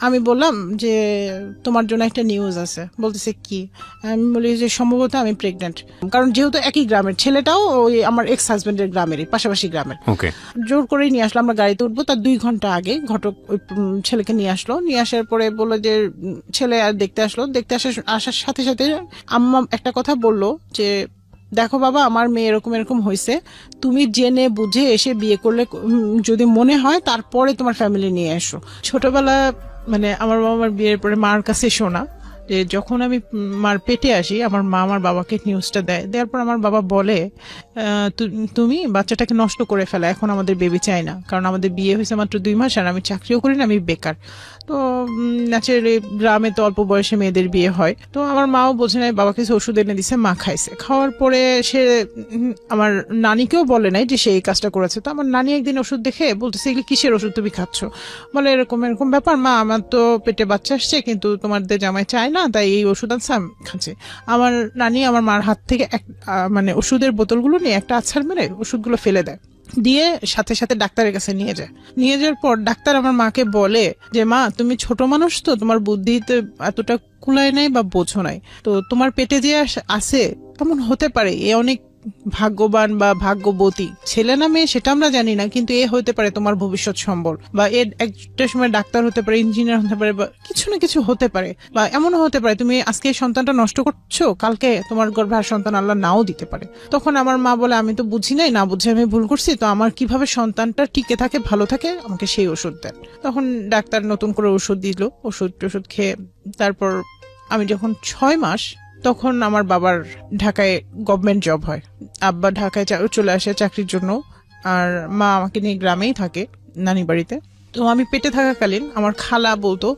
আমি বললাম যে তোমার জন্য একটা নিউজ আছে। বলতেছে কি? আমি বলি যে সম্ভবত আমি প্রেগনেন্ট, কারণ যেহেতু একই গ্রামের, ছেলেটাও ওই আমার এক্স হাজবেন্ডের গ্রামেরই, পাশাপাশি গ্রামের। ওকে। জোর করেই নিয়ে আসলো, আমরা গাড়িতে উঠবো তার 2 ঘন্টা আগে ঘটক ওই ছেলেকে নিয়ে আসলো। নিয়ে আসার পরে বললো যে ছেলে আর দেখতে আসলো। দেখতে আসার সাথে সাথে আম্মা একটা কথা বললো যে দেখো বাবা, আমার মেয়ে এরকম এরকম হয়েছে, তুমি জেনে বুঝে এসে বিয়ে করলে যদি মনে হয় তারপরে তোমার ফ্যামিলি নিয়ে এসো। ছোটবেলা মানে আমার বাবা মার বিয়ের পরে মার কাছে শোনা যে যখন আমি মার পেটে আসি, আমার মা আমার বাবাকে নিউজটা দেওয়ার পর আমার বাবা বলে তুমি বাচ্চাটাকে নষ্ট করে ফেলা, এখন আমাদের বেবি চাই না, কারণ আমাদের বিয়ে হয়েছে মাত্র 2 মাস আর আমি চাকরিও করি না, আমি বেকার। তো ন্যাচারালি গ্রামে তো অল্প বয়সে মেয়েদের বিয়ে হয়। তো আমার মাও বোঝে নাই, বাবাকে ওষুধ এনে দিছে, মা খাইছে। খাওয়ার পরে সে আমার নানিকেও বলে নাই যে সে এই কাজটা করেছে। তো আমার নানি একদিন ওষুধ দেখে বলতেছে এগুলি কিসের ওষুধ তুমি খাচ্ছ? বলে এরকম এরকম ব্যাপার মা, আমার তো পেটে বাচ্চা আসছে কিন্তু তোমাদের জামাই চায় না, তাই এই ওষুধ আনছে আমি খাচ্ছি। আমার নানি আমার মার হাত থেকে মানে ওষুধের বোতলগুলো নিয়ে একটা আছাড় মেরে ওষুধগুলো ফেলে দেয়, দিয়ে সাথে সাথে ডাক্তারের কাছে নিয়ে যায়। নিয়ে যাওয়ার পর ডাক্তার আমার মাকে বলে যে মা, তুমি ছোট মানুষ তো, তোমার বুদ্ধিতে এতটা কুলায় নাই বা বোঝো নাই, তো তোমার পেটে যে আছে তেমন হতে পারে, এ অনেক ভাগ্যবান বা ভাগ্যবতী, ছেলে না মেয়ে সেটা আমরা জানি না, কিন্তু এ হতে পারে তোমার ভবিষ্যৎ সম্বল, বা এর একটা সময় ডাক্তার হতে পারে, ইঞ্জিনিয়ার হতে পারে, বা কিছু না কিছু হতে পারে, বা এমনও হতে পারে তুমি আজকে এই সন্তানটা নষ্ট করছো, কালকে তোমার গর্ভে আর সন্তান আল্লাহ নাও দিতে পারে। তখন আমার মা বলে আমি তো বুঝি নাই, না বুঝে আমি ভুল করছি, তো আমার কিভাবে সন্তানটা টিকে থাকে ভালো থাকে, আমাকে সেই ওষুধ দেন। তখন ডাক্তার নতুন করে ওষুধ দিল, ওষুধ খেয়ে তারপর আমি যখন 6 মাস, তখন আমার বাবার ঢাকায় গভর্নমেন্ট জব হয়। আব্বা ঢাকায় চলে আসে চাকরির জন্য, আর মা আমাকে নিয়ে গ্রামেই থাকে নানি বাড়িতে। তো আমি পেটে থাকাকালীন আমার খালা বলতো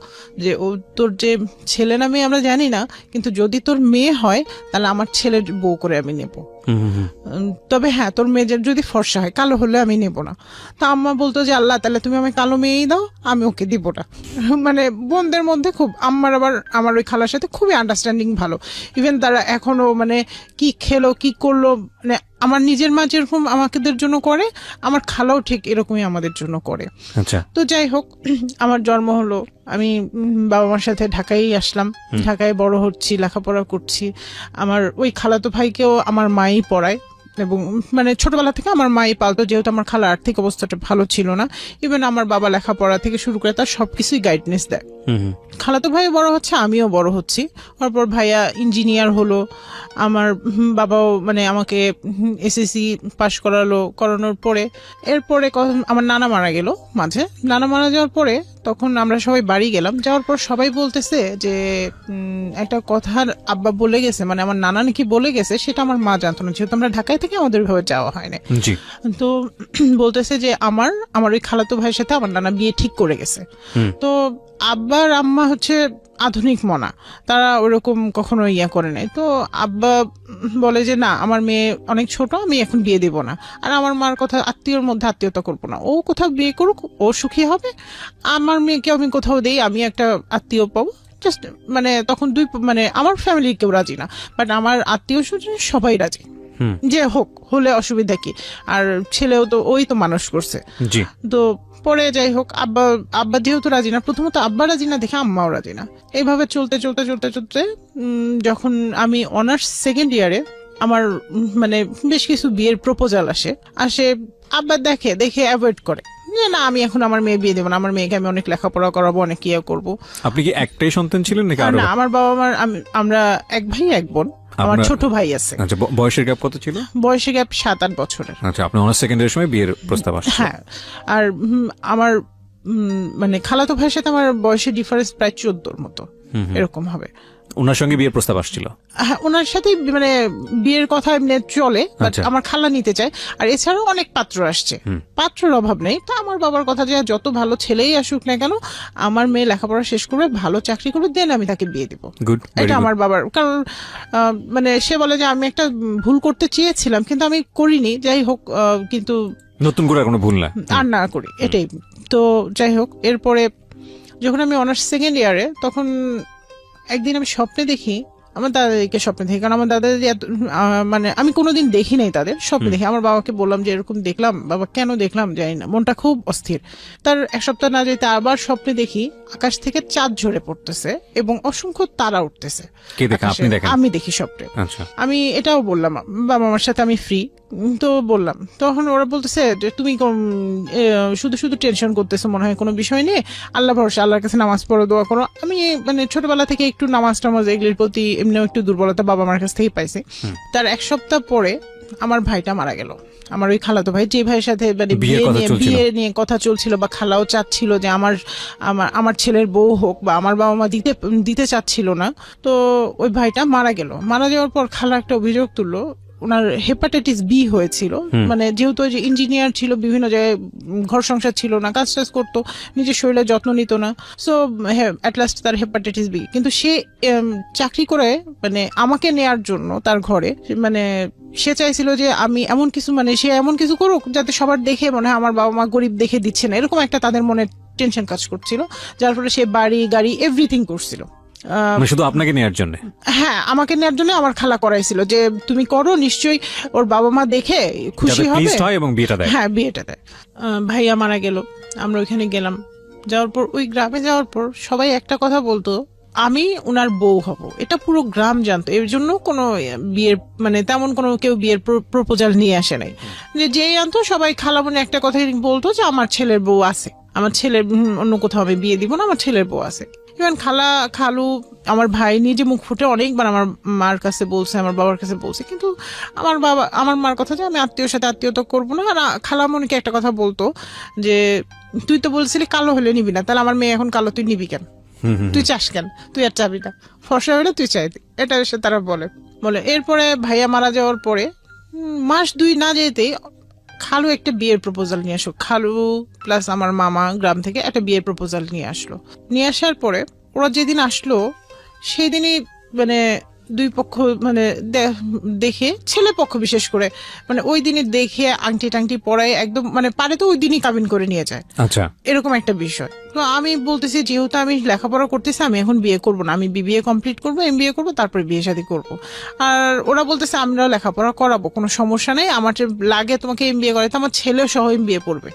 যে ও তোর যে ছেলে না মেয়ে আমরা জানি না, কিন্তু যদি তোর মেয়ে হয় তাহলে আমার ছেলের বউ করে আমি নেব। তবে হ্যাঁ, তোর মেয়ে যদি ফর্সা হয়, কালো হলে আমি নেব না। তা আম্মা বলতো যে আল্লাহ, তাহলে তুমি আমায় কালো মেয়েই দাও, আমি ওকে দিব না। মানে বোনদের মধ্যে খুব, আম্মার আবার আমার ওই খালার সাথে খুবই আন্ডারস্ট্যান্ডিং ভালো। ইভেন তারা এখনো মানে কি খেলো কি করলো, মানে আমার নিজের মা যেরকম আমাদের জন্য করে, আমার খালাও ঠিক এরকমই আমাদের জন্য করে। আচ্ছা। তো যাই হোক, আমার জন্ম হলো, আমি বাবা মার সাথে ঢাকায় আসলাম, ঢাকায় বড় হচ্ছি, লেখাপড়া করছি। আমার ওই খালাতো ভাইকেও আমার মাই পড়ায়, এবং মানে ছোটবেলা থেকে আমার মাই পালতো, যেহেতু আমার খালার আর্থিক অবস্থাটা ভালো ছিল না। ইভেন আমার বাবা লেখাপড়া থেকে শুরু করে তার সবকিছুই গাইডনেস দেয়। খালাতো ভাই বড় হচ্ছে, আমিও বড় হচ্ছি। তারপর ভাইয়া ইঞ্জিনিয়ার হলো, আমার বাবাও মানে আমাকে এসএসসি পাশ করানোর পরে, এরপরে আমার নানা মারা গেল মাঝে। নানা মারা যাওয়ার পরে তখন আমরা সবাই বাড়ি গেলাম। যাওয়ার পর সবাই বলতেছে যে একটা কথা আব্বা বলে গেছে, মানে আমার নানা নাকি বলে গেছে, সেটা আমার মা জানতো না, যেহেতু আমরা ঢাকায় থেকে আমাদের ভাবে যাওয়া হয় না। তো বলতেছে যে আমার ওই খালাতো ভাইয়ের সাথে আমার নানা বিয়ে ঠিক করে গেছে। তো আব্বার আম্মা হচ্ছে আধুনিক মনা, তারা ওরকম কখনো ইয়া করে নাই। তো আব্বা বলে যে না, আমার মেয়ে অনেক ছোট, আমি এখন বিয়ে দিব না। আর আমার মার কথা, আত্মীয়র মধ্যে আত্মীয়তা করবো না, ও কোথাও বিয়ে করুক, ও সুখী হবে, আমার মেয়েকে আমি কোথাও দেই, আমি একটা আত্মীয় পাবো। জাস্ট মানে তখন মানে আমার ফ্যামিলির কেউ রাজি না, বাট আমার আত্মীয় স্বজন সবাই রাজি, যে হোক, হলে অসুবিধা কি, আর ছেলেও তো ওই তো মানুষ করছে। তো পরে যাই হোক, আব্বা যেহেতু রাজি না, প্রথমত আব্বা রাজি না দেখে আম্মাও রাজি না। এইভাবে চলতে যখন আমি অনার্স সেকেন্ড ইয়ারে, আমার মানে বেশ কিছু বিয়ের প্রপোজাল আসে, আব্বা দেখে অ্যাভয়েড করে, না আমি এখন আমার মেয়ে বিয়ে দেবো না, আমার মেয়েকে আমি অনেক লেখাপড়া করাবো, অনেক ইয়ে করবো। আপনি কি একটাই সন্তান ছিলেন নাকি? না, আমার বাবা মার আমরা এক ভাই এক বোন, আমার ছোট ভাই আছে। আচ্ছা, বয়সের গ্যাপ কত ছিল? বয়সের গ্যাপ 7-8 বছরের। আচ্ছা, আপনি অনার্স সেকেন্ড ইয়ারের সময় বিয়ের প্রস্তাব আসছে? হ্যাঁ, আর আমার মানে খালাতো ভাইয়ের সাথে আমার বয়সের ডিফারেন্স প্রায় 14 মতো এরকম হবে। ওনার সঙ্গে বিয়ের প্রস্তাব আসছিল? হ্যাঁ, ওনার সাথে মানে বিয়ের কথা এমনি চলে, আমার খালা নিতে চায়। আর এছাড়াও অনেক পাত্র আসছে, পাত্রের অভাব নেই। তো আমার বাবার কথা যে যত ভালো ছেলেই আসুক না কেন, আমার মেয়ে লেখাপড়া শেষ করবে, ভালো চাকরি করবে, দেন আমি তাকে বিয়ে দিব। এটা আমার বাবার, কারণ মানে সে বলে যে আমি একটা ভুল করতে চেয়েছিলাম কিন্তু আমি করিনি, যাই হোক, কিন্তু নতুন করে কোনো ভুল না করি, এটাই। তো যাই হোক, এরপরে যখন আমি অনার্স সেকেন্ড ইয়ারে, তখন একদিন আমি স্বপ্নে দেখি আমার দাদাকে স্বপ্নে দেখি, কারণ আমার দাদা মানে আমি কোনোদিন দেখি নাই তাদের, স্বপ্নে দেখি। আমার বাবাকে বললাম যে এরকম দেখলাম, বাবা কেন দেখলাম জানি না, মনটা খুব অস্থির। তার এক সপ্তাহ না যেতে আবার স্বপ্নে দেখি আকাশ থেকে চাঁদ ঝরে পড়তেছে এবং অসংখ্য তারা উঠতেছে। কে দেখে? আপনি দেখেন? আমি দেখি স্বপ্নে। আচ্ছা। আমি এটাও বললাম বাবা মার সাথে আমি ফ্রি, তো বললাম, তখন ওরা বলতেছে যে তুমি শুধু শুধু টেনশন করতেছো মনে হয় কোনো বিষয় নিয়ে, আল্লাহ ভরসা, আল্লাহর কাছে নামাজ পড়ো, দোয়া করো। আমি মানে ছোটবেলা থেকে একটু নামাজ টামাজ এগুলির প্রতি এমনিও একটু দুর্বলতা বাবা মার কাছ থেকেই পাইছি। তার এক সপ্তাহ পরে আমার ভাইটা মারা গেল, আমার ওই খালাতো ভাই, যে ভাইয়ের সাথে মানে বিয়ে নিয়ে কথা চলছিল, বা খালাও চাচ্ছিল যে আমার ছেলের বউ হোক, বা আমার বাবা মা দিতে চাচ্ছিল না। তো ওই ভাইটা মারা গেল। মারা যাওয়ার পর খালা একটা অভিযোগ তুললো, ওনার হেপাটাইটিস বি হয়েছিল। মানে যেহেতু যে ইঞ্জিনিয়ার ছিল, বিভিন্ন জায়গায় ঘর সংসার ছিল না, কাজ টাজ করতো, নিজের শরীরের যত্ন নিত না, সো অ্যাট লাস্ট তার হেপাটাইটিস বি। কিন্তু সে চাকরি করে মানে আমাকে নেয়ার জন্য তার ঘরে, মানে সে চাইছিল যে আমি এমন কিছু, মানে সে এমন কিছু করুক যাতে সবার দেখে মনে হয় আমার বাবা মা গরিব দেখে দিচ্ছে না, এরকম একটা তাদের মনে টেনশন কাজ করছিল, যার ফলে সে বাড়ি গাড়ি এভরিথিং করছিল শুধু আপনাকে নেওয়ার জন্য। হ্যাঁ, আমাকে নেওয়ার জন্য আমার খালা করাইছিল যে তুমি করো, নিশ্চয়ই ওর বাবা মা দেখে খুশি হবে এবং বিয়েটা দেয়। হ্যাঁ, বিয়েটা দেয়। ভাইয়া মারা গেল, আমরা ওইখানে গেলাম। যাওয়ার পর ওই গ্রামে যাওয়ার পর সবাই একটা কথা বলতো, আমি উনার বউ হব, এটা পুরো গ্রাম জানতো। এর জন্য কোনো বিয়ের মানে তেমন কোনো কেউ বিয়ের প্রপোজাল নিয়ে আসে নাই। যেই আনতো সবাই খালামনে একটা কথাই বলতো যে আমার ছেলের বউ আছে, আমার ছেলের অন্য কোথাও আমি বিয়ে দিব না, আমার ছেলের বউ আছে। ইভেন খালু আমার ভাই নিজে মুখ ফুটে অনেকবার আমার মার কাছে বলছে, আমার বাবার কাছে বলছে, কিন্তু আমার মার কথা যে আমি আত্মীয়র সাথে আত্মীয়তা করবো না। আর খালামনিকে একটা কথা বলতো যে তুই তো বলছিলি কালো হলে নিবি না, তাহলে আমার মেয়ে এখন কালো, তুই নিবি কেন, তুই চাস কেন, তুই আর চাবি না, ফর্সা হলে তুই চাইবি, এটা এসে তারা বলে। এরপরে ভাইয়া মারা যাওয়ার পরে মাস 2 না যেতেই খালু একটা বিয়ের প্রপোজাল নিয়ে আসলো। খালু প্লাস আমার মামা গ্রাম থেকে একটা বিয়ের প্রপোজাল নিয়ে আসলো। নিয়ে আসার পরে ওরা যেদিন আসলো সেই দিনই মানে দুই পক্ষ মানে দেখে, ছেলে পক্ষ বিশেষ করে মানে ওই দিনে দেখে আংটি টাংটি পরায় একদম মানে পারে তো ওই দিনই কাবিন করে নিয়ে যায়। আচ্ছা, এরকম একটা বিষয়। তো আমি বলতেছি যেহেতু আমি লেখাপড়া করতেছি, আমি এখন বিয়ে করব না, আমি বিবিএ কমপ্লিট করবো, এমবিএ করবো, তারপরে বিয়ে শাদী করবো। আর ওরা বলতেছে আমরা লেখাপড়া করাবো, কোনো সমস্যা নেই, আমার লাগে তোমাকে এমবিএ করাইতে, আমার ছেলে সহ এমবিএ পড়বে,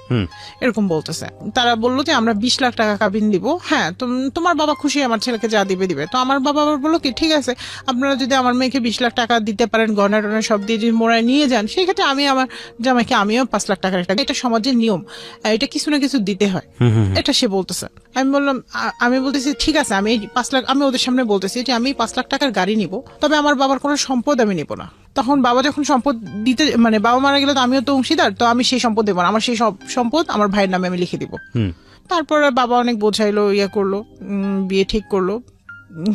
এরকম বলতেছে। তারা বললো যে আমরা 20 লাখ টাকা কাবিন দিব, হ্যাঁ তোমার বাবা খুশি, আমার ছেলেকে যা দিবে। তো আমার বাবা আবার বললো কি ঠিক আছে, আপনারা যদি আমার মেয়েকে 20 লাখ টাকা দিতে পারেন, গয়না টয়না সব দিয়ে যদি মোড়ায় নিয়ে যান, সেই ক্ষেত্রে আমি আমার জামাইকে আমিও 5 লাখ টাকার একটা, এটা সমাজের নিয়ম, এটা কিছু না কিছু দিতে হয়, এটা সে বলতেছে। আমি বলতেছি ঠিক আছে, আমি 5 লাখ, আমি ওদের সামনে বলতেছি যে আমি 5 লাখ টাকার গাড়ি নিব, তবে আমার বাবার কোনো সম্পদ আমি নিব না। তখন বাবা যখন সম্পদ দিতে মানে বাবা মারা গেলে তো আমিও তো অংশীদার, তো আমি সেই সম্পদ দেবো না, আমার সেই সব সম্পদ আমার ভাইয়ের নামে আমি লিখে দিব। তারপরে বাবা অনেক বোঝাইলো, করলো, বিয়ে ঠিক করলো,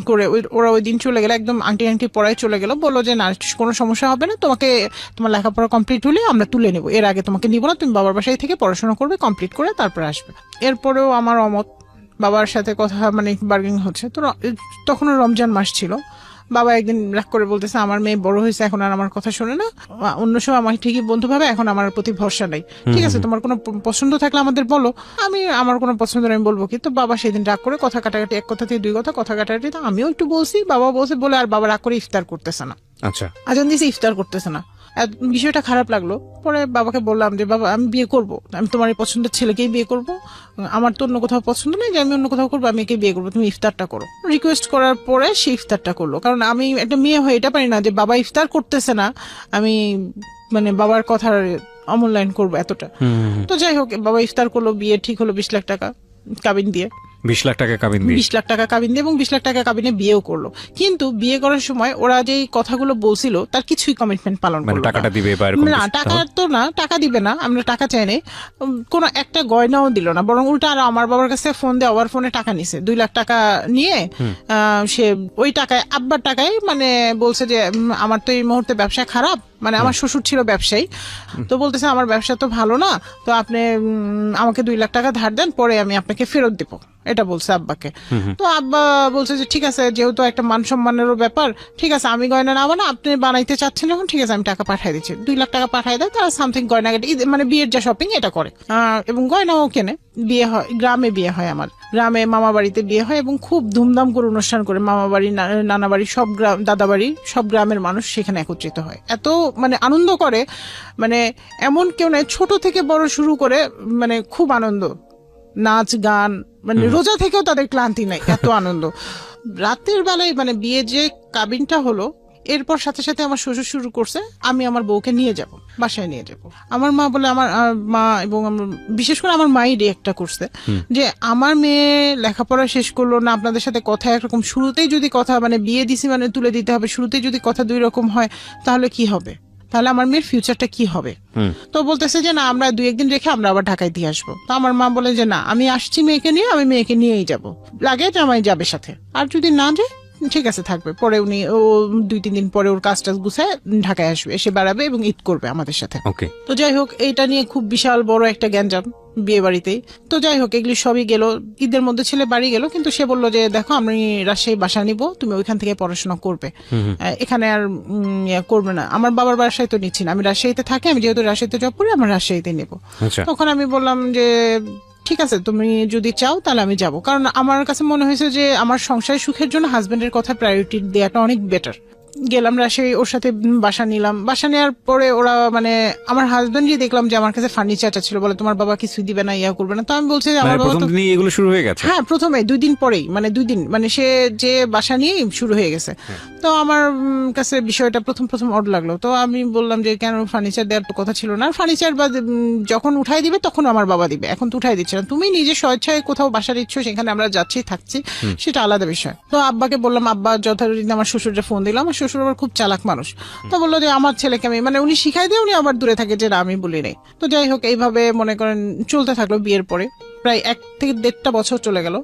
করে ওরা ওই দিন চলে গেল, একদম আংটি পড়ায় চলে গেল, বললো যে না কোনো সমস্যা হবে না, তোমার লেখাপড়া কমপ্লিট হলে আমরা তুলে নেবো, এর আগে তোমাকে নিব না, তুমি বাবার বাসায় থেকে পড়াশোনা করবে, কমপ্লিট করে তারপরে আসবে। এরপরেও আমার অমত, বাবার সাথে কথা মানে বার্গেনিং হচ্ছে। তো তখনও রমজান মাস ছিল। বাবা একদিন রাগ করে বলতেছে আমার মেয়ে বড় হয়েছে, এখন আর আমার কথা শোনে না, অন্য সময় আমাকে ঠিকই বন্ধু ভাবে, এখন আমার প্রতি ভরসা নাই, ঠিক আছে তোমার কোনো পছন্দ থাকলে আমাদের বলো, আমার কোনো পছন্দ আমি বলবো কি। তো বাবা সেদিন রাগ করে কথা কাটাকাটি, এক কথা থেকে 2 কথা কথা কাটাকাটি, তো আমিও একটু বলছি, বাবা বলছে বলে, আর বাবা রাগ করে ইফতার করতেছে না। আচ্ছা, আজান দিয়েছে, ইফতার করতেছে না। বিষয়টা খারাপ লাগলো। পরে বাবাকে বললাম যে বাবা আমি বিয়ে করব, আমি তোমার এই পছন্দের ছেলেকেই বিয়ে করব, আমার তো অন্য কোথাও পছন্দ নেই যে আমি অন্য কোথাও করবো, আমি একে বিয়ে করবো, তুমি ইফতারটা করো। রিকোয়েস্ট করার পরে সে ইফতারটা করলো, কারণ আমি একটা মেয়ে হয়ে এটা পারি না যে বাবা ইফতার করতেছে না আমি মানে বাবার কথার অমূল্যায়ন করবো এতটা। তো যাই হোক, বাবা ইফতার করলো, বিয়ে ঠিক হলো 20 লাখ টাকা কাবিন দিয়ে, 20 লাখ টাকা কাবিন দিয়ে, 20 লাখ টাকা কাবিন দিয়ে এবং 20 লাখ টাকা কাবিনে বিয়েও করলো। কিন্তু বিয়ে করার সময় ওরা যে কথাগুলো বলছিল তার কিছুই কমিটমেন্ট পালন করলো না। টাকাটা দিবে বা এরকম না, টাকা তো না, টাকা দিবে না, আমরা টাকা চাই নাই, কোনো একটা গয়নাও দিল না, বরং উল্টা আর আমার বাবার কাছে ফোন দিয়ে আবার ফোনে টাকা নিছে, 2 লাখ টাকা নিয়ে সে ওই টাকায় আব্বার টাকায় মানে বলছে যে আমার তো এই মুহূর্তে ব্যবসা খারাপ, মানে আমার শ্বশুর ছিল ব্যবসায়ী, তো বলতেছে আমার ব্যবসা তো ভালো না, তো আপনি আমাকে 2 লাখ টাকা ধার দেন, পরে আমি আপনাকে ফেরত দিব, এটা বলছে আব্বাকে। তো আব্বা বলছে যে ঠিক আছে, যেহেতু একটা মান সম্মানেরও ব্যাপার, ঠিক আছে আমি গয়না না বানা, আপনি বানাইতে চাচ্ছেন যখন, ঠিক আছে আমি টাকা পাঠিয়ে দিচ্ছি। 2 লাখ টাকা পাঠিয়ে দেয়, তারা সামথিং গয়না মানে বিয়ের যা শপিং এটা করে এবং গয়নাও কেনে। বিয়ে হয়, গ্রামে বিয়ে হয়, আমার গ্রামে মামা বাড়িতে বিয়ে হয় এবং খুব ধুমধাম করে অনুষ্ঠান করে মামা বাড়ি নানা বাড়ি সব গ্রাম দাদা বাড়ি সব গ্রামের মানুষ সেখানে একত্রিত হয়, এত মানে আনন্দ করে, মানে এমন কেউ নাই ছোট থেকে বড় শুরু করে, মানে খুব আনন্দ, নাচ গান, মানে রোজা থেকেও তাদের ক্লান্তি নাই, এত আনন্দ। রাতের বেলায় মানে বিয়ে যে কাবিনটা হলো, এরপর সাথে সাথে আমার শ্বশুর শুরু করছে আমি আমার বউকে নিয়ে যাব, বাসায় নিয়ে যাব। আমার মা বলে, আমার মা এবং বিশেষ করে আমার মাই রিয়েক্টটা করছে যে আমার মেয়ে লেখাপড়া শেষ করলো না, আপনাদের সাথে কথা একরকম, শুরুতেই যদি কথা মানে বিয়ে দিছি মানে তুলে দিতে হবে, শুরুতেই যদি কথা দুই রকম হয় তাহলে কি হবে, তাহলে আমার মেয়ের ফিউচারটা কি হবে। তো বলতেছে যে না, আমরা 2-1 দিন রেখে আমরা আবার ঢাকায় দিয়ে আসবো। তো আমার মা বলে যে না, আমি আসছি মেয়েকে নিয়ে, আমি মেয়েকে নিয়েই যাব, লাগে জামাই যাবে সাথে, আর যদি না যায় ঠিক আছে থাকবে, পরে উনি ও 2-3 দিন পরে ওর কাজ টাজ গুছায় ঢাকায় আসবে, এসে বেড়াবে এবং ঈদ করবে আমাদের সাথে। ওকে। তো যাই হোক, এইটা নিয়ে খুব বিশাল বড় একটা গ্যাঞ্জাম বিয়ে বাড়িতেই। তো যাই হোক, এগুলি সবই গেল, ঈদের মধ্যে ছেলে বাড়ি গেল, কিন্তু সে বললো যে দেখো আমি রাজশাহী বাসা নিব, তুমি ওইখান থেকে পড়াশোনা করবে, এখানে আর করবে না। আমার বাবার বাসায় তো নিচ্ছি না, আমি রাজশাহীতে থাকি, আমি যেহেতু রাজশাহীতে জব করি, আমার রাজশাহীতে নেবো। তখন আমি বললাম যে ঠিক আছে, তুমি যদি চাও তাহলে আমি যাব, কারণ আমার কাছে মনে হয়েছে যে আমার সংসারের সুখের জন্য হাজবেন্ডের কথা প্রায়োরিটি দেওয়াটা অনেক বেটার। গেলাম রাজশাহী, ওর সাথে বাসা নিলাম। বাসা নেওয়ার পরে ওরা মানে আমার হাজবেন্ডই দেখলাম যে আমার কাছে ফার্নিচারটা ছিল, বলে তোমার বাবা কিছু দিবে না, ইয়া করবে না। তো আমি বলছি যে আমার বাবা তো এগুলো শুরু হয়ে গেছে। হ্যাঁ, প্রথমে 2 দিন পরেই, মানে 2 দিন মানে সে যে বাসা নিয়েই শুরু হয়ে গেছে। তো আমার কাছে বিষয়টা প্রথম অড লাগলো। তো আমি বললাম যে কেন, ফার্নিচার দেওয়ার তো কথা ছিল না, ফার্নিচার বা যখন উঠাই দিবে তখন আমার বাবা দিবে, এখন তো উঠাই দিচ্ছে না, তুমি নিজে স্বেচ্ছায় কোথাও বাসা দিচ্ছ, সেখানে আমরা যাচ্ছি থাকছি, সেটা আলাদা বিষয়। তো আব্বাকে বললাম, আব্বা যথারীতি আমার শ্বশুরকে ফোন দিলাম, আমার শ্বশুর আবার খুব চালাক মানুষ। তো বললো যে আমার ছেলেকে আমি, মানে উনি শিখাই দিয়ে উনি আবার দূরে থাকে যে না আমি বলি নাই। তো যাই হোক, এইভাবে মনে করেন চলতে থাকলো। বিয়ের পরে প্রায় 1 থেকে 1.5 বছর চলে গেল।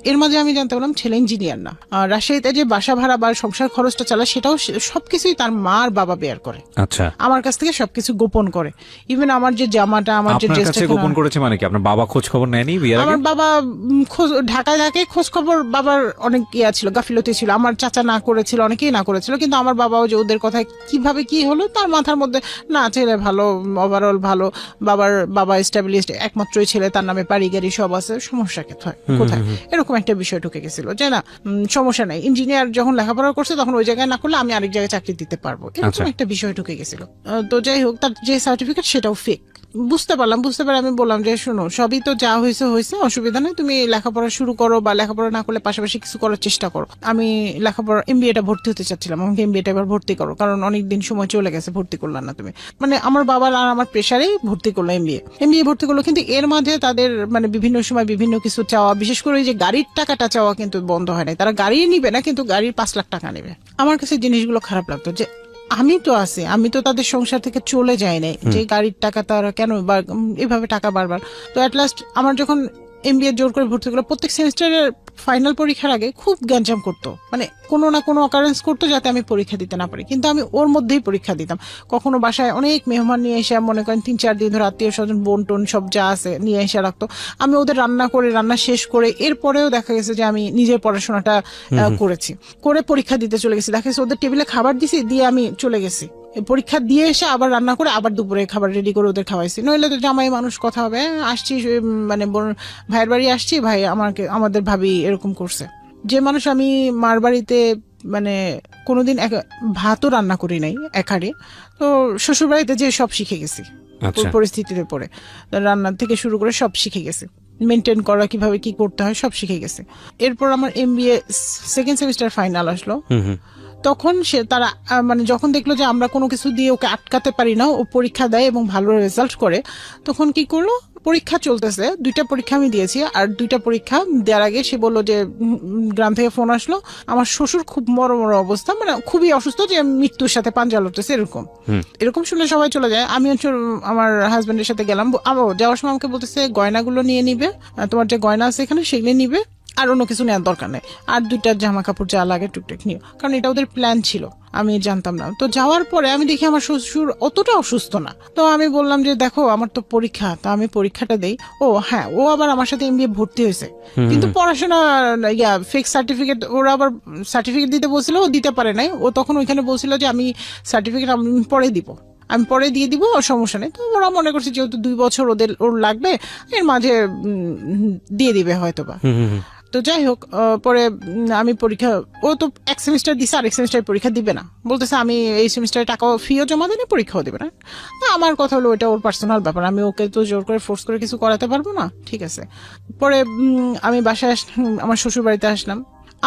এর মাঝে আমি জানতে পারলাম ছেলে ইঞ্জিনিয়ার না, রাজশাহীতে যে বাসা ভাড়া বা সংসার খরচটা চালায় সেটাও সবকিছুই তার মা আর বাবা বেয়ার করে। আচ্ছা, আমার কাছ থেকে সবকিছু গোপন করে। ইভেন আমার যে জামাটা, আমার যে ড্রেসটা গোপন করেছে, মানে কি আপনার বাবা খোঁজ খবর নেয়নি বিয়ের আগে? আমার বাবা ঢাকায় থাকে, খোঁজ খবর বাবার অনেক ইয়া ছিল, গাফিলতি ছিল। আমার চাচা না করেছিল, অনেকেই না করেছিল, কিন্তু আমার বাবাও যে ওদের কথায় কিভাবে কি হলো তার মাথার মধ্যে, না ছেলে ভালো, ওভারঅল ভালো, বাবা এস্টাবলিশড, একমাত্রই ছেলে, তার নামে বাড়ি গাড়ি সব আছে, সমস্যা কোথায়, এরকম একটা বিষয় ঢুকে গেছিল যে না সমস্যা নাই, ইঞ্জিনিয়ার যখন লেখাপড়া করছে তখন ওই জায়গায় না করলে আমি আরেক জায়গায় চাকরি দিতে পারবো, এরকম একটা বিষয় ঢুকে গেছিল। তো যাই হোক, তার যে সার্টিফিকেট সেটাও ফেক। বুঝতে পারে আমি বললাম যে শোনো, সবই তো যা হয়েছে, অসুবিধা নেই, তুমি লেখাপড়া শুরু করো, বা লেখাপড়া না করলে পাশাপাশি কিছু করার চেষ্টা করো। আমি লেখাপড়া এমবিএটা ভর্তি হতে চাচ্ছিলাম, আমাকে এমবিএটা এবার ভর্তি করো, কারণ অনেকদিন সময় চলে গেছে, ভর্তি করলাম না তুমি। মানে আমার বাবার আর আমার প্রেশারেই ভর্তি করলো, এমবিএ ভর্তি করলো। কিন্তু এর মাঝে তাদের মানে বিভিন্ন সময় বিভিন্ন কিছু চাওয়া, বিশেষ করে ওই যে গাড়ির টাকাটা চাওয়া কিন্তু বন্ধ হয় নাই। তারা গাড়ি নিবে না, কিন্তু গাড়ির 5 লাখ টাকা নেবে। আমার কাছে জিনিসগুলো খারাপ লাগতো যে আমি তো আছি, আমি তো তাদের সংসার থেকে চলে যাই নাই, যে গাড়ির টাকা তারা কেন এভাবে টাকা বারবার। তো অ্যাট লাস্ট আমার যখন এমবিএ জোর করে ভর্তি করলো, প্রত্যেক সেমিস্টারের ফাইনাল পরীক্ষার আগে খুব গ্যাঞ্জাম করতো, মানে কোনো না কোনো অকারেন্স করতো যাতে আমি পরীক্ষা দিতে না পারি, কিন্তু আমি ওর মধ্যেই পরীক্ষা দিতাম। কখনো বাসায় অনেক মেহমান নিয়ে এসে, মনে করেন 3-4 দিন ধরে আত্মীয় স্বজন বোন টোন সব যা আছে নিয়ে এসে রাখতো, আমি ওদের রান্না শেষ করে এরপরেও দেখা গেছে যে আমি নিজের পড়াশোনাটা করে পরীক্ষা দিতে চলে গেছি। দেখা গেছে ওদের টেবিলে খাবার দিছি, দিয়ে আমি চলে গেছি, পরীক্ষা দিয়ে এসে আবার রান্না করে আবার দুপুরে খাবার রেডি করে ওদের খাওয়াইছি। নইলে তো জামাই মানুষ কথা হবে, আসছি মানে ভাইয়ের বাড়ি আসছি, ভাই আমাদের ভাবি এরকম করছে। যে মানুষ আমি মার বাড়িতে মানে কোনোদিন ভাতও রান্না করি নাই একারে, তো শ্বশুর বাড়িতে যে সব শিখে গেছি পরিস্থিতিতে পড়ে, রান্নার থেকে শুরু করে সব শিখে গেছি, মেনটেন করা কিভাবে কি করতে হয় সব শিখে গেছে। এরপর আমার এমবিএ 2nd সেমিস্টার ফাইনাল আসলো। তখন তারা মানে যখন দেখলো যে আমরা কোনো কিছু দিয়ে ওকে আটকাতে পারি না, ও পরীক্ষা দেয় এবং ভালো রেজাল্ট করে, তখন কি করলো, পরীক্ষা চলতেছে, 2টা পরীক্ষা আমি দিয়েছি, আর 2টা পরীক্ষা দেওয়ার আগে সে বললো যে গ্রাম থেকে ফোন আসলো, আমার শ্বশুর খুব মরমর অবস্থা, মানে খুবই অসুস্থ, যে মৃত্যুর সাথে পাঞ্জা লড়তেছে, এরকম শুনলে সবাই চলে যায়। আমি আমার হাজবেন্ডের সাথে গেলাম, যাওয়ার সময় আমাকে বলতেছে গয়নাগুলো নিয়ে নিবে, তোমার যে গয়না আছে এখানে সেগুলো নিবে, আর অন্য কিছু নেওয়ার দরকার নেই, আর 2টা জামা কাপড় যা লাগে টুকটাক নিও, কারণ এটা ওদের প্ল্যান ছিল, আমি জানতাম না। তো যাওয়ার পরে আমি দেখি আমার শ্বশুর অতটা অসুস্থ না। তো আমি বললাম যে দেখো আমার তো পরীক্ষা, তা আমি পরীক্ষাটা দেই। ও হ্যাঁ, ও আবার আমার সাথে এমবিএ ভর্তি হয়েছে, কিন্তু পড়াশোনা ফেক সার্টিফিকেট, ওরা আবার সার্টিফিকেট দিতে বলছিল, ও দিতে পারে নাই। ও তখন ওইখানে বলছিল যে আমি সার্টিফিকেট আমি পরে দিব। আমি পরে দিয়ে দিব, সমস্যা নেই। তো ওরা মনে করছে যেহেতু 2 বছর ওর লাগবে, এর মাঝে দিয়ে দিবে হয়তোবা। তো যাই হোক, পরে আমি পরীক্ষা, ও তো এক সেমিস্টার দিছে, আরেক সেমিস্টার পরীক্ষা দিবে না, বলতেছে আমি এই সেমিস্টারে টাকা ফিও জমা দিই, পরীক্ষাও দিবে না। আমার কথা হলো ওটা ওর পার্সোনাল ব্যাপার, আমি ওকে তো জোর করে ফোর্স করে কিছু করাতে পারবো না, ঠিক আছে। পরে আমি বাসায় আমার শ্বশুর বাড়িতে আসলাম।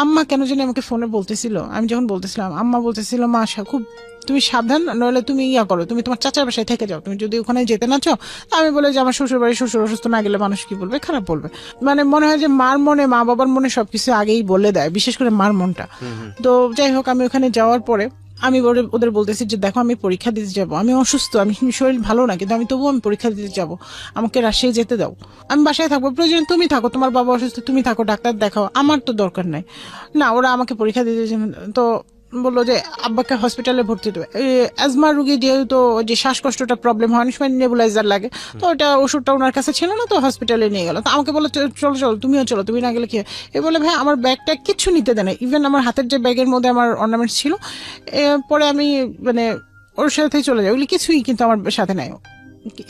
আম্মা কেন জানি আমাকে ফোনে বলতেছিল, আমি যখন বলতেছিলাম আম্মা বলতেছিল, মা খুব তুমি সাবধান, নইলে তুমি করো, তুমি তোমার চাচার বাসায় থেকে যাও, তুমি যদি ওখানে যেতে না চাও। আমি বলে যে আমার শ্বশুর বাড়ি, শ্বশুর অসুস্থ, না গেলে মানুষ কি বলবে, খারাপ বলবে। মানে মনে হয় যে মার মনে, মা বাবার মনে সবকিছু আগেই বলে দেয়, বিশেষ করে মার মনটা। তো যাই হোক, আমি ওখানে যাওয়ার পরে আমি ওদের বলতেছি যে দেখো আমি পরীক্ষা দিতে যাব, আমি অসুস্থ, আমি শরীর ভালো না, কিন্তু আমি তবুও আমি পরীক্ষা দিতে যাব, আমাকে রাজশাহী যেতে দাও, আমি বাসায় থাকবো, প্রয়োজন তুমি থাকো, তোমার বাবা অসুস্থ তুমি থাকো, ডাক্তার দেখাও, আমার তো দরকার নাই। না, ওরা আমাকে পরীক্ষা দিতে, তো বললো যে আব্বাকে হসপিটালে ভর্তি দেবে, অ্যাজমা রুগী যেহেতু যে শ্বাসকষ্টটা প্রবলেম হয়, অনেক সময় নেবুলাইজার লাগে, তো ওটা ওষুধটা ওনার কাছে ছিল না, তো হসপিটালে নিয়ে গেল। তো আমাকে বললো চলো চলো তুমিও চলো, তুমি না গেলে কি। এ বলে ভাই আমার ব্যাগটা কিচ্ছু নিতে দেয় না, ইভেন আমার হাতের যে ব্যাগের মধ্যে আমার অর্নামেন্টস ছিল, পরে আমি মানে ওর সাথেই চলে যাই, ওগুলি কিছুই কিন্তু আমার সাথে নাই।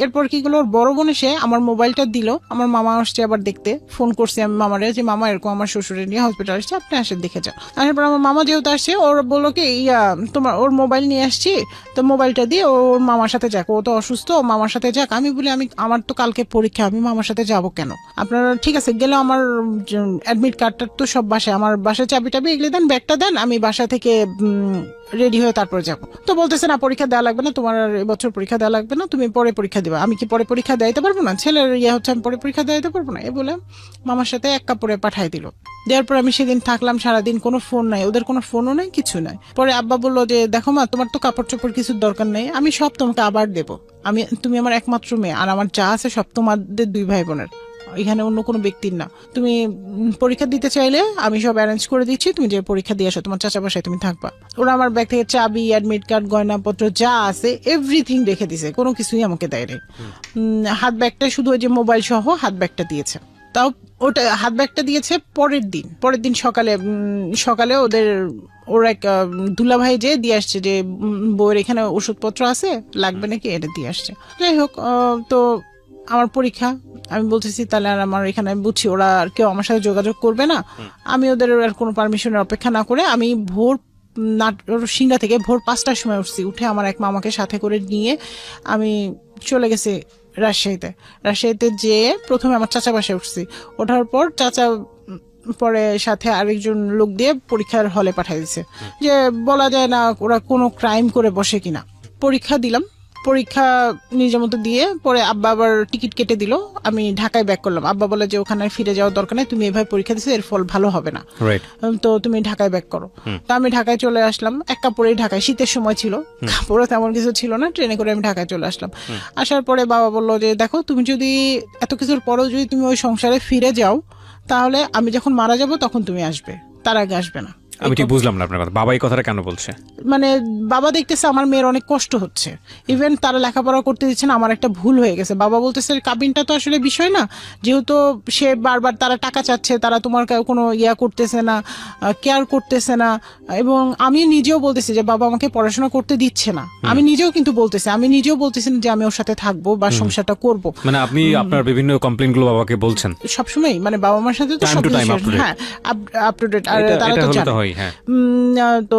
এরপর কি করলো, ওর বড় বোন এসে আমার মোবাইলটা দিল, আমার মামা আসছে আবার দেখতে, ফোন করছে আমি মামারে যে মামা এরকম আমার শ্বশুরের নিয়ে হসপিটাল আসছে, আপনি আসেন দেখে যান। তারপর আমার মামা যেহেতু আসছে, ওর বললো কি তোমার ওর মোবাইল নিয়ে আসছি, তো মোবাইলটা দিয়ে ওর মামার সাথে যাক, ও তো অসুস্থ, মামার সাথে যাক। আমি বলি আমার তো কালকে পরীক্ষা, আমি মামার সাথে যাবো কেন? আপনারা ঠিক আছে গেলে, আমার অ্যাডমিট কার্ডটা তো সব বাসায়, আমার বাসায় চাবি টাবি এগুলি দেন, ব্যাগটা দেন, আমি বাসা থেকে রেডি হয়ে তারপর যাবো। তো বলতেছে না, পরীক্ষা দেওয়া লাগবে না, তোমার এবছর পরীক্ষা দেওয়া লাগবে না, তুমি পরে পরীক্ষা দিবা। আমি কি পরে পরীক্ষা দিতে পারবো না? ছেলের হচ্ছে, আমি পরে পরীক্ষা দিতে পারবো না, এ বলে মামার সাথে এক কাপড়ে পাঠাই দিল। দেওয়ার পর আমি সেদিন থাকলাম সারাদিন, কোনো ফোন নাই, ওদের কোনো ফোনও নাই, কিছু নাই। পরে আব্বা বললো যে দেখো মা, তোমার তো কাপড় চোপড় কিছুর দরকার নেই, আমি সব তোমাকে আবার দেবো, তুমি আমার একমাত্র মেয়ে, আর আমার যা আছে সব তোমাদের 2 ভাই বোনের, এখানে অন্য কোনো ব্যক্তির না। তুমি পরীক্ষা দিতে চাইলে আমি সব অ্যারেঞ্জ করে দিচ্ছি, তুমি যে পরীক্ষা দিয়ে আসো, তোমার চাচা বাসায় তুমি থাকবা। ওরা আমার ব্যাগ থেকে চাবি, অ্যাডমিট কার্ড, গয়নাপত্র যা আছে এভরিথিং রেখে দিছে, কোনো কিছুই আমাকে দেয় নাই। হাত ব্যাগটা শুধু ওই যে মোবাইল সহ হাত ব্যাগটা দিয়েছে, তাও ওটা হাত ব্যাগটা দিয়েছে পরের দিন সকালে ওর এক দুলাভাই যে দিয়ে আসছে যে বউয়ের এখানে ওষুধপত্র আছে, লাগবে নাকি, এটা দিয়ে আসছে। যাই হোক, তো আমার পরীক্ষা, আমি বলতেছি তাহলে আর আমার এখানে বুঝছি ওরা আর কেউ আমার সাথে যোগাযোগ করবে না, আমি ওদের আর কোনো পারমিশনের অপেক্ষা না করে আমি ভোর সিংড়া থেকে ভোর 5টার সময় উঠছি, উঠে আমার এক মামাকে সাথে করে নিয়ে আমি চলে গেছি রাজশাহীতে যেয়ে প্রথমে আমার চাচা বাসায় উঠছি। ওঠার পর চাচা পরে সাথে আরেকজন লোক দিয়ে পরীক্ষার হলে পাঠিয়ে দিচ্ছে, যে বলা যায় না ওরা কোনো ক্রাইম করে বসে কিনা। পরীক্ষা দিলাম, পরীক্ষা নিজের মতো দিয়ে পরে আব্বা আবার টিকিট কেটে দিল, আমি ঢাকায় ব্যাক করলাম। আব্বা বলে যে ওখানে ফিরে যাওয়ার দরকার নেই, তুমি এভাবে পরীক্ষা দিছো, এর ফল ভালো হবে না, তো তুমি ঢাকায় ব্যাক করো। তো আমি ঢাকায় চলে আসলাম, এক কাপড়েই ঢাকায়, শীতের সময় ছিল, কাপড়ও তেমন কিছু ছিল না, ট্রেনে করে আমি ঢাকায় চলে আসলাম। আসার পরে বাবা বললো যে দেখো, তুমি যদি এত কিছুর পরেও যদি তুমি ওই সংসারে ফিরে যাও, তাহলে আমি যখন মারা যাব তখন তুমি আসবে, তার আগে আসবে না। আমি ঠিক বুঝলাম না আপনার কথা, বাবা এই কথাটা কেন বলছে? মানে বাবা দেখতেছে আমার মেয়ের অনেক কষ্ট হচ্ছে, ইভেন তারা লেখাপড়া করতে দিচ্ছে না, আমার একটা ভুল হয়ে গেছে। বাবা বলতেছে কাবিনটা তো আসলে বিষয় না, যেহেতু সে বারবার তারা টাকা চাচ্ছে, তারা তোমার কোনো করতেছে না, কেয়ার করতেছে না। এবং আমি নিজেও বলতেছি যে বাবা আমাকে পড়াশোনা করতে দিচ্ছে না, আমি নিজেও বলতেছি যে আমি ওর সাথে থাকবো বা সংসারটা করব। মানে আপনি আপনার বিভিন্ন কমপ্লেইন গুলো বাবাকে বলছেন সবসময়, মানে বাবা মার সাথে তো হ্যাঁ আপ টু ডেট, আর তারা তো জানে। তো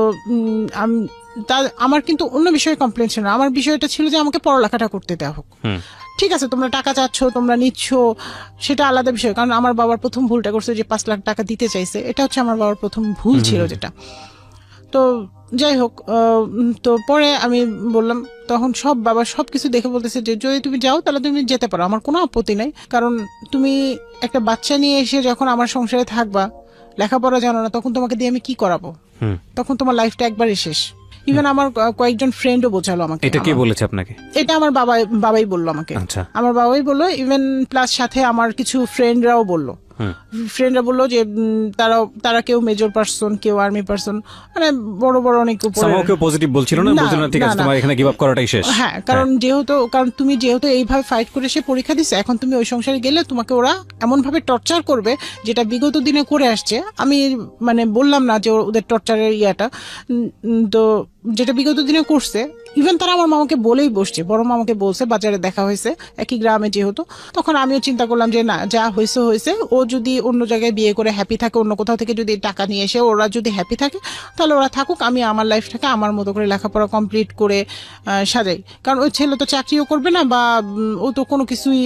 আমার কিন্তু অন্য বিষয়ে কমপ্লেন ছিল না, আমার বিষয়টা ছিল যে আমাকে পড়ালেখাটা করতে দেওয়া হোক। ঠিক আছে, তোমরা টাকা চাচ্ছ, তোমরা নিচ্ছ, সেটা আলাদা বিষয়, কারণ আমার বাবার প্রথম ভুলটা করছে যে 5 লাখ টাকা দিতে চাইছে, এটা হচ্ছে আমার বাবার প্রথম ভুল ছিল যেটা। তো যাই হোক, তো পরে আমি বললাম, তখন বাবা সবকিছু দেখে বলতেছে যে যদি তুমি যাও তাহলে তুমি যেতে পারো, আমার কোনো আপত্তি নাই, কারণ তুমি একটা বাচ্চা নিয়ে এসে যখন আমার সংসারে থাকবা, লেখাপড়া জানো না, তখন তোমাকে দিয়ে আমি কি করাবো? তখন তোমার লাইফটা একবারই শেষ। ইভেন আমার কয়েকজন ফ্রেন্ডও বোঝালো আমাকে। এটা কে বলেছে আপনাকে? এটা আমার বাবাই বললো আমাকে। আমার বাবাই বললো, ইভেন প্লাস সাথে আমার কিছু ফ্রেন্ডরাও বললো যে তারা কেউ মেজর পার্সন, কেউ আর্মি পার্সন, মানে বড় বড় অনেক উপরে, কেউ পজিটিভ বলছিল না, বলছিল না ঠিক আছে তোমার এখানে গিভ আপ করাটাই শেষ। হ্যাঁ, কারণ তুমি যেহেতু এইভাবে ফাইট করে সে পরীক্ষা দিছে, এখন তুমি ওই সংসারে গেলে তোমাকে ওরা এমন ভাবে টর্চার করবে যেটা বিগত দিনে করে আসছে। আমি মানে বললাম না যে ওদের টর্চারের তো যেটা বিগত দিনে করছে, ইভেন তারা আমার মামাকে বলেই বসছে, বড় মামাকে বলছে, বাজারে দেখা হয়েছে একই গ্রামে যেহেতু। তখন আমিও চিন্তা করলাম যে না, যা হয়েছে হয়েছে, ও যদি অন্য জায়গায় বিয়ে করে হ্যাপি থাকে, অন্য কোথাও থেকে যদি টাকা নিয়ে এসে ওরা যদি হ্যাপি থাকে তাহলে ওরা থাকুক, আমি আমার লাইফটাকে আমার মতো করে লেখাপড়া কমপ্লিট করে সাজাই। কারণ ওই ছেলে তো চাকরিও করবে না বা ও তো কোনো কিছুই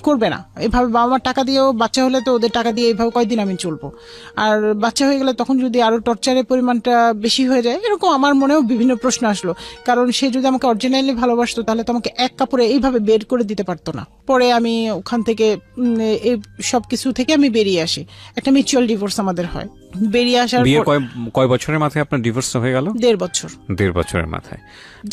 করবে না, এভাবে বাবা মার টাকা দিয়েও বাচ্চা হলে তো ওদের টাকা দিয়ে এইভাবে কয়দিন আমি চলবো, আর বাচ্চা হয়ে গেলে তখন যদি আরো টর্চারের পরিমাণটা বেশি হয়ে যায়, এরকম আমার মনেও বিভিন্ন প্রশ্ন আসলো। কারণ সে যদি আমাকে অরিজিনালি ভালোবাসতো তাহলে তো আমাকে এক কাপড়ে এইভাবে বের করে দিতে পারতো না। পরে আমি ওখান থেকে এই সব কিছু থেকে আমি বেরিয়ে আসি, একটা মিউচুয়াল ডিভোর্স আমাদের হয়। বেরিয়ে আসার বিয়ে কয় বছরের মাথায় আপনার ডিভোর্স হয়ে গেল? 1.5 বছর। 1.5 বছরের মাথায়।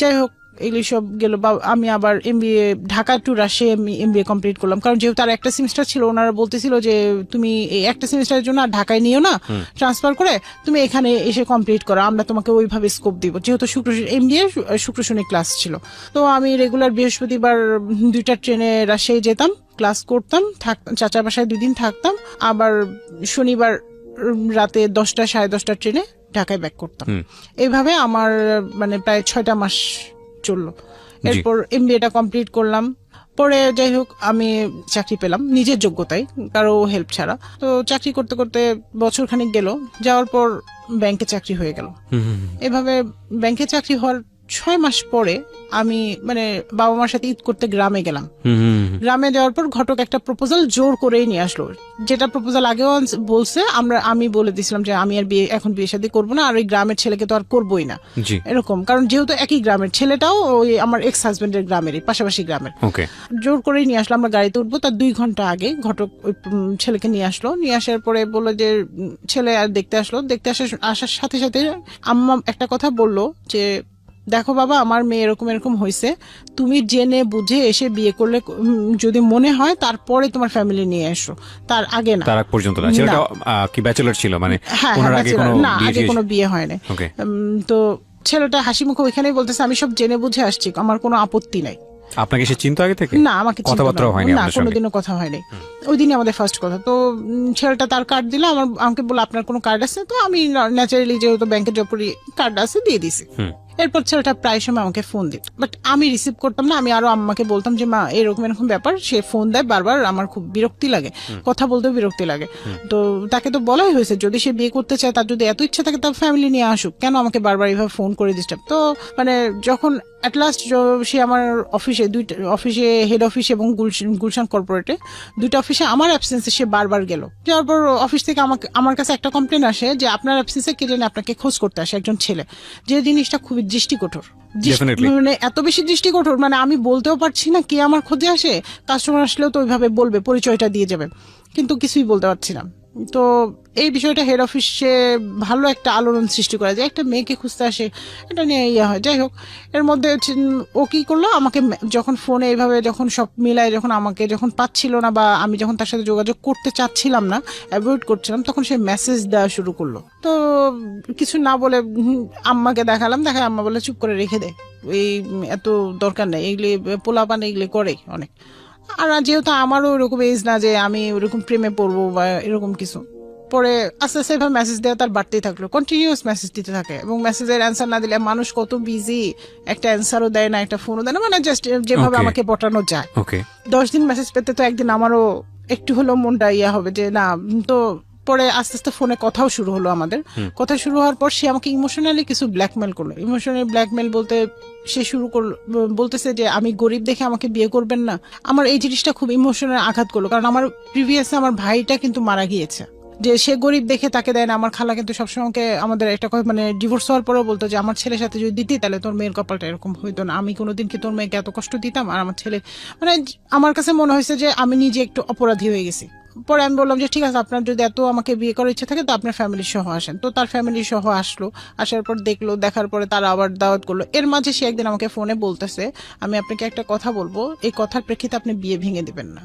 যাই হোক, এগুলি সব গেল। বা আমি আবার MBA Dhaka two Russia MBA complete করলাম, কারণ যেহেতু তার একটা সেমিস্টার ছিল, ওনারা বলতেছিল যে তুমি এই একটা সেমিস্টারের জন্য আর ঢাকায় নিও না, ট্রান্সফার করে তুমি এখানে এসে কমপ্লিট করো, আমরা তোমাকে ওইভাবে স্কোপ দিব। যেহেতু এমবিএ শুক্র শনি ক্লাস ছিল, তো আমি রেগুলার বৃহস্পতিবার 2টা ট্রেনে রাজশাহী যেতাম, ক্লাস করতাম, চাচার বাসায় 2 দিন থাকতাম, আবার শনিবার রাতে 10টা 10:30 ট্রেনে ঢাকায় ব্যাক করতাম। এইভাবে আমার মানে প্রায় 6টা মাস চললো। এরপর এমবিএটা কমপ্লিট করলাম। পরে যাই হোক আমি চাকরি পেলাম নিজের যোগ্যতায়, কারো হেল্প ছাড়া। তো চাকরি করতে করতে বছর খানিক গেল, যাওয়ার পর ব্যাংকে চাকরি হয়ে গেল। এভাবে ব্যাংকে চাকরি হওয়ার 6 মাস পরে আমি মানে বাবা মার সাথে ঈদ করতে গ্রামে গেলাম। গ্রামে যাওয়ার পর ঘটক একটা প্রপোজাল জোর করেই নিয়ে আসলো, যেটা প্রপোজাল আগেও বলছে। আমি বলে দিছিলাম যে আমি আর এখন বিয়ে শাদী করবো না, আর ওই গ্রামের ছেলেকে তো আর করবোই না এরকম, কারণ যেহেতু একই গ্রামের, ছেলেটাও ওই আমার এক্স হাজবেন্ডের গ্রামেরই, পাশাপাশি গ্রামের। জোর করেই নিয়ে আসলো। আমরা গাড়িতে উঠবো তার 2 ঘন্টা আগে ঘটক ওই ছেলেকে নিয়ে আসলো। নিয়ে আসার পরে বললো যে ছেলে আর দেখতে আসলো। দেখতে আসার সাথে সাথে আম্মা একটা কথা বললো যে দেখো বাবা, আমার মেয়ে এরকম এরকম হয়েছে, তুমি জেনে বুঝে এসে বিয়ে করলে যদি মনে হয় তারপরে তোমার ফ্যামিলি নিয়ে এসো, তার আগে না। তার আগ পর্যন্ত না। ছেলেটা কি ব্যাচেলর ছিল? মানে ওনার আগে কোনো বিয়ে হয় না। তো ছেলেটা হাসি মুখে ওইখানেই বলতেছে আমি সব জেনে বুঝে আসছি, আমার কোনো আপত্তি নাই। আপনাকে সে চিন্তা আগে থেকে? না, আমাকে কথাবার্তা হয়নি, না কোনোদিনও কথা হয়নি। ওই দিনই আমাদের ফার্স্ট কথা। তো ছেলেটা তার কার্ড দিল, আমাকে বললো আপনার কোনো কার্ড আছে? তো আমি ন্যাচারালি যেহেতু ব্যাংকে জব করি কার্ড আছে দিয়ে দিছি। এরপর ছেলেটা প্রায় সময় আমাকে ফোন দিত, বাট আমি রিসিভ করতাম না। আমি আরো আম্মাকে বলতাম যে মা এরকম এরকম ব্যাপার, সে ফোন দেয় বারবার, আমার খুব বিরক্তি লাগে, কথা বলতেও বিরক্তি লাগে। তো তাকে তো বলাই হয়েছে যদি সে বিয়ে করতে চায়, তার যদি এত ইচ্ছা থাকে তার ফ্যামিলি নিয়ে আসুক, কেন আমাকে বারবার এইভাবে ফোন করে ডিস্টার্ব। তো মানে যখন অ্যাট লাস্ট সে আমার অফিসে হেড অফিস এবং গুলশান কর্পোরেটে 2টা অফিসে আমার অ্যাবসেন্সে সে বারবার গেল। যাওয়ার পর অফিস থেকে আমার কাছে একটা কমপ্লেন আসে যে আপনার অ্যাবসেন্সে কে জানে আপনাকে খোঁজ করতে আসে একজন ছেলে। যে জিনিসটা খুবই দৃষ্টি কঠোর, মানে এত বেশি দৃষ্টি কঠোর, মানে আমি বলতেও পারছি না কে আমার খোঁজে আসে। কাস্টমার আসলেও তো ওইভাবে বলবে, পরিচয়টা দিয়ে যাবে, কিন্তু কিছুই বলতে পারছি না। তো এই বিষয়টা হেড অফিসে ভালো একটা আলোড়ন সৃষ্টি করে, যে একটা মেয়েকে খুঁজতে আসে, এটা নিয়ে ইয়ে হয়। যাই হোক, এর মধ্যে ও কি করলো, আমাকে যখন ফোনে এইভাবে যখন সব মিলায়, যখন আমাকে যখন পাচ্ছিল না বা আমি যখন তার সাথে যোগাযোগ করতে চাচ্ছিলাম না, অ্যাভয়েড করছিলাম, তখন সে মেসেজ দেওয়া শুরু করলো। তো কিছু না বলে আম্মাকে দেখালাম, দেখায় আম্মা বলে চুপ করে রেখে দে, এই এত দরকার নেই, এগুলি পোলাপান এগুলি করে অনেক। আর যেহেতু আমারও ওরকম এজ না যে আমি ওরকম প্রেমে পড়বো বা এরকম কিছু। পরে আস্তে আস্তে এভাবে মেসেজ দেওয়া তার বাড়তেই থাকলো, কন্টিনিউয়াস মেসেজ দিতে থাকে, এবং মেসেজের অ্যান্সার না দিলে মানুষ কত বিজি, একটা অ্যান্সারও দেয় না, একটা ফোনও দেয় না, মানে জাস্ট যেভাবে আমাকে পটানো যায়। 10 দিন মেসেজ পেতে তো একদিন আমারও একটু হলেও মনটা ইয়া হবে যে না। তো পরে আস্তে আস্তে ফোনে কথাও শুরু হলো আমাদের। কথা শুরু হওয়ার পর সে আমাকে ইমোশনালি কিছু ব্ল্যাকমেল করলো। ইমোশনালি ব্ল্যাকমেল বলতে সে শুরু করলো, বলতেছে যে আমি গরিব দেখে আমাকে বিয়ে করবেন না। আমার এই জিনিসটা খুব ইমোশনাল আঘাত করলো, কারণ আমার প্রিভিয়াসে আমার ভাইটা কিন্তু মারা গিয়েছে, যে সে গরিব দেখে তাকে দেয় না। আমার খালা কিন্তু সবসময় আমাদের একটা কথা, মানে ডিভোর্স হওয়ার পরেও বলতো যে আমার ছেলের সাথে যদি দিতি তাহলে তোর মেয়ের কপালটা এরকম হইতো না। আমি কোনোদিন কি তোর মেয়েকে এত কষ্ট দিতাম? আর আমার ছেলে, মানে আমার কাছে মনে হয়েছে যে আমি নিজে একটু অপরাধী হয়ে গেছি। পরে আমি বললাম যে ঠিক আছে, আপনার যদি এত আমাকে বিয়ে করার ইচ্ছা থাকে তো আপনার ফ্যামিলি সহ আসেন। তো তার ফ্যামিলি সহ আসলো, আসার পর দেখলো, দেখার পরে তারা আবার দাওয়াত করলো। এর মাঝে সে একদিন আমাকে ফোনে বলতেছে আমি আপনাকে একটা কথা বলবো, এই কথার প্রেক্ষিতে আপনি বিয়ে ভেঙে দিবেন না।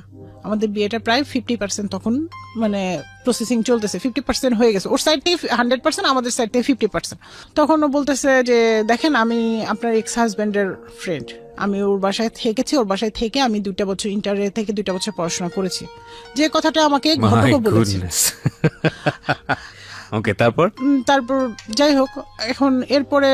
আমাদের বিয়েটা প্রায় 50% তখন মানে প্রসেসিং চলতেছে, 50% হয়ে গেছে, ওর সাইড থেকে 100%, আমাদের সাইড থেকে 50%। তখন ও বলতেছে যে দেখেন আমি আপনার এক্স হাজবেন্ডের ফ্রেন্ড, আমি ওর বাসায় থেকেছি, ওর বাসায় থেকে আমি 2টা বছর ইন্টারে থেকে 2টা বছর পড়াশোনা করেছি। যে কথাটা আমাকে ঘটকও বলেছে। ওকে, তারপর তারপর যাই হোক, এখন এরপরে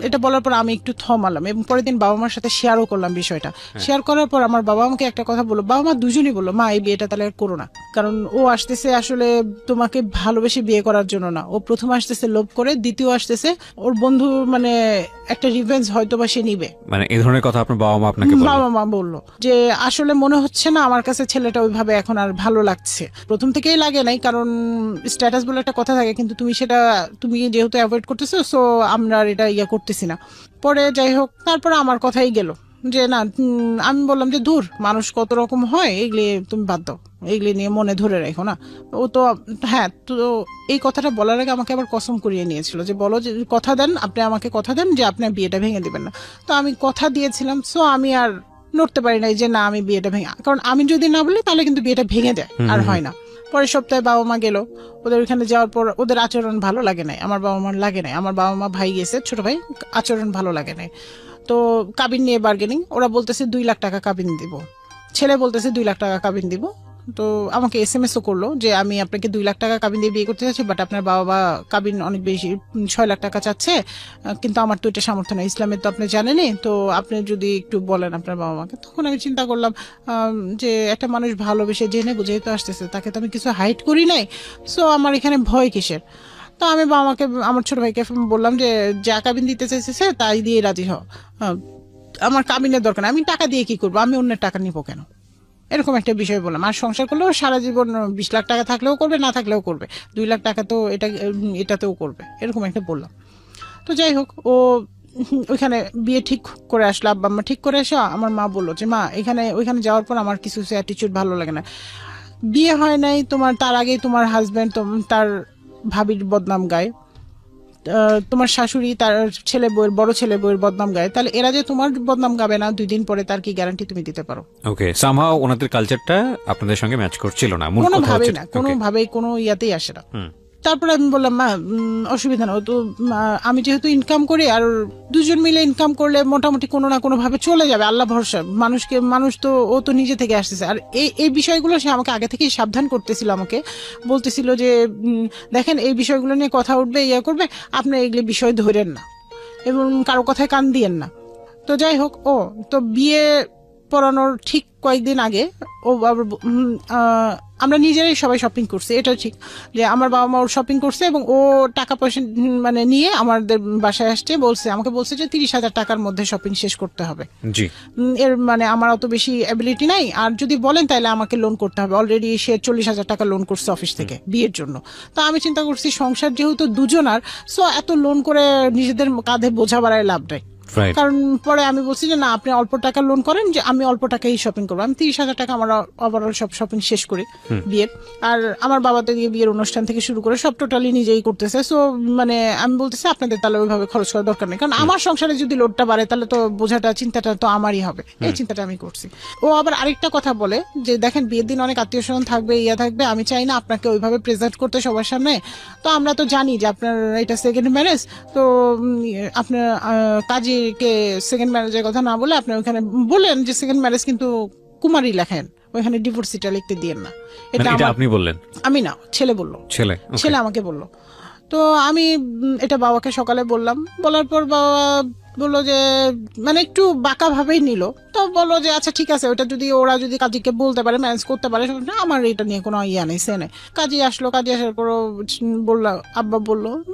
এটা বলার পর আমি একটু থমালাম এবং পরের দিন বাবা মার সাথে শেয়ারও করলাম বিষয়টা। শেয়ার করার পর আমার বাবা আমাকে একটা কথা বললো, বাবা মা দুজনই বললো, মা এই বিয়েটা তাহলে আর করো না, কারণ ও আসতেছে আসলে তোমাকে ভালোবেসে বিয়ে করার জন্য না, ও প্রথম আসতেছে লোভ করে, দ্বিতীয় আসতেছে ওর বন্ধু মানে একটা রিভেঞ্জ হয়তো বা সে নিবে। মানে এই ধরনের কথা আপনার বাবা মা আপনাকে বললো? বাবা মা বললো যে আসলে মনে হচ্ছে না আমার কাছে ছেলেটা ওইভাবে এখন আর ভালো লাগছে। প্রথম থেকেই লাগে নাই, কারণ স্ট্যাটাস বলে একটা কথা থাকে, কিন্তু তুমি যেহেতু অ্যাভয়েড করতেছো, সো আমরা আর এটা করতেছি না। পরে যাই হোক, তারপরে আমার কথাই গেল যে না, আমি বললাম যে দূর, মানুষ কত রকম হয়, এগুলি তুমি বাদ দাও, এগুলি নিয়ে মনে ধরে রাখো না। ও তো হ্যাঁ, তো এই কথাটা বলার আগে আমাকে আবার কসম করিয়ে নিয়েছিল যে বলো যে কথা দেন, আপনি আমাকে কথা দেন যে আপনি বিয়েটা ভেঙে দিবেন না। তো আমি কথা দিয়েছিলাম, সো আমি আর নড়তে পারি নাই যে না আমি বিয়েটা ভেঙে, কারণ আমি যদি না বলি তাহলে কিন্তু বিয়েটা ভেঙে যায় আর হয় না। পরের সপ্তাহে বাবা মা গেল, ওদের ওইখানে যাওয়ার পর ওদের আচরণ ভালো লাগে নাই, আমার বাবা মার লাগে নাই। আমার বাবা মা ভাই গেছে, ছোট ভাই, আচরণ ভালো লাগে নাই। তো কাবিন নিয়ে বার্গেনিং, ওরা বলতেছে 2 লাখ টাকা কাবিন দিব, ছেলে বলতেছে 2 লাখ টাকা কাবিন দিব। তো আমাকে SMS-ও করলো যে আমি আপনাকে 2 লাখ টাকা কাবিন দিয়ে বিয়ে করতে চাচ্ছি, বাট আপনার বাবা কাবিন অনেক বেশি 6 লাখ টাকা চাচ্ছে, কিন্তু আমার তো এটা সামর্থ্য নেই, ইসলামের তো আপনি জানেনই, তো আপনি যদি একটু বলেন আপনার বাবা মাকে। তখন আমি চিন্তা করলাম যে একটা মানুষ ভালোবেসে জেনে বুঝেই তো আসতেছে, তাকে তো আমি কিছু হাইড করি নাই, সো আমার এখানে ভয় কিসের। তো আমি বাবা মাকে, আমার ছোট ভাইকে বললাম যে যা কাবিন দিতে চাইছে তাই দিয়ে রাজি হও, আমার কাবিনের দরকার নেই, আমি টাকা দিয়ে কি করবো, আমি অন্যের টাকা নিবো কেন, এরকম একটা বিষয় বললাম। আর সংসার করলেও সারা জীবন 20 লাখ টাকা থাকলেও করবে, না থাকলেও করবে, 2 লাখ টাকা তো এটাতেও করবে, এরকম একটা বললাম। তো যাই হোক, ও ওইখানে বিয়ে ঠিক করে আসলো, আব্বা আম্মা ঠিক করে আসো। আমার মা বললো যে মা ওইখানে যাওয়ার পর আমার কিছু অ্যাটিটিউড ভালো লাগে না, বিয়ে হয় নাই তোমার, তার আগেই তোমার হাজবেন্ড তার ভাবির বদনাম গায়, তোমার শাশুড়ি তার বড় ছেলে বউয়ের বদনাম গায়, তাহলে এরা যে তোমার বদনাম গাবে না 2 দিন পরে, তার কি গ্যারান্টি তুমি দিতে পারো? ওকে, সামহাও ওনাদের কালচারটা আপনাদের সঙ্গে ম্যাচ করছিল না, মূল কথা হচ্ছে না, কোনোভাবেই কোনো ইয়াতেই আসে না। তারপরে আমি বললাম মা অসুবিধা না, তো আমি যেহেতু ইনকাম করি, আর দুজন মিলে ইনকাম করলে মোটামুটি কোনো না কোনো ভাবে চলে যাবে, আল্লাহ ভরসা, মানুষ তো ও তো নিজে থেকে আসতেছে। আর এই বিষয়গুলো সে আমাকে আগে থেকেই সাবধান করতেছিল, আমাকে বলতেছিল যে দেখেন এই বিষয়গুলো নিয়ে কথা উঠবে, করবে, আপনি এগুলো বিষয় ধরেন না এবং কারো কথায় কান দিয়েন না। তো যাই হোক, তো বিয়ে পড়ানোর ঠিক কয়েকদিন আগে ও আমরা নিজেরাই সবাই শপিং করছি, এটাও ঠিক যে আমার বাবা মা ওর শপিং করছে এবং ও টাকা পয়সা মানে নিয়ে আমাদের বাসায় আসছে, আমাকে বলছে যে 30,000 টাকার মধ্যে শপিং শেষ করতে হবে। জি, এর মানে আমার অত বেশি অ্যাবিলিটি নাই, আর যদি বলেন তাহলে আমাকে লোন করতে হবে, অলরেডি সে 40,000 টাকা লোন করছে অফিস থেকে বিয়ের জন্য। তো আমি চিন্তা করছি সংসার যেহেতু দুজনার, সো এত লোন করে নিজেদের কাঁধে বোঝা বাড়ায় লাভ নাই, কারণ পরে আমি বলছি যে না আপনি অল্প টাকা লোন করেন, যে আমি অল্প টাকাই শপিং করবো, আমি 30,000 টাকা আমার ওভারঅল সব শপিং শেষ করি বিয়ের। আর আমার বাবাতে দিয়ে বিয়ের অনুষ্ঠান থেকে শুরু করে সব টোটালি নিজেই করতেছে, সো মানে আমি বলতেছি আপনাদের তাহলে ওইভাবে খরচ করার দরকার নেই, কারণ আমার সংসারে যদি লোডটা বাড়ে তাহলে তো চিন্তাটা তো আমারই হবে, এই চিন্তাটা আমি করছি। ও আবার আরেকটা কথা বলে যে দেখেন বিয়ের দিন অনেক আত্মীয় স্বজন থাকবে, থাকবে, আমি চাই না আপনাকে ওইভাবে প্রেজেন্ট করতে সবার সামনে, তো আমরা তো জানি যে আপনার এটা সেকেন্ড ম্যারেজ, তো আপনার কাজে কে সেকেন্ড ম্যারেজের কথা না বলে আপনি ওখানে বলেন যে সেকেন্ড ম্যারেজ, কিন্তু কুমারী লেখেন, ওইখানে ডিভোর্সিটা লিখতে দিয়েন না। এটা আপনি বললেন? আমি না, ছেলে বললো, ছেলে আমাকে বললো। তো আমি এটা বাবাকে সকালে বললাম, বলার পর বাবা বললো যে মানে একটু বাঁকা ভাবেই নিল, তো বললো যে আচ্ছা ঠিক আছে, ওটা যদি ওরা যদি কাজীকে বলতে পারে, ম্যানেজ করতে পারে, আমার এটা নিয়ে কোনো নেই, সে নেই। কাজী আসার পর আব্বা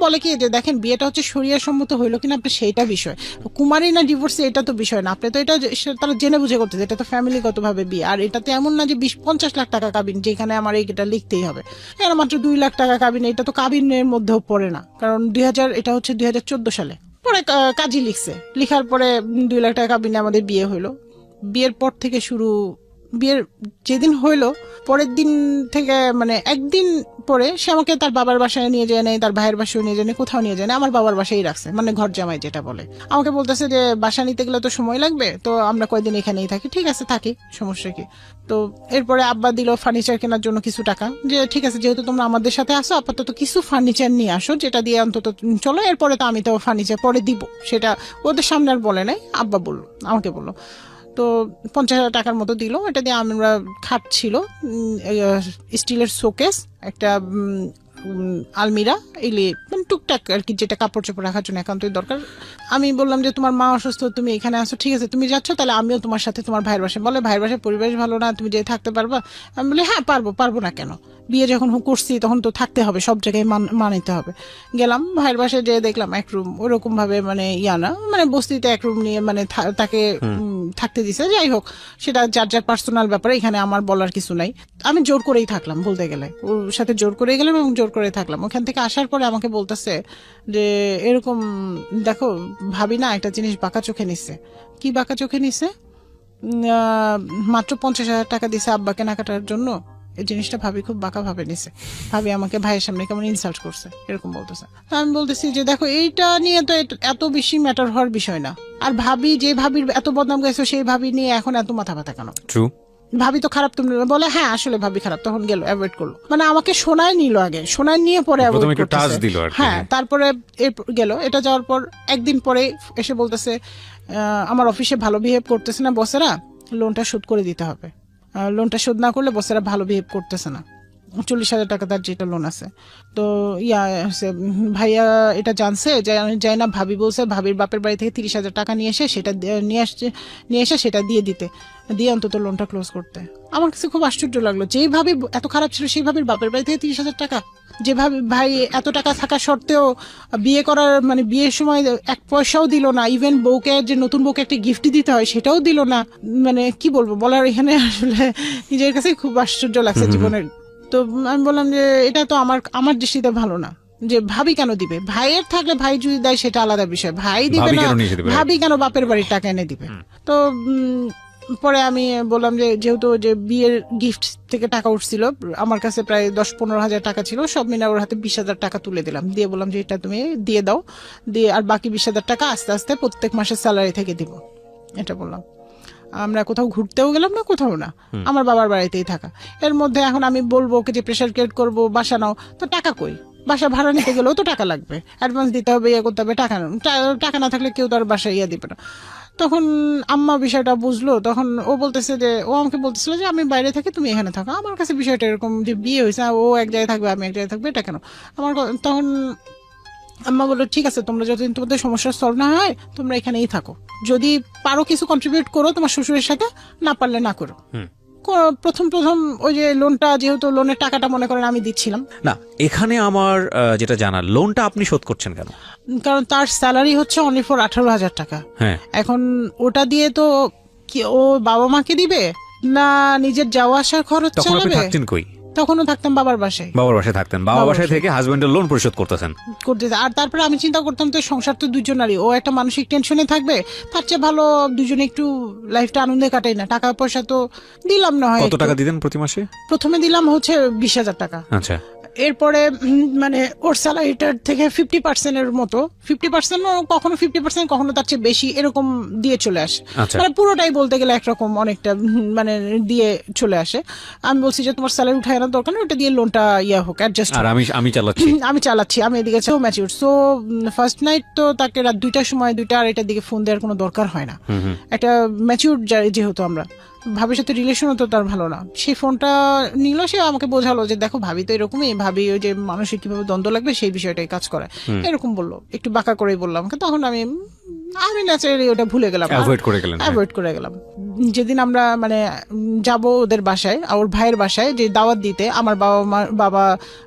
বলে কি যে দেখেন বিয়েটা হচ্ছে শরিয়া সম্মত হইলো কিনা আপনি সেইটা বিষয়, কুমারী না ডিভোর্সি এটা তো বিষয় না, আপনি তো এটা তারা জেনে বুঝে করতেছে, এটা তো ফ্যামিলিগত ভাবে বিয়ে, আর এটাতে এমন না যে 20-50 লাখ টাকা কাবিন, যেখানে আমার এটা লিখতেই হবে, এর মাত্র 2 লাখ টাকা কাবিন, এটা তো কাবিনের মধ্যেও পড়ে না, কারণ এটা হচ্ছে 2014 সালে। পরে কাজী লিখছে, লিখার পরে 2 লাখ টাকা কাবিনে আমাদের বিয়ে হইলো। বিয়ের পর থেকে বিয়ের যেদিন হইলো পরের দিন থেকে মানে একদিন পরে সে আমাকে তার বাবার বাসায় নিয়ে যায় নাই, তার ভাইয়ের বাসায় নিয়ে যায় নাই, কোথাও নিয়ে যায় না, আমার বাবার বাসায় রাখছে, মানে ঘর জামাই যেটা বলে। আমাকে বলতেছে যে বাসা নিতে গেলে তো সময় লাগবে, তো আমরা কয়দিন এখানেই থাকি, ঠিক আছে থাকি, সমস্যা কি। তো এরপরে আব্বা দিল ফার্নিচার কেনার জন্য কিছু টাকা, যে ঠিক আছে যেহেতু তোমরা আমাদের সাথে আসো, আপাতত কিছু ফার্নিচার নিয়ে আসো, যেটা দিয়ে অন্তত চলো, এরপরে তো আমি তো ফার্নিচার পরে দিব, সেটা ওদের সামনে আর বলে নাই, আব্বা আমাকে বললো। তো 50,000 টাকার মতো দিল, এটা দিয়ে আমরা খাট ছিল, স্টিলের শোকেস, একটা আলমিরা এগুলি মানে টুকটাক আর কি, যেটা কাপড় চোপড় রাখার জন্য একান্তই দরকার। আমি বললাম যে তোমার মা অসুস্থ, তুমি এখানে আসো, ঠিক আছে তুমি যাচ্ছ, তাহলে আমিও তোমার সাথে তোমার ভাইয়ের বাসায়। বলে ভাইয়ের বাসায় পরিবেশ ভালো না, তুমি যে থাকতে পারবা? আমি বলি হ্যাঁ পারবো না কেন, বিয়ে যখন করছি তখন তো থাকতে হবে, সব জায়গায় মানিতে হবে। গেলাম ভাইয়ের বাসায়, যেয়ে দেখলাম এক রুম, ওরকম ভাবে মানে না মানে বস্তিতে এক রুম নিয়ে মানে তাকে থাকতে দিছে। যাই হোক, সেটা যার যার পার্সোনাল ব্যাপারে, এখানে আমার বলার কিছু নাই। আমি জোর করেই থাকলাম, বলতে গেলে ওর সাথে জোর করে গেলাম এবং জোর করে থাকলাম। ওখান থেকে আসার পরে আমাকে বলতেছে যে এরকম দেখো ভাবি না একটা জিনিস বাঁকা চোখে নিচ্ছে। কি বাঁকা চোখে নিচ্ছে? মাত্র 50,000 টাকা দিছে আব্বা কেনাকাটার জন্য, এই জিনিসটা ভাবি খুব বাঁকা ভাবে নিছে। ভাবি আমাকে ভাইয়ের সামনে কেমন ইনসাল্ট করছে, এরকম বলতেছে। আমি বলতেছি যে দেখো এইটা নিয়ে তো এত বেশি ম্যাটার হওয়ার বিষয় না। আর ভাবি যে ভাবির এত বদনাম গেছে, সেই ভাবি নিয়ে এখন এত মাথা ব্যথা কেন? ট্রু, ভাবি তো খারাপ। তুমি বলে হ্যাঁ আসলে ভাবি খারাপ, তখন গেল অ্যাভয়েড করলো। মানে আমাকে শোনায় নিল, আগে শোনায় নিয়ে পরে হ্যাঁ, তারপরে গেল। এটা যাওয়ার পর একদিন পরে এসে বলতেছে আমার অফিসে ভালো বিহেভ করতেছে না বসেরা, লোনটা শোধ করে দিতে হবে। লোনটা শোধ না করলে বসেরা ভালো বিহেভ করতেছে না। 40,000 টাকা তার যেটা লোন আছে। তো ভাইয়া এটা জানছে, যাই না ভাবি বলছে ভাবির বাপের বাড়ি থেকে 30,000 টাকা নিয়ে এসে সেটা নিয়ে এসে সেটা দিয়ে অন্তত লোনটা ক্লোজ করতে। আমার কাছে খুব আশ্চর্য লাগলো, যেই ভাবি এত খারাপ ছিল সেই ভাবির বাপের বাড়ি থেকে 30,000 টাকা, যেভাবে ভাই এত টাকা থাকা সত্ত্বেও বিয়ে করার মানে বিয়ের সময় 1 পয়সাও দিল না। ইভেন বউকে, যে নতুন বউকে একটা গিফট দিতে হয় সেটাও দিল না। মানে কি বলবো, বলার এখানে আসলে নিজের কাছে খুব আশ্চর্য লাগছে জীবনের। তো আমি বললাম যে এটা তো আমার দৃষ্টিতে ভালো না, যে ভাবি কেন দিবে? ভাইয়ের থাকলে ভাই যদি দেয় সেটা আলাদা বিষয়, ভাই দিবে না, ভাবি কেন বাপের বাড়ির টাকা এনে দিবে? তো পরে আমি বললাম যে যেহেতু যে বিয়ের গিফট থেকে টাকা উঠছিল, আমার কাছে প্রায় 10-15 হাজার টাকা ছিল, সব মিলে ওর হাতে 20,000 টাকা তুলে দিলাম। দিয়ে বললাম যে এটা তুমি দিয়ে দাও, দিয়ে আর বাকি 20,000 টাকা আস্তে আস্তে প্রত্যেক মাসের স্যালারি থেকে দিব, এটা বললাম। আমরা কোথাও ঘুরতেও গেলাম না, কোথাও না, আমার বাবার বাড়িতেই থাকা। এর মধ্যে এখন আমি বলবো ওকে যে প্রেশার ক্রিয়েট করবো, বাসা নাও, তো টাকা কই? বাসা ভাড়া নিতে গেলেও তো টাকা লাগবে, অ্যাডভান্স দিতে হবে, ইয়ে করতে হবে, টাকা না থাকলে কেউ তো আর বাসায় ইয়ে দিবে না। তখন আম্মা বিষয়টা বুঝলো, তখন ও বলতেছে যে ও আমাকে বলতেছিল যে আমি বাইরে থাকি, তুমি এখানে থাকো। আমার কাছে বিষয়টা এরকম যে বিয়ে হয়েছে, ও এক জায়গায় থাকবে আমি এক জায়গায় থাকবে, এটা কেন? তখন আম্মা বললো ঠিক আছে, তোমরা যতদিন তোমাদের সমস্যা সলভ না হয় তোমরা এখানেই থাকো, যদি পারো কিছু কন্ট্রিবিউট করো তোমার শ্বশুরের সাথে, না পারলে না করো। প্রথম ওই যে লোনটা, যেহেতু লোনের টাকাটা মনে করেন আমি দিচ্ছিলাম না, এখানে আমার যেটা জানার, লোনটা আপনি শোধ করছেন কেন? কারণ তার স্যালারি হচ্ছে অনলি ফর 18,000 টাকা। হ্যাঁ, এখন ওটা দিয়ে তো কি ও বাবা মাকে দিবে না নিজের যাওয়া আসার খরচ চালাবে? থাকতেন কই? তখনও থাকতাম বাবার বাসায়। থাকতেন বাবার বাসায় থেকে হাজবেন্ডের লোন পরিশোধ করতেছেন। আর তারপরে আমি চিন্তা করতাম তো সংসার তো দুজনারই, ও একটা মানসিক টেনশনে থাকবে, তার চেয়ে ভালো দুজনে একটু লাইফটা আনন্দে কাটাই না। টাকা পয়সা তো দিলাম না হয়। কত টাকা দিতেন প্রতি মাসে? প্রথমে দিলাম হচ্ছে 20,000 টাকা। আচ্ছা। এরপরে মানে ওর স্যালারিটার থেকে 50% মতো, 50% কখনো 50% কখনো তার চেয়ে বেশি এরকম দিয়ে চলে আসে। মানে পুরোটাই বলতে গেলে একরকম অনেকটা মানে দিয়ে চলে আসে। আমি বলছি যে তোমার স্যালারি উঠায় আনার দরকার না, ওটা দিয়ে লোনটা হোক অ্যাডজাস্ট। আর আমি চালাচ্ছি আমি এদিকে so mature. So first night তো তাকে রাত 2টার সময় 2:30টার দিকে ফোন দেওয়ার কোনো দরকার হয় না। একটা ম্যাচিউর যেহেতু আমরা, ভাবির সাথে রিলেশনও তো তার ভালো না, সেই ফোনটা নিল, সে আমাকে বোঝালো যে দেখো ভাবি তো এরকমই, ভাবি ওই যে মানুষের কিভাবে দ্বন্দ্ব লাগবে সেই বিষয়টাই কাজ করে, এরকম বললো, একটু বাঁকা করেই বললাম। তখন আমি ন্যাচারালি ওটা ভুলে গেলাম, অ্যাভয়েড করে গেলাম। যেদিন আমরা মানে যাব ওদের বাসায়, ওর ভাইয়ের বাসায় যে দাওয়াত দিতে, আমার বাবা,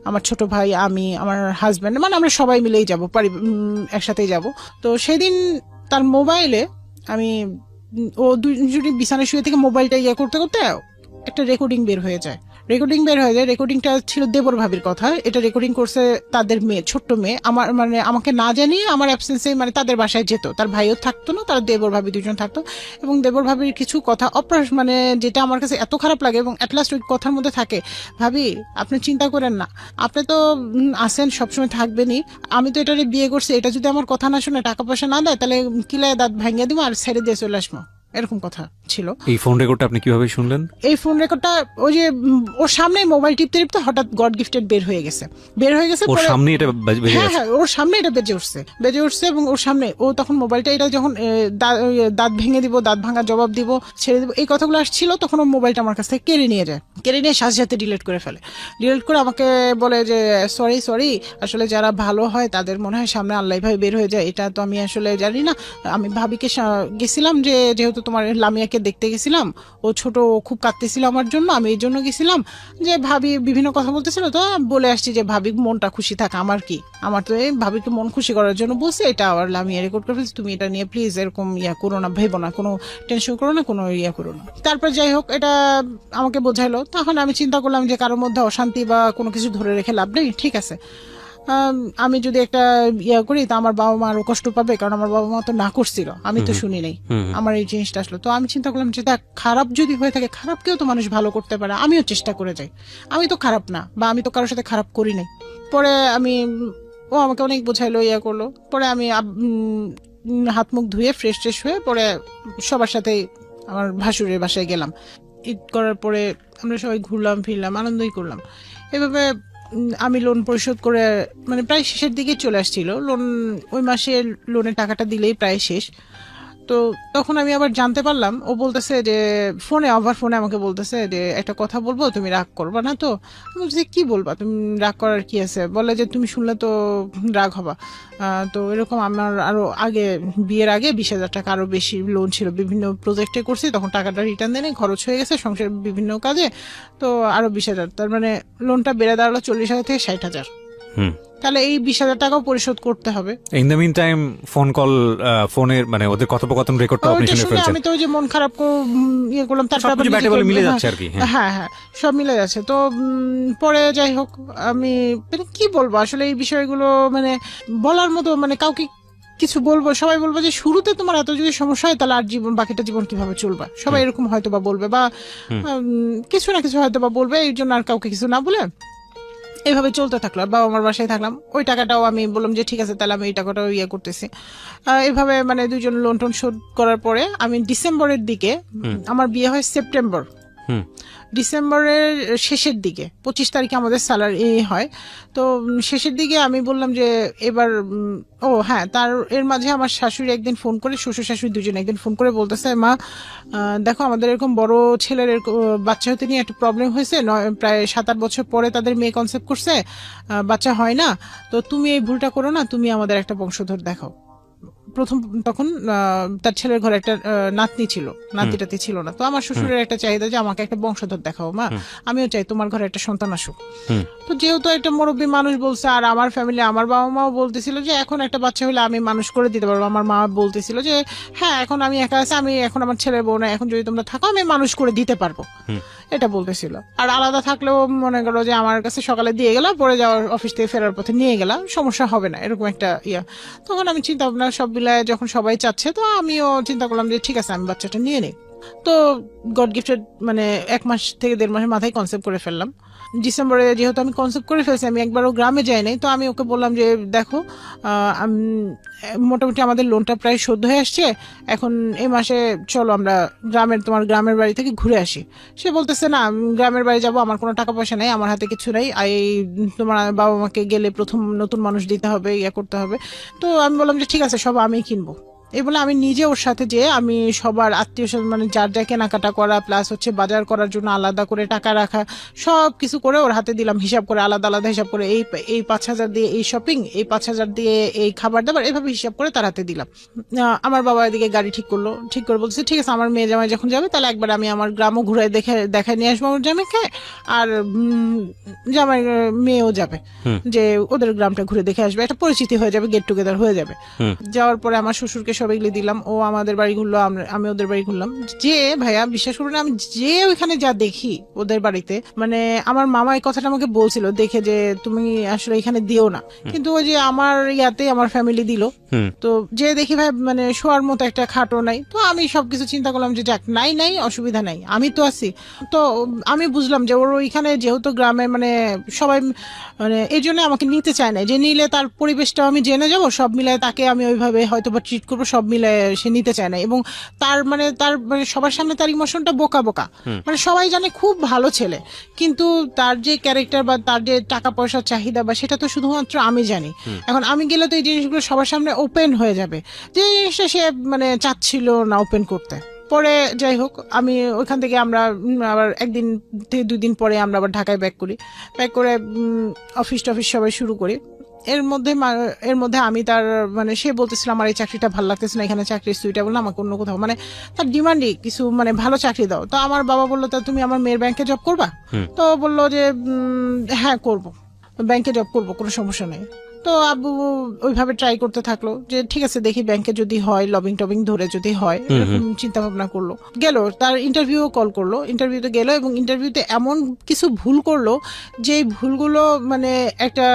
আমার ছোট ভাই, আমি, আমার হাজবেন্ড, মানে আমরা সবাই মিলেই যাবো, একসাথেই যাব। তো সেদিন তার মোবাইলে আমি, ও দুজনে বিছানায় শুয়ে থেকে মোবাইলটা করতে করতে একটা রেকর্ডিং বের হয়ে যায়। রেকর্ডিংটা ছিল দেবর ভাবির কথা। এটা রেকর্ডিং করছে তাদের মেয়ে, ছোট্ট মেয়ে, আমার মানে আমাকে না জানিয়ে আমার অ্যাবসেন্সে মানে তাদের বাসায় যেত। তার ভাইও থাকতো না, তার দেবর ভাবি দুজন থাকতো, এবং দেবর ভাবির কিছু কথা মানে যেটা আমার কাছে এত খারাপ লাগে, এবং অ্যাটলাস্ট ওই কথার মধ্যে থাকে, ভাবি আপনি চিন্তা করেন না, আপনি তো আসেন সবসময় থাকবেনই, আমি তো এটারে বিয়ে করছি, এটা যদি আমার কথা না শুনে টাকা পয়সা না দেয় তাহলে কিলায় দাঁত ভাঙিয়ে দিব আর ছেড়ে দিয়ে চলে আসবো। এরকম কথা ছিল। এই ফোন রেকর্ডটা আপনি কিভাবে শুনলেন? এই ফোন রেকর্ডটা ওই যে ওর সামনে মোবাইল টিপতে টিপতে হঠাৎ গড গিফটেড বের হয়ে গেছে। ওর সামনে এটা বেজে হ্যাঁ গেছে? হ্যাঁ, ওর সামনে এটা বেজে উঠছে এবং ওর সামনে ও তখন মোবাইলটা, এটা যখন দাঁত ভেঙে দিব, দাঁত ভাঙা জবাব দিব, ছেড়ে দিব, এই কথাগুলো আসছিল, তখন ও মোবাইলটা আমার কাছ থেকে কেড়ে নিয়ে যায়। কেড়ে নিয়ে সাথে সাথে ডিলিট করে ফেলে। ডিলিট করে আমাকে বলে যে সরি, আসলে যারা ভালো হয় তাদের মনে হয় সামনে আল্লাহ ভাবে বের হয়ে যায়, এটা তো আমি আসলে জানি না। আমি ভাবিকে গেছিলাম, যে যেহেতু তোমার লামিয়াকে দেখতে গেছিলাম, ও ছোট, ও খুব কাঁদতেছিল আমার জন্য, আমি এই জন্য গেছিলাম, যে ভাবি বিভিন্ন কথা বলতেছিল, তো বলে আসছি যে ভাবি মনটা খুশি থাক, আমার কি, আমার তো এই ভাবিকে মন খুশি করার জন্য বলছি, এটা আবার লামিয়া রেকর্ড করে ফেলছি, তুমি এটা নিয়ে প্লিজ এরকম করো না, ভেবো না, কোনো টেনশন করো না, কোনো করো না। তারপর যাই হোক, এটা আমাকে বোঝাইলো। তখন আমি চিন্তা করলাম যে কারোর মধ্যে অশান্তি বা কোনো কিছু ধরে রেখে লাভ নেই, ঠিক আছে, আমি যদি একটা করি তা আমার বাবা মা আরো কষ্ট পাবে, কারণ আমার বাবা মা তো না করছিল, আমি তো শুনি নাই, আমার এই জিনিসটা আসলো। তো আমি চিন্তা করলাম যে দেখ, খারাপ যদি হয়ে থাকে, খারাপকেও তো মানুষ ভালো করতে পারে, আমিও চেষ্টা করে যাই, আমি তো খারাপ না, বা আমি তো কারোর সাথে খারাপ করি নাই। পরে ও আমাকে অনেক বোঝাইলো, করলো। পরে আমি হাত মুখ ধুয়ে ফ্রেশ হয়ে পরে সবার সাথে আমার ভাসুরের বাসায় গেলাম। ঈদ করার পরে আমরা সবাই ঘুরলাম ফিরলাম, আনন্দই করলাম। এভাবে আমি লোন পরিশোধ করে, মানে প্রায় শেষের দিকে চলে আসছিল লোন, ওই মাসে লোনের টাকাটা দিলেই প্রায় শেষ। তো তখন আমি আবার জানতে পারলাম, ও বলতেছে যে ফোনে আমাকে বলতেছে যে একটা কথা বলবো, তুমি রাগ করবা না তো? আমি বলছি কি বলবা, তুমি রাগ করার কি আছে? বলে যে তুমি শুনলে তো রাগ হবা। তো এরকম আমার আরো আগে, বিয়ের আগে 20,000 টাকা আরো বেশি লোন ছিল, বিভিন্ন প্রজেক্টে করছি, তখন টাকাটা রিটার্ন দেনে খরচ হয়ে গেছে সংসারের বিভিন্ন কাজে, তো আরো 20,000, তার মানে লোনটা বেড়ে দাঁড়ালো 40,000 থেকে 60,000। তাহলে এই 20,000 টাকাও পরিশোধ করতে হবে। In the mean time phone call, ফোনের মানে ওদের কথোপকথন রেকর্ডটা আপনি শুনে ফেলছেন। আমি তো ওই যে মন খারাপ করলাম, তারপর মিলে যাচ্ছে আর কি। হ্যাঁ হ্যাঁ, সব মিলে যাচ্ছে। তো পরে যাই হোক, আমি মানে কি বলবো আসলে এই বিষয়গুলো, মানে বলার মতো, মানে কাউকে কিছু বলবো, সবাই বলবো যে শুরুতে তোমার এত যদি সমস্যা হয়, তাহলে আর বাকিটা জীবন কিভাবে চলবা, সবাই এরকম হয়তো বা বলবে, বা কিছু না কিছু হয়তো বা বলবে, এই জন্য আর কাউকে কিছু না বলে এইভাবে চলতে থাকলো। আর বাবা আমার বাসায় থাকলাম, ওই টাকাটাও আমি বললাম যে ঠিক আছে, তাহলে আমি এই টাকাটাও করতেছি। এইভাবে মানে দুইজন লোন টোন শোধ করার পরে আমি ডিসেম্বরের দিকে, আমার বিয়ে হয় সেপ্টেম্বর, ডিসেম্বরের শেষের দিকে 25 তারিখে আমাদের স্যালারি হয়। তো শেষের দিকে আমি বললাম যে এবার, ও হ্যাঁ, তার এর মাঝে আমার শাশুড়ি একদিন ফোন করে, শ্বশুর শাশুড়ি দুজন একদিন ফোন করে বলতেছে, মা দেখো আমাদের এরকম বড় ছেলের বাচ্চা হতে নিয়ে একটা প্রবলেম হয়েছে, প্রায় 7-8 বছর পরে তাদের মেয়ে কনসেপ্ট করছে, বাচ্চা হয় না, তো তুমি এই ভুলটা করো না, তুমি আমাদের একটা বংশধর দেখাও। প্রথম তখন তার ছেলের ঘরে একটা নাতনি ছিল, নাতিটাতি ছিল না, তো আমার শ্বশুরের একটা চাহিদা যে আমাকে একটা বংশধর দেখাও মা, আমিও চাই তোমার ঘরে একটা সন্তান আসুক। তো যেহেতু একটা মুরব্বী মানুষ বলছে, আর আমার ফ্যামিলি, আমার বাবা মাও বলতেছিল যে এখন একটা বাচ্চা হলে আমি মানুষ করে দিতে পারবো, আমার মা বলতেছিল যে হ্যাঁ এখন আমি একা আছি, আমি এখন আমার ছেলের বউ না, এখন যদি তোমরা থাকো আমি মানুষ করে দিতে পারবো, এটা বলতেছিল। আর আলাদা থাকলেও মনে করো যে আমার কাছে সকালে দিয়ে গেলাম, পরে যাওয়ার অফিস থেকে ফেরার পথে নিয়ে গেলাম, সমস্যা হবে না, এরকম একটা তখন আমি চিন্তা ভাবনা সব মিলায় যখন সবাই চাচ্ছে, তো আমিও চিন্তা করলাম যে ঠিক আছে, আমি বাচ্চাটা নিয়ে নিই। তো গড গিফটেড মানে 1 মাস থেকে 1.5 মাসের মাথায় কনসেপ্ট করে ফেললাম। ডিসেম্বরে যেহেতু আমি কনসেপ্ট করে ফেলছি, আমি একবারও গ্রামে যাই নাই, তো আমি ওকে বললাম যে দেখো মোটামুটি আমাদের লোনটা প্রায় শোধ হয়ে আসছে, এখন এই মাসে চলো আমরা তোমার গ্রামের বাড়ি থেকে ঘুরে আসি। সে বলতেছে না, গ্রামের বাড়ি যাবো, আমার কোনো টাকা পয়সা নাই, আমার হাতে কিছু নাই, তোমার বাবা মাকে গেলে প্রথম নতুন মানুষ দিতে হবে, করতে হবে। তো আমি বললাম যে ঠিক আছে, সব আমিই কিনবো। এই বলে আমি নিজে ওর সাথে যে আমি সবার আত্মীয় স্বজন, মানে যার যা কেনাকাটা করা, প্লাস হচ্ছে বাজার করার জন্য আলাদা করে টাকা রাখা, সব কিছু করে ওর হাতে দিলাম, হিসাব করে, আলাদা আলাদা হিসাব করে, এই 5,000 দিয়ে এই শপিং, এই 5,000 দিয়ে এই খাবার দাবার, এভাবে হিসাব করে তার হাতে দিলাম। আমার বাবা এদিকে গাড়ি ঠিক করে বলছে ঠিক আছে, আমার মেয়ে জামাই যখন যাবে তাহলে একবার আমি আমার গ্রামও ঘুরে দেখায় নিয়ে আসবো আমার জামাইকে, আর জামাই মেয়েও যাবে, যে ওদের গ্রামটা ঘুরে দেখে আসবে, একটা পরিচিতি হয়ে যাবে, গেট টুগেদার হয়ে যাবে। যাওয়ার পরে আমার শ্বশুরকে সব এগুলি দিলাম, ও আমাদের বাড়ি ঘুরলো, আমি ওদের বাড়ি ঘুরলাম। যে ভাইয়া বিশ্বাস করবেন, আমি যে ওইখানে যা দেখি ওদের বাড়িতে, মানে আমার মামা এই কথাটা আমাকে বলছিল দেখে যে তুমি আসলে এখানে দিও না, কিন্তু ওই যে আমার আমার ফ্যামিলি দিল, তো যে দেখি ভাই মানে শোয়ার মতো একটা খাটও নাই। তো আমি সবকিছু চিন্তা করলাম যে যাক, নাই অসুবিধা নাই, আমি তো আছি। তো আমি বুঝলাম যে ওর ওইখানে যেহেতু গ্রামে মানে সবাই মানে এই জন্য আমাকে নিতে চায় না, যে নিলে তার পরিবেশটা আমি জেনে যাবো, সব মিলায় তাকে আমি ওইভাবে হয়তো বা ট্রিট করবো, সব মিলে সে নিতে চায় না, এবং তার মানে সবার সামনে তার ইমোশনটা বোকা বোকা, মানে সবাই জানে খুব ভালো ছেলে, কিন্তু তার যে ক্যারেক্টার বা তার যে টাকা পয়সার চাহিদা বা সেটা তো শুধুমাত্র আমি জানি। এখন আমি গেলে তো এই জিনিসগুলো সবার সামনে ওপেন হয়ে যাবে, যে জিনিসটা সে মানে চাচ্ছিল না ওপেন করতে। পরে যাই হোক, আমি ওইখান থেকে আমরা আবার একদিন থেকে 2 দিন পরে আমরা আবার ঢাকায় ব্যাক করে অফিস টফিস সবাই শুরু করি। এর মধ্যে আমি তার মানে সে বলতেছিল আমার এই চাকরিটা ভালো লাগতেছে না, এখানে চাকরি সুইটেবল না, আমাকে অন্য কোথাও, মানে তার ডিমান্ডই কিছু মানে ভালো চাকরি দাও। তো আমার বাবা বললো, তা তুমি আমার মেয়ের ব্যাংকে জব করবা? তো বললো যে হ্যাঁ করবো, ব্যাংকে জব করবো, কোনো সমস্যা নেই। তো আব্বু ওইভাবে ট্রাই করতে থাকলো যে ঠিক আছে দেখি ব্যাংকে যদি হয়, লবিং টবিং ধরে যদি হয়, এরকম চিন্তা ভাবনা করলো। গেল, তার ইন্টারভিউ কল করলো, ইন্টারভিউতে গেল এবং ইন্টারভিউতে এমন কিছু ভুল করলো যে ভুলগুলো মানে একটা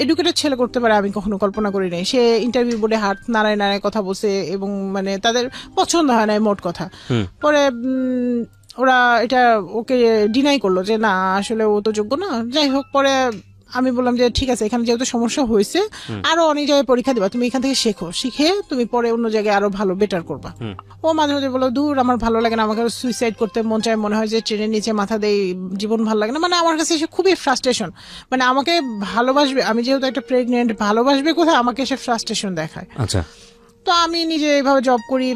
এডুকেটেড ছেলে করতে পারে আমি কখনো কল্পনা করি নাই। সে ইন্টারভিউ বোর্ডে হাত নাড়ায় নাড়ায় কথা বলছে এবং মানে তাদের পছন্দ হয় না মোট কথা। পরে ওরা এটা ওকে ডিনাই করলো যে না আসলে ও তো যোগ্য না। যাই হোক, পরে আমি বললাম যে ঠিক আছে এখানে যেহেতু সমস্যা হয়েছে আরো অনেক জায়গায় পরীক্ষা দিবা, তুমি এখান থেকে শেখো, শিখে তুমি পরে অন্য জায়গায় আরো ভালো বেটার করবা। ও মাঝে মাঝে বললো দূর আমার ভালো লাগে না, আমাকে সুইসাইড করতে মন চায়, মনে হয় যে ট্রেনের নিচে মাথা দেই, জীবন ভালো লাগে না। মানে আমার কাছে এসে খুবই ফ্রাস্ট্রেশন, মানে আমাকে ভালোবাসবে, আমি যেহেতু একটা প্রেগনেন্ট, ভালোবাসবে কোথায়, আমাকে এসে ফ্রাস্ট্রেশন দেখায়। আচ্ছা, তো আমি নিজে এইভাবে জব করি,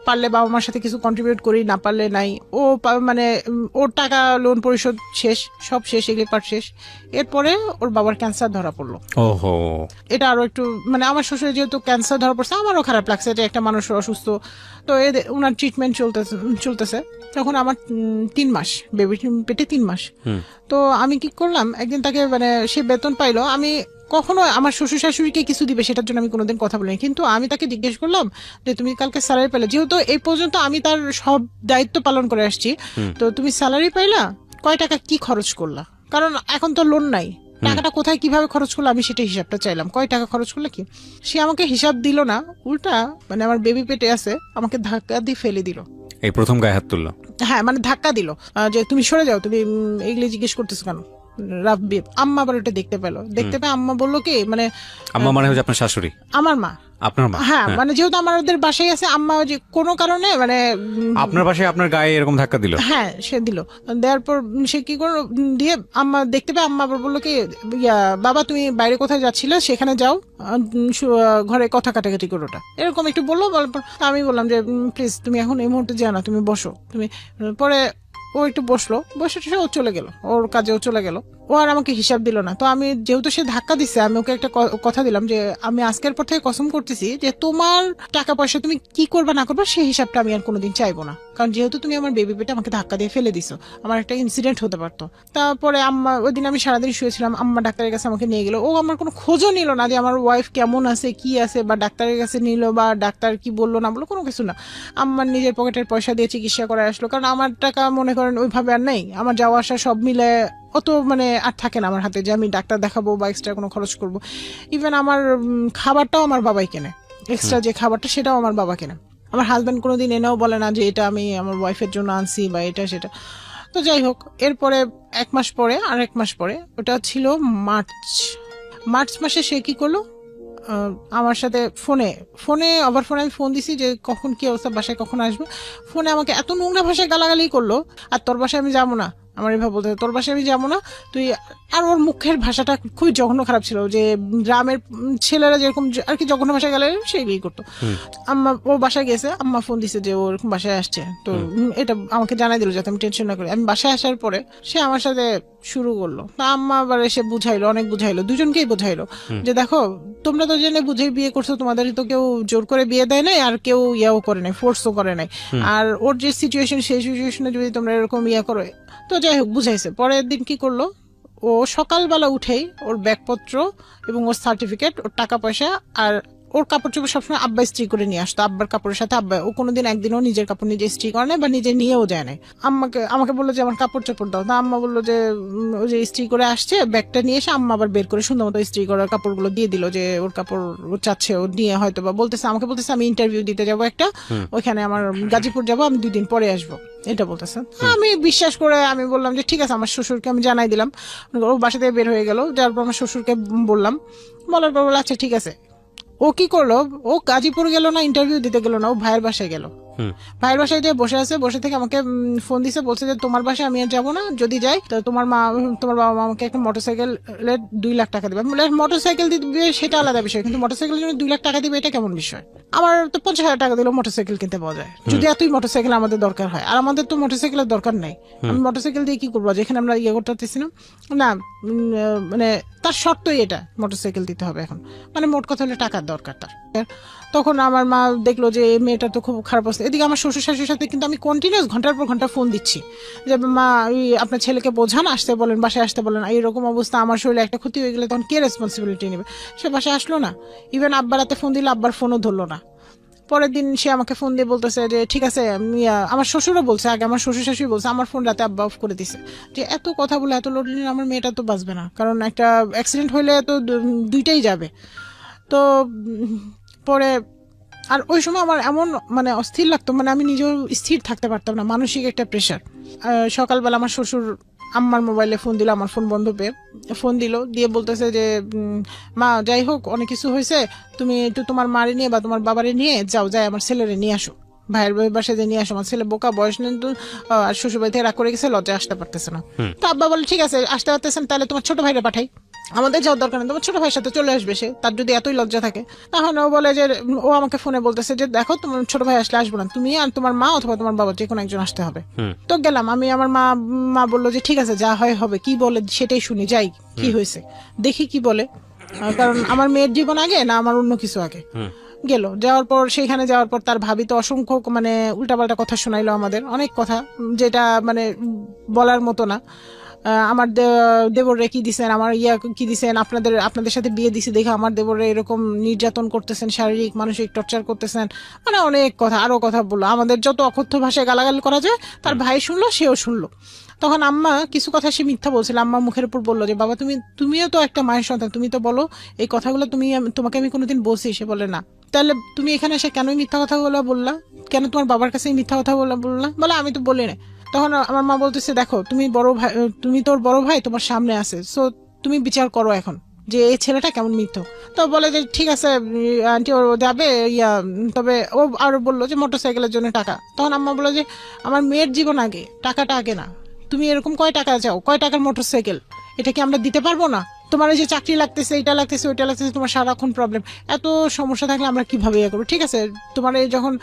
পারলে বাবা মার সাথে কিছু কন্ট্রিবিউট করি, না পারলে নাই। ও মানে ওর টাকা লোন পরিশোধ শেষ, সব শেষ, এগুলি পার্ট শেষ। এরপরে ওর বাবার ক্যান্সার ধরা পড়লো। ওহো, এটা আরো একটু মানে আমার শ্বশুরের যেহেতু ক্যান্সার ধরা পড়ছে, আমারও খারাপ লাগছে যে একটা মানুষ অসুস্থ, তো ওনার ট্রিটমেন্ট চলতেছে। তখন আমার 3 মাস, বেবি পেটে 3 মাস। তো আমি কি করলাম, একদিন তাকে মানে সে বেতন পাইলো, আমি কখনো আমার শ্বশুর শাশুড়িকে কিছু দিবে সেটার জন্য আমি কোনোদিন কথা বলিনি, কিন্তু আমি তাকে জিজ্ঞেস করলাম যে তুমি কালকে স্যালারি পেলে, যেহেতু এই পর্যন্ত আমি তার সব দায়িত্ব পালন করে আসছি, তো তুমি স্যালারি পাইলা, কয় টাকা কি খরচ করলা, কারণ এখন তো লোন নাই, টাকাটা কোথায় কিভাবে খরচ করলো আমি সেটা হিসাবটা চাইলাম, কয় টাকা খরচ করলে কি। সে আমাকে হিসাব দিল না, উল্টা মানে আমার বেবি পেটে আছে আমাকে ধাক্কা দিয়ে ফেলে দিল। এই প্রথম গায়ে হাত তুললো? হ্যাঁ, মানে ধাক্কা দিল যে তুমি সরে যাও, তুমি এগুলি জিজ্ঞেস করতেছো কেন। রাব্বি আম্মা আবার ওটা দেখতে পেয়ে আম্মা বললো কি, মানে আম্মা মানে হচ্ছে আপনার শাশুড়ি? আমার মা। আপনার মা? হ্যাঁ, মানে যেহেতু আমাদের বাসায় আছে, আম্মা যে কোনো কারণে মানে আপনার বাসায় আপনার গায়ে এরকম ধাক্কা দিল? হ্যাঁ, সে দিল, দেওয়ার পর সে কি করলো, দিয়ে আম্মা দেখতে পেয়ে আম্মা আবার বললো কি বাবা তুমি বাইরে কোথায় যাচ্ছিলে, সেখানে যাও, ঘরে কথা কাটাকাটি করো, ওটা এরকম একটু বললো। আমি বললাম যে প্লিজ তুমি এখন এই মুহূর্তে যাও না, তুমি বসো। তুমি পরে ও একটু বসলো, বসে ও চলে গেল, ওর কাজে ও চলে গেল, ও আর আমাকে হিসাব দিল না। তো আমি যেহেতু সে ধাক্কা দিচ্ছে, আমি ওকে একটা কথা দিলাম যে আমি আজকের পর থেকে কসম করতেছি যে তোমার টাকা পয়সা তুমি কি করবা না করবা সেই হিসাবটা আমি আর কোনোদিন চাইবো না, কারণ যেহেতু তুমি আমার বেবি পেটে আমাকে ধাক্কা দিয়ে ফেলে দিছো, আমার একটা ইনসিডেন্ট হতে পারতো। তারপরে আম্মা, ওই দিন আমি সারাদিন শুয়েছিলাম, আম্মা ডাক্তারের কাছে আমাকে নিয়ে গেল, ও আমার কোনো খোঁজও নিল না যে আমার ওয়াইফ কেমন আছে কি আছে, বা ডাক্তারের কাছে নিল বা ডাক্তার কি বললো না বললো, কোনো কিছু না। আম্মার নিজের পকেটের পয়সা দিয়ে চিকিৎসা করে আসলো, কারণ আমার টাকা মনে করেন ওইভাবে আর নেই, আমার যাওয়া আসা সব মিলে অত মানে আর থাকে না আমার হাতে যে আমি ডাক্তার দেখাবো বা এক্সট্রা কোনো খরচ করবো। ইভেন আমার খাবারটাও আমার বাবাই কেনে, এক্সট্রা যে খাবারটা সেটাও আমার বাবা কেনে। আমার হাজব্যান্ড কোনোদিন এনেও বলে না যে এটা আমি আমার ওয়াইফের জন্য আনছি বা এটা সেটা। তো যাই হোক, এরপরে 1 মাস পরে আর 1 মাস পরে, ওটা ছিল মার্চ মাসে, সে কি করলো, আমার সাথে ফোনে আমি ফোন দিছি যে কখন কি অবস্থা, বাসায় কখন আসবে। ফোনে আমাকে এত নোংরা ভাষায় গালাগালি করলো, আর তোর বাসায় আমি যাবো না, আমার এভাবে বলতে, তোর বাসায় আমি যাবো না তুই। আর ওর মুখের ভাষাটা খুবই জঘন্য খারাপ ছিল, যে গ্রামের ছেলেরা যেরকম আর কি জঘন্য ভাষায় গালে সেইগুলোই করতো। আম্মা ও বাসায় গেছে, আম্মা ফোন দিছে যে ও এরকম বাসায় আসছে, তো এটা আমাকে জানাই দিল যাতে আমি টেনশন না করি। আমি বাসায় আসার পরে সে আমার সাথে শুরু করলো, তা আম্মা আবার এসে বুঝাইলো, অনেক বুঝাইলো, দুজনকেই বুঝাইলো যে দেখো তোমরা তো জেনে বুঝে বিয়ে করছো, তোমাদের তো কেউ জোর করে বিয়ে দেয় নাই, আর কেউ ইয়াও করে নাই, ফোর্সও করে নাই। আর ওর যে সিচুয়েশন, সেই সিচুয়েশনে যদি তোমরা এরকম ইয়া করো, তো যাই হোক বুঝাইছে। পরের দিন কি করলো, ও সকালবেলা উঠেই ওর ব্যাগপত্র এবং ওর সার্টিফিকেট, ওর টাকা পয়সা আর ওর কাপড় চোপড় সবসময় আব্বা ইস্ত্রি করে নিয়ে আসতো, আব্বার কাপড়ের সাথে আব্বা, ও কোনোদিন একদিনও নিজের কাপড় নিজে ইস্ত্রি করে নেয় বা নিজে নিয়েও যায় না। আমাকে বললো যে আমার কাপড় চোপড় দাও, তা আম্মা বললো যে ও যে ইস্ত্রি করে আসছে, ব্যাগটা নিয়ে এসে আম্মা আবার বের করে সুন্দর মতো ইস্ত্রি করার কাপড়গুলো দিয়ে দিল, যে ওর কাপড় ও চাচ্ছে, ও নিয়ে হয়তো বা আমাকে বলতেছে আমি ইন্টারভিউ দিতে যাবো একটা, ওইখানে আমার গাজীপুর যাবো, আমি 2 দিন পরে আসবো, এটা বলতেছে। আমি বিশ্বাস করে আমি বললাম যে ঠিক আছে, আমার শ্বশুরকে আমি জানাই দিলাম। ও বাসা থেকে বের হয়ে গেল, যার পর আমার শ্বশুরকে বললাম, বলার পর বললো আচ্ছা ঠিক আছে। ও কি করলো, ও গাজীপুর গেল না, ইন্টারভিউ দিতে গেল না, ও ভাইয়ের বাসায় গেল। ভাইয়ের বাসায় যে বসে আছে, বসে থেকে আমাকে ফোন দিছে, বলছে যে তোমার বাসায় আমি আর যাবো না, যদি যাই তো তোমার বাবা মা আমাকে একটা মোটরসাইকেলের 2 লাখ টাকা দিবে। মোটরসাইকেল দিবে সেটা আলাদা বিষয়, কিন্তু মোটরসাইকেলের জন্য 2 লাখ টাকা দিবে এটা কেমন বিষয়? আমার তো 50,000 টাকা দিলেও মোটরসাইকেল কিনতে পাওয়া যায়, যদি এতই মোটরসাইকেল আমাদের দরকার হয়। আর আমাদের তো মোটরসাইকেলের দরকার নাই, আমি মোটরসাইকেল দিয়ে কি করবো যেখানে আমরা ইয়ে করতে পারতেছি না। না মানে তার শর্তই এটা, মোটরসাইকেল দিতে হবে এখন, মানে মোট কথা হলে টাকার দরকার তার। তখন আমার মা দেখলো যে মেয়েটা তো খুব খারাপ অবস্থা। এদিকে আমার শ্বশুর শাশুড়ির সাথে কিন্তু আমি কন্টিনিউস ঘন্টার পর ঘন্টা ফোন দিচ্ছি যে মা আপনার ছেলেকে বোঝান, আসতে বলেন, বাসায় আসতে বলেন, এইরকম অবস্থা, আমার শরীরে একটা ক্ষতি হয়ে গেলে তখন কে রেসপন্সিবিলিটি নেবে? সে বাসায় আসলো না, ইভেন আব্বার হাতে ফোন দিলে আব্বার ফোনও ধরলো না। পরের দিন সে আমাকে ফোন দিয়ে বলতেছে যে ঠিক আছে, আমার শ্বশুরও বলছে, আগে আমার শ্বশুর শাশুড়ি বলছে, আমার ফোন রাতে আব্বা অফ করে দিছে, যে এত কথা বলে এত লোড নিলে আমার মেয়েটা তো বাঁচবে না, কারণ একটা অ্যাক্সিডেন্ট হইলে তো দুইটাই যাবে। তো পরে আর ওই সময় আমার এমন মানে অস্থির লাগতো, মানে আমি নিজেও স্থির থাকতে পারতাম না, মানসিক একটা প্রেশার। সকালবেলা আমার শ্বশুর আম্মার মোবাইলে ফোন দিল, আমার ফোন বন্ধ পেয়ে ফোন দিল, দিয়ে বলতেছে যে মা যাই হোক অনেক কিছু হয়েছে, তুমি একটু তোমার মারে নিয়ে বা তোমার বাবারে নিয়ে যাও, যাই আমার ছেলেরে নিয়ে আসো, ভাইয়ের বাসায় যে নিয়ে আসো, আমার ছেলে বোকা, বয়স নেই তো, আর শ্বশুর বাড়ি থেকে রাগ করে গেছে, লজ্জায় আসতে পারতেছে না। তো আব্বা বলে ঠিক আছে আসতে পারতেছেন, তাহলে তোমার ছোট ভাইরে পাঠাই, আমাদের যাওয়ার দরকার নেই, তোমার ছোট ভাইয়ের সাথে চলে আসবে, সে তার যদি এতই লজ্জা থাকে। তখন ও বলে যে ও আমাকে ফোনে বলতেছে যে দেখো তোমার ছোট ভাই আসলে আসবো না, তুমি আর তোমার মা অথবা তোমার বাবা যে কোনো একজন আসতে হবে। তো গেলাম আমি, আমার মা বললো যে ঠিক আছে যা হয় হবে, কি বলে সেটাই শুনি, যাই কি হয়েছে দেখি কি বলে, কারণ আমার মেয়ের জীবন আগে না আমার অন্য কিছু আগে। গেল, যাওয়ার পর সেখানে যাওয়ার পর তার ভাবি তো অসংখ্য মানে উল্টাপাল্টা কথা শোনাইলো আমাদের, অনেক কথা যেটা মানে বলার মতো না। আমার দেবররে কি দিছেন, আমার কি দিছেন, আপনাদের সাথে বিয়ে দিছি দেখে আমার দেবররে এরকম নির্যাতন করতেছেন, শারীরিক মানসিক টর্চার করতেছেন, মানে অনেক কথা, আরো কথা বললো। আমাদের যত অকথ্য ভাষায় গালাগালি করা যায় তার ভাই শুনলো, সেও শুনলো। তখন আম্মা কিছু কথা সে মিথ্যা বলছিল, আম্মা মুখের উপর বললো যে বাবা তুমিও তো একটা মায়ের সন্তান, তুমি তো বলো এই কথাগুলো, তোমাকে আমি কোনোদিন বলছি? সে বলে না। তাহলে তুমি এখানে এসে কেন মিথ্যা কথাগুলো বললা, কেন তোমার বাবার কাছে মিথ্যা কথা বললা? বলে আমি তো বলি না। তখন আমার মা বলতেছে দেখো তুমি বড় ভাই, তুমি তোর বড় ভাই তোমার সামনে আছে, সো তুমি বিচার করো এখন যে এই ছেলেটা কেমন মিথ্য। তো বলে যে ঠিক আছে আন্টি ও যাবে তবে ও আর বললো যে মোটরসাইকেলের জন্য টাকা। তখন আম্মা বললো যে আমার মেয়ের জীবন আগে, টাকাটা আগে না, তুমি এরকম কয় টাকা চাও, কয় টাকার মোটরসাইকেল, এটা কি আমরা দিতে পারবো না? তোমার এই যে চাকরি লাগতেছে, এটা লাগতেছে, ওইটা লাগতেছে, তোমার সারাক্ষণ প্রবলেম, এত সমস্যা থাকলে আমরা কিভাবে ইয়ে করবো? ঠিক আছে তোমার এই যখন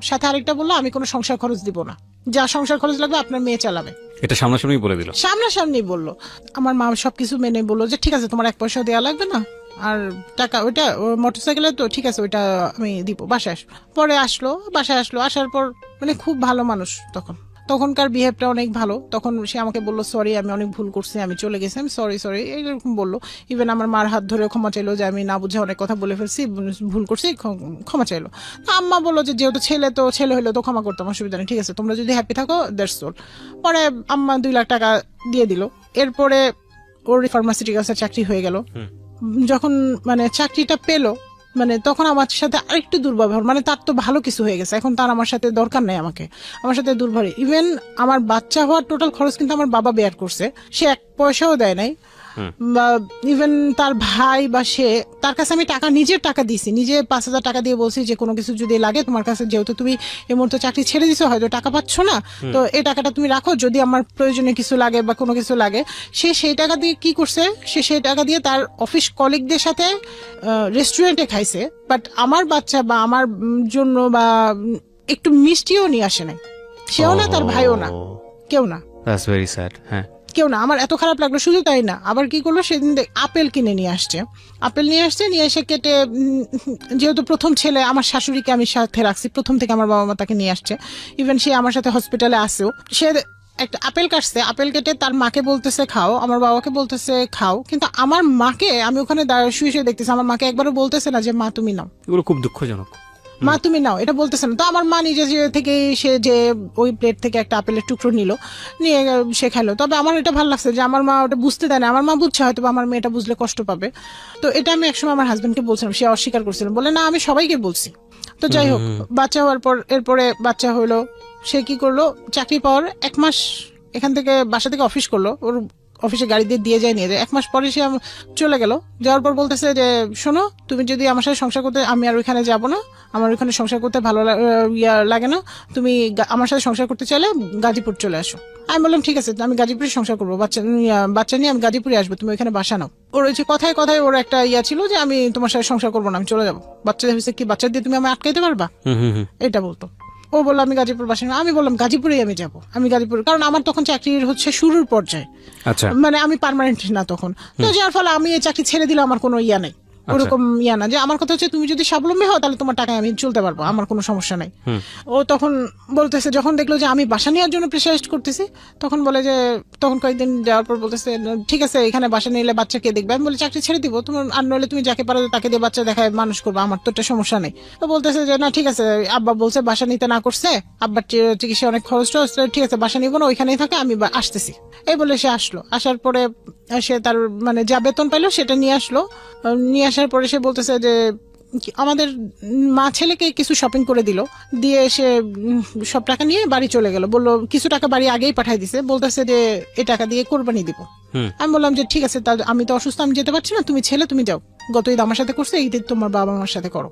সাথে আরেকটা বললো আমি কোনো সংসার খরচ দিব না, যা সংসার খরচ লাগবে আপনার মেয়ে চালাবে। এটা সামনাসামনি বলে দিল, সামনাসামনি বললো। আমার মা সবকিছু মেনে বললো যে ঠিক আছে তোমার 1 পয়সা দেওয়া লাগবে না, আর টাকা ওইটা মোটরসাইকেলে তো ঠিক আছে ওইটা আমি দিব, বাসায় আসবো। পরে আসলো, বাসায় আসলো, আসার পর মানে খুব ভালো মানুষ, তখনকার বিহেভটা অনেক ভালো। তখন সে আমাকে বললো সরি আমি অনেক ভুল করছি, আমি চলে গেছি, আমি সরি এরকম বললো। ইভেন আমার মার হাত ধরে ক্ষমা চাইলো যে আমি না বুঝে অনেক কথা বলে ফেলছি, ভুল করছি, ক্ষমা চাইলো। আম্মা বললো যে যেহেতু ছেলে হইলো তো ক্ষমা করতাম, অসুবিধা নেই, ঠিক আছে তোমরা যদি হ্যাপি থাকো দ্যাটস অল। পরে আম্মা 2 লাখ টাকা দিয়ে দিল। এরপরে ওর ফার্মাসিউটিক্যালসের চাকরি হয়ে গেল। যখন মানে চাকরিটা পেলো, মানে তখন আমার সাথে আরেকটু দুর্ব্যবহার, মানে তার তো ভালো কিছু হয়ে গেছে, এখন তার আমার সাথে দরকার নেই, আমার সাথে দুর্ব্যবহার। ইভেন আমার বাচ্চা হওয়ার টোটাল খরচ কিন্তু আমার বাবা বেয়ার করছে, সে 1 পয়সাও দেয় নাই। বা ইভেন তার ভাই বা সে, তার কাছে আমি নিজের টাকা দিয়েছি, নিজে 5,000 টাকা দিয়ে বলছি যে কোনো কিছু যদি লাগে তোমার কাছে, যেহেতু তুমি এই মুহূর্তে চাকরি ছেড়ে দিছো, হয়তো টাকা পাচ্ছ না, তো এই টাকাটা তুমি রাখো, যদি আমার প্রয়োজনে কিছু লাগে বা কোনো কিছু লাগে। সে সেই টাকা দিয়ে কি করছে, সে সেই টাকা দিয়ে তার অফিস কলিগদের সাথে রেস্টুরেন্টে খাইছে, বাট আমার বাচ্চা বা আমার জন্য বা একটু মিষ্টিও নিয়ে আসে নাই, সেও না তার ভাইও না, কেউ না। That's very sad. হ্যাঁ কেউ না। আমার এত খারাপ লাগলো। শুধু তাই না, আবার কি করলো সেদিন আপেল কিনে নিয়ে আসছে, নিয়ে এসে কেটে, যেহেতু প্রথম ছেলে আমার শাশুড়িকে আমি সাথে রাখছি প্রথম থেকে, আমার বাবা মা তাকে নিয়ে আসছে, ইভেন সে আমার সাথে হসপিটালে আসেও, সে একটা আপেল কাটছে, আপেল কেটে তার মাকে বলতেছে খাও, আমার বাবাকে বলতেছে খাও, কিন্তু আমার মাকে, আমি ওখানে শুয়ে দেখতেছি, আমার মাকে একবারও বলতেছে না যে মা তুমি নাও। এগুলো খুব দুঃখজনক, মা তুমি নাও, এটা বলতেছে না। তো আমার মা নিজে থেকে সে যে ওই প্লেট থেকে একটা আপেলের টুকরো নিয়ে সে খাইলো। তবে আমার এটা ভালো লাগছে যে আমার মা ওটা বুঝতে দেয় না, আমার মা বুঝছে হয়তো আমার মেয়েটা বুঝলে কষ্ট পাবে। তো এটা আমি একসময় আমার হাজবেন্ডকে বলছিলাম, সে অস্বীকার করছিলাম, বলে না আমি সবাইকে বলছি। তো যাই হোক, বাচ্চা হওয়ার পর এরপরে বাচ্চা হইলো, সে কি করলো, চাকরি পাওয়ার 1 মাস এখান থেকে বাসা থেকে অফিস করলো, ওর অফিসে গাড়ি দিয়ে যায় নিয়ে যায়। 1 মাস পরে সে চলে গেল। যাওয়ার পর বলতেছে যে শোনো, তুমি যদি আমার সাথে সংসার করতে, আমি আর ওইখানে যাব না, আমার ওইখানে সংসার করতে ভালো লাগে না, তুমি আমার সাথে সংসার করতে চাইলে গাজীপুর চলে আসো। আমি বললাম ঠিক আছে, আমি গাজীপুরে সংসার করবো, বাচ্চা নিয়ে আমি গাজীপুরে আসবো, তুমি ওইখানে বাসা নাও। ওর ওই যে কথায় কথায় ওর একটা ছিল যে আমি তোমার সাথে সংসার করবো না, আমি চলে যাবো, বাচ্চা হয়েছে কি, বাচ্চা দিয়ে তুমি আমি আটকাইতে পারবা, এটা বলতো। ও বললো আমি গাজীপুর বাসা, আমি বললাম গাজীপুরেই আমি যাবো, আমি গাজীপুর, কারণ আমার তখন চাকরির হচ্ছে শুরুর পর্যায়ে, আচ্ছা, মানে আমি পার্মানেন্ট না তখন, তো যার ফলে আমি এই চাকরি ছেড়ে দিলে আমার কোনো নেই, ওরকম না, যে আমার কথা হচ্ছে তুমি যদি স্বাবলম্বী হও তাহলে তোমার টাকায় আমি চলতে পারবো, আমার কোনো সমস্যা নাই। ও তখন বলতেছে, যখন দেখলো যে আমি বাসা নেওয়ার জন্য প্রেসারাইজ করতেছি, তখন বলে যে, তখন কয়েকদিন যাওয়ার পর বলতেছে ঠিক আছে এখানে বাসা নিলে বাচ্চা কে দেখবে, আমি বলি চাকরি ছেড়ে দিব, তোমার আর নইলে তুমি যাকে পারো তাকে দিয়ে বাচ্চা দেখায় মানুষ করবো, আমার তো একটা সমস্যা নেই। তো বলতেছে যে না ঠিক আছে, আব্বা বলছে বাসা নিতে না করছে, আব্বার চিকিৎসা অনেক খরচ, ঠিক আছে বাসা নিবো না, ওইখানেই থাকে, আমি আসতেছি, এই বলে সে আসলো। আসার পরে সে তার মানে যা বেতন পাইলো সেটা নিয়ে আসলো। নিয়ে আসার পরে সে বলতেছে যে আমাদের মা ছেলেকে কিছু শপিং করে দিল, দিয়ে সে সব টাকা নিয়ে বাড়ি চলে গেল, বললো কিছু টাকা বাড়ি আগেই পাঠাই দিছে, বলতেছে যে এই টাকা দিয়ে কোরবানি দিব। আমি বললাম যে ঠিক আছে, আমি তো অসুস্থ, আমি যেতে পারছি না, তুমি ছেলে তুমি যাও, গত ঈদ আমার সাথে করছে, এই ঈদ তোমার বাবা মার সাথে করো।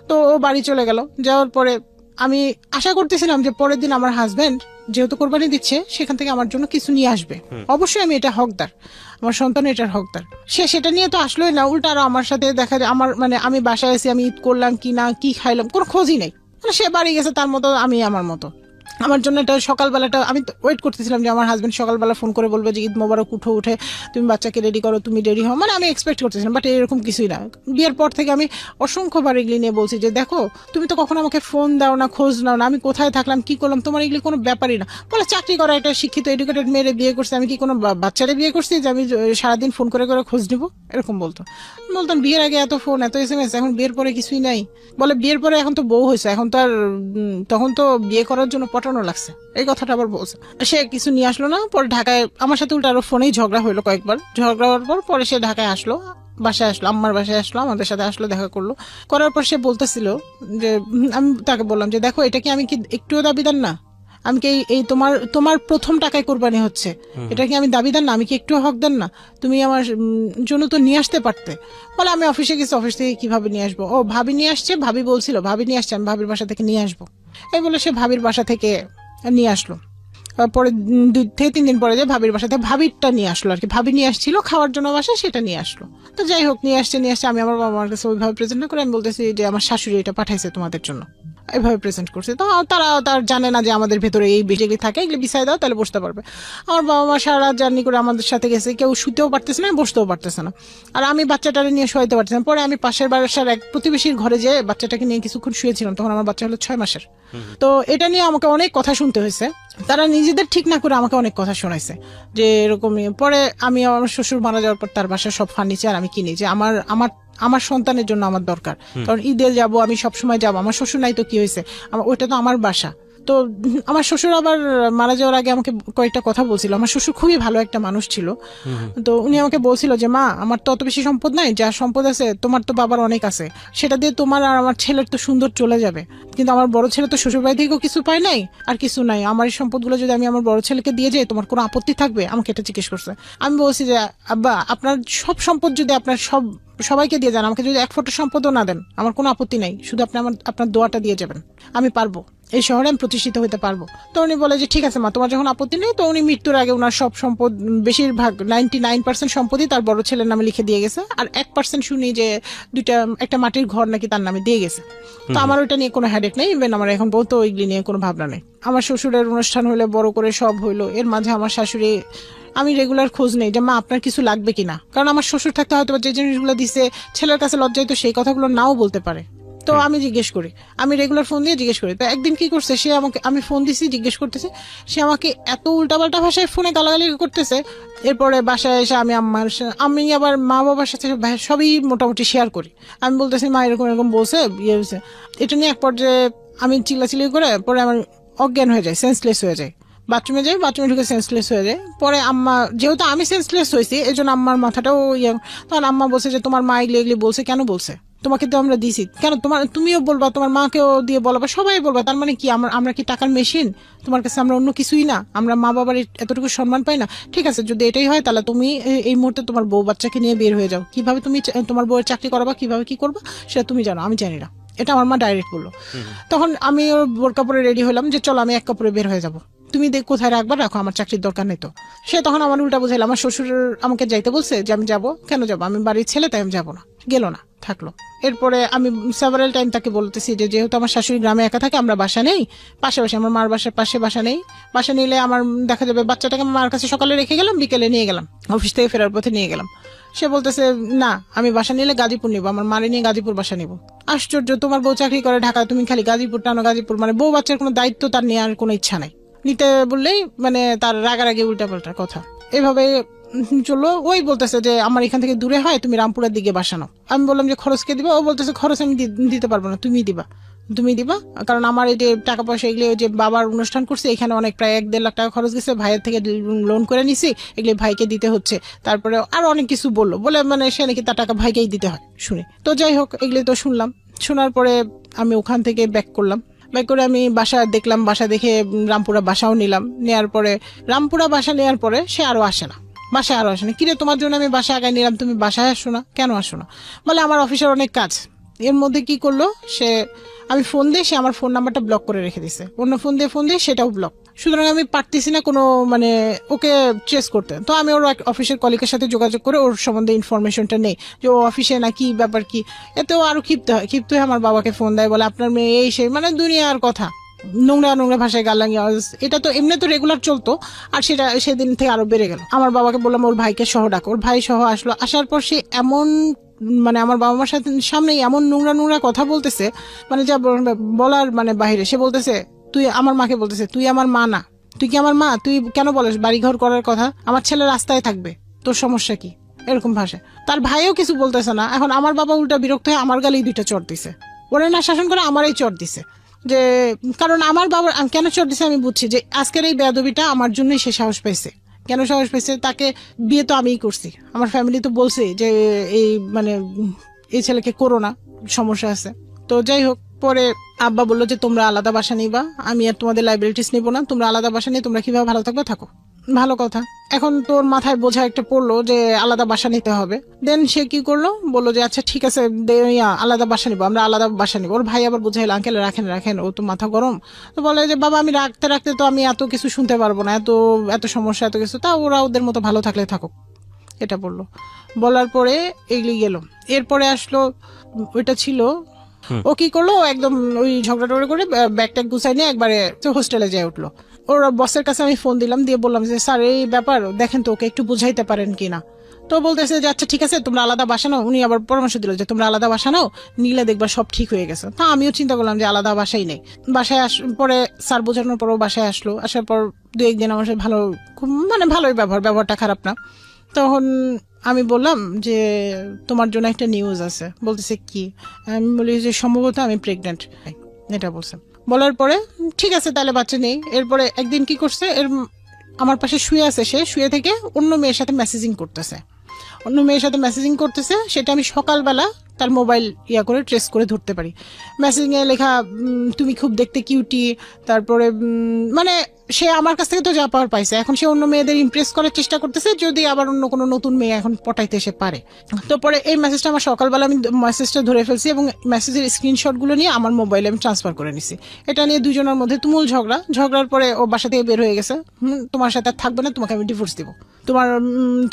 তো ও বাড়ি চলে গেল। যাওয়ার পরে আমি আশা করতেছিলাম যে পরের দিন আমার হাজবেন্ড যেহেতু কোরবানি দিচ্ছে সেখান থেকে আমার জন্য কিছু নিয়ে আসবে, অবশ্যই আমি এটা হকদার, আমার সন্তান এটার হকদার। সে সেটা নিয়ে তো আসলোই না, উল্টা আরো আমার সাথে দেখা যায় আমার মানে আমি বাসায় এসে আমি ঈদ করলাম কি না, কি খাইলাম, কোনো খোঁজই নেই। মানে সে বাড়ি গেছে তার মতো, আমি আমার মতো। আমার জন্য এটা সকালবেলাটা আমি ওয়েট করতেছিলাম যে আমার হাজবেন্ড সকালবেলা ফোন করে বলবে যে ঈদ মোবারক, উঠে তুমি বাচ্চাকে রেডি করো, তুমি রেডি হও, মানে আমি এক্সপেক্ট করতেছিলাম, বাট এরকম কিছুই না। বিয়ের পর থেকে আমি অসংখ্যবার এগুলি নিয়ে বলছি যে দেখো তুমি তো কখনো আমাকে ফোন দাও না, খোঁজ নাও না, আমি কোথায় থাকলাম কি করলাম, তোমার এগুলি কোনো ব্যাপারই না। বলে চাকরি করা একটা শিক্ষিত এডুকেটেড মেয়েরে বিয়ে করছে, আমি কি কোনো বাচ্চারে বিয়ে করছি যে আমি সারাদিন ফোন করে করে খোঁজ নিবো, এরকম বলতাম বিয়ের আগে এত ফোন এত SMS, এখন বিয়ের পরে কিছুই নাই। বলে বিয়ের পরে এখন তো বউ হয়েছে, এখন তো আর তখন তো বিয়ে করার জন্য পটানো লাগছে, এই কথাটা আবার বলছে। সে কিছু নিয়ে আসলো না, পরে ঢাকায় আমার সাথে উল্টা আরো ফোনেই ঝগড়া হইলো কয়েকবার, ঝগড়া হওয়ার পর পরে সে ঢাকায় আসলো, বাসায় আসলো, আম্মার বাসায় আসলো, আমাদের সাথে আসলো, দেখা করলো। করার পর সে বলতেছিল যে আমি তাকে বললাম যে দেখো এটা কি আমি কি একটুও দাবিদার না, আমি কি এই তোমার প্রথম টাকায় কোরবানি হচ্ছে, এটা কি আমি দাবিদার না, আমি কি একটু হকদার না, তুমি আমার জন্য তো নিয়ে আসতে পারতে। বলে আমি অফিসে গেছি, অফিস থেকে কিভাবে নিয়ে আসবো, ও ভাবি নিয়ে আসছে, ভাবি বলছিল ভাবি নিয়ে আসছে, আমি ভাবির বাসা থেকে নিয়ে আসবো, এই বলে সে ভাবির বাসা থেকে নিয়ে আসলো। পরে 2 থেকে 3 দিন পরে যে ভাবির বাসা থেকে ভাবিরটা নিয়ে আসলো আর কি, ভাবি নিয়ে আসছিল খাওয়ার জন্য বাসা, সেটা নিয়ে আসলো। তো যাই হোক নিয়ে আসছে, আমি আমার বাবা মার কাছে ওইভাবে প্রেজেন্ট না করে আমি বলতেছি যে আমার শাশুড়ি এটা পাঠাইছে তোমাদের জন্য, এইভাবে প্রেজেন্ট করছে। তো তার জানে না যে আমাদের ভেতরে এই যেগুলি থাকে এগুলি বিছাই দাও তাহলে বসতে পারবে। আমার বাবা মা সারা রাত জার্নি করে আমাদের সাথে গেছে, কেউ শুতেও পারতেছে না, বসতেও পারতেছে না, আর আমি বাচ্চাটারে নিয়ে শোয়াইতে পারতেছি না। পরে আমি পাশের বাসার এক প্রতিবেশীর ঘরে যেয়ে বাচ্চাটাকে নিয়ে কিছুক্ষণ শুয়েছিলাম, তখন আমার বাচ্চা হলো 6 মাসের। তো এটা নিয়ে আমাকে অনেক কথা শুনতে হয়েছে, তারা নিজেদের ঠিক না করে আমাকে অনেক কথা শোনাইছে যে এরকমই। পরে আমি আমার শ্বশুর মারা যাওয়ার পর তার বাসার সব ফার্নিচার আমি কিনি, যে আমার সন্তানের জন্য আমার দরকার, কারণ ঈদে যাব আমি সবসময় যাবো, আমার শ্বশুর নাই তো কি হয়েছে, ওইটা তো আমার বাসা। তো আমার শ্বশুর আবার মারা যাওয়ার আগে আমাকে কয়েকটা কথা বলছিল, আমার শ্বশুর খুবই ভালো একটা মানুষ ছিল। তো উনি আমাকে বলছিল যে মা আমার তো অত বেশি সম্পদ নাই, যা সম্পদ আছে তোমার তো বাবার অনেক আছে, সেটা দিয়ে তোমার আর আমার ছেলের তো সুন্দর চলে যাবে, কিন্তু আমার বড় ছেলে তো শ্বশুর বাড়ি থেকেও কিছু পায় নাই আর কিছু নাই, আমার এই সম্পদগুলো যদি আমি আমার বড় ছেলেকে দিয়ে যাই তোমার কোনো আপত্তি থাকবে, আমাকে এটা জিজ্ঞেস করছে। আমি বলছি যে আব্বা আপনার সব সম্পদ যদি আপনার সবাইকে দিয়ে যান, আমাকে যদি 1 ফোঁটা সম্পদও না দেন আমার কোনো আপত্তি নাই, শুধু আপনি আপনার দোয়াটা দিয়ে যাবেন, আমি পারবো, এই শহরে আমি প্রতিষ্ঠিত হতে পারবো। তো উনি বলে যে ঠিক আছে মা তোমার যখন আপত্তি নেই। তো উনি মৃত্যুর আগে ওনার সব সম্পদ বেশিরভাগ 99% সম্পদই তার বড় ছেলের নামে লিখে দিয়ে গেছে, আর 1% শুনি যে একটা মাটির ঘর নাকি তার নামে দিয়ে গেছে। তো আমার ওইটা নিয়ে কোনো হেডেক নেই, ইভেন আমার এখন বলতো ওইগুলি নিয়ে কোনো ভাবনা নেই। আমার শ্বশুরের অনুষ্ঠান হইলে বড় করে সব হইলো, এর মাঝে আমার শাশুড়ি, আমি রেগুলার খোঁজ নেই যে মা আপনার কিছু লাগবে কিনা, কারণ আমার শ্বশুর থাকতে হয়তো যে জিনিসগুলো দিছে ছেলের কাছে লজ্জায় তো সেই কথাগুলো নাও বলতে পারে। তো আমি জিজ্ঞেস করি, আমি রেগুলার ফোন দিয়ে জিজ্ঞেস করি। তো একদিন কি করছে, সে আমাকে, আমি ফোন দিছি জিজ্ঞেস করতেছে, সে আমাকে এত উল্টাপাল্টা ভাষায় ফোনে গালাগালি করতেছে। এরপরে বাসায় এসে আমি আবার মা বাবার সাথে সবই মোটামুটি শেয়ার করি। আমি বলতেছি মা এরকম এরকম বলছে, ইয়ে হয়েছে, এটা নিয়ে এক পর্যায়ে আমি চিল্লাচিল্লি করে পরে আমার অজ্ঞান হয়ে যায়, সেন্সলেস হয়ে যায়, বাথরুমে ঢুকে সেন্সলেস হয়ে যায়। পরে আম্মা, যেহেতু আমি সেন্সলেস হয়েছি এই জন্য আম্মার মাথাটাও তখন আম্মা বলছে যে তোমার মা এগুলি বলছে, কেন বলছে, তোমাকে তো আমরা দিছি, কেন তুমিও বলবা, তোমার মাকেও দিয়ে বলবা, সবাই বলবা, তার মানে কি আমরা কি টাকার মেশিন? তোমার কাছে আমরা অন্য কিছুই না? আমরা মা বাবার এতটুকু সম্মান পাই না? ঠিক আছে, যদি এটাই হয় তাহলে তুমি এই মুহূর্তে তোমার বউ বাচ্চাকে নিয়ে বের হয়ে যাও। কিভাবে তুমি তোমার বউয়ের চাকরি করাবা, কিভাবে কি করবা সেটা তুমি জানো, আমি জানি না। এটা আমার মা ডাইরেক্ট বললো। তখন আমি ওর বোর কাপড়ে রেডি হলাম যে চলো আমি এক কাপড়ে বের হয়ে যাবো, তুমি কোথায় রাখবা রাখো, আমার চাকরির দরকার নেই। তো সে তখন আমার উল্টা বুঝাইল, আমার শ্বশুর আমাকে যাইতে বলছে যে আমি যাবো, কেন যাবো, আমি বাড়ির ছেলে তাই আমি যাবো না। গেল না, থাকলো। এরপরে আমি সেভারাল টাইম তাকে বলতেছি যে যেহেতু আমার শাশুড়ি গ্রামে একা থাকে, আমরা বাসা নেই পাশাপাশি, আমার মার বাসার পাশে বাসা নেই, বাসা নিলে আমার দেখা যাবে বাচ্চাটাকে আমার মার কাছে সকালে রেখে গেলাম, বিকেলে নিয়ে গেলাম, অফিস থেকে ফেরার পথে নিয়ে গেলাম। সে বলতেছে না, আমি বাসা নিলে গাজীপুর নিবো, আমার মারে নিয়ে গাজীপুর বাসা নিবো। আশ্চর্য, তোমার বউ চাকরি করে ঢাকা, তুমি খালি গাজীপুর টানো, গাজীপুর, মানে বউ বাচ্চার কোনো দায়িত্ব তার নেওয়ার কোনো ইচ্ছা নাই, নিতে বললেই মানে তার রাগারাগি উল্টাপাল্টা কথা। এভাবে চলো। ওই বলতেছে যে আমার এখান থেকে দূরে হয়, তুমি রামপুরের দিকে বাসানো। আমি বললাম যে খরচ কে দিবা? ও বলতেছে খরচ আমি দিতে পারবো না, তুমি দিবা, কারণ আমার এই যে টাকা পয়সা এগুলো যে বাবার অনুষ্ঠান করছে, এখানে অনেক প্রায় 1-1.5 লাখ টাকা খরচ গেছে, ভাইয়ের থেকে লোন করে নিছি, এগুলো ভাইকে দিতে হচ্ছে। তারপরে আরো অনেক কিছু বলে মানে সে নাকি তার টাকা ভাইকেই দিতে হয় শুনে। তো যাই হোক, এগুলো তো শুনলাম। শোনার পরে আমি ওখান থেকে ব্যাক করলাম। ব্যাক করে আমি বাসা দেখলাম, বাসা দেখে রামপুরা বাসাও নিলাম। নেওয়ার পরে রামপুরা বাসা নেওয়ার পরে সে আরো আসে না, বাসায় আরো আসে না। কিরে, তোমার জন্য আমি বাসায় আগায় নিলাম, তুমি বাসায় আসো না, কেন আসো না? বলে আমার অফিসের অনেক কাজ। এর মধ্যে কি করলো সে, আমি ফোন দিয়ে সে আমার ফোন নাম্বারটা ব্লক করে রেখে দিছে, অন্য ফোন দিয়ে সেটাও ব্লক। সুতরাং আমি পারতেছি না কোনো মানে ওকে ট্রেস করতে। তো আমি ওর অফিসের কলিগের সাথে যোগাযোগ করে ওর সম্বন্ধে ইনফরমেশনটা নেই যে ও অফিসে না, কি ব্যাপার কি। এতেও আরো ক্ষিপ্ত হয় আমার বাবাকে ফোন দেয়, বলে আপনার মেয়ে এই সেই, মানে দুনিয়ার কথা, নোংরা ভাষায় গালাঙ্গি। এটা তো এমনি তো রেগুলার চলতো, আর সেটা সেদিন থেকে আরো বেড়ে গেল। আমার বাবাকে বললাম ওর ভাইকে সহ ডাকো, ওর ভাই সহ আসলো। আসার পর সে এমন মানে আমার বাবা মার সামনে এমন নোংরা কথা বলতেছে, মানে যা বলার মানে বাহিরে। সে বলতেছে, তুই আমার মাকে বলতেছে, তুই আমার মা না, তুই কি আমার মা? তুই কেন বলিস বাড়িঘর করার কথা? আমার ছেলে রাস্তায় থাকবে, তোর সমস্যা কি? এরকম ভাষা। তার ভাইও কিছু বলতেছে না। এখন আমার বাবা উল্টা বিরক্ত হয়ে আমার গালেই 2টা চড় দিছে। ওরা না শাসন করে আমারই চড় দিছে, যে কারণ আমার বাবা কেন চড় দিছে আমি বুঝছি, যে আজকের এই বেয়াদবিটা আমার জন্যই সে সাহস পাইছে। কেন সাহস পাইছে? তাকে বিয়ে তো আমিই করছি, আমার ফ্যামিলি তো বলছে যে এই মানে এই ছেলেকে করো না, সমস্যা আছে। তো যাই হোক, পরে আব্বা বললো যে তোমরা আলাদা বাসা নিবা, আমি আর তোমাদের লাইবিলিটিস নিবো না, তোমরা আলাদা বাসা নিয়ে তোমরা কিভাবে ভালো থাকবে থাকো। ভালো কথা। এখন তোর মাথায় বোঝা একটা পড়লো যে আলাদা বাসা নিতে হবে। দেন সে কি করলো, বললো যে আচ্ছা ঠিক আছে আলাদা বাসা নিবো, আমরা আলাদা বাসা নিবো। ওর ভাই আবার বুঝাইলো, আঙ্কেল রাখেন, ও তো মাথা গরম। তো বলে যে বাবা আমি রাখতে তো আমি এত কিছু শুনতে পারবো না, এত সমস্যা এত কিছু, তা ওরা ওদের মতো ভালো থাকলে থাকুক, এটা বললো। বলার পরে এগুলি গেল। এরপরে আসলো, ওইটা ছিল, ও কি করলো, একদম ওই ঝগড়া টগড়া করে ব্যাগ ট্যাগ গুছাই নিয়ে একবারে হোস্টেলে যায় উঠলো। ওর বসের কাছে আমি ফোন দিলাম, দিয়ে বললাম যে স্যার এই ব্যাপার দেখেন তো, ওকে একটু বুঝাইতে পারেন কিনা। তো বলতেছে যে আচ্ছা ঠিক আছে তোমরা আলাদা বাসা নাও। উনি আবার পরামর্শ দিল যে তোমরা আলাদা বাসা নাও, নিলে দেখবা সব ঠিক হয়ে গেছে। তা আমিও চিন্তা করলাম যে আলাদা বাসাই নেই। বাসায় পরে স্যার বোঝানোর পরও বাসায় আসলো। আসার পর 2-1 দিন আমার সাথে ভালো, মানে ভালোই ব্যবহারটা খারাপ না। তখন আমি বললাম যে তোমার জন্য একটা নিউজ আছে। বলতেছে কি? আমি বলি যে সম্ভবত আমি প্রেগনেন্ট, এটা বলছে। বলার পরে ঠিক আছে তাহলে বাচ্চা নেই। এরপরে একদিন কি করছে, আমার পাশে শুয়ে আছে, সে শুয়ে থেকে অন্য মেয়ের সাথে মেসেজিং করতেছে। সেটা আমি সকালবেলা তার মোবাইল করে ট্রেস করে ধরতে পারি। মেসেজিং এ লেখা তুমি খুব দেখতে কিউটি, তারপরে মানে সে আমার কাছ থেকে তো যা পাওয়ার পাইছে, এখন সে অন্য মেয়েদের ইমপ্রেস করার চেষ্টা করতেছে, যদি আবার অন্য কোনো নতুন মেয়ে এখন পটাইতে সে পারে। তো পরে এই মেসেজটা আমার সকালবেলা আমি মেসেজটা ধরে ফেলছি এবং মেসেজের স্ক্রিনশট গুলো নিয়ে আমার মোবাইলে আমি ট্রান্সফার করে নিছি। এটা নিয়ে দুজনের মধ্যে তুমুল ঝগড়ার পরে ও বাসা থেকে বের হয়ে গেছে, তোমার সাথে আর থাকবে না, তোমাকে আমি ডিভোর্স দিব,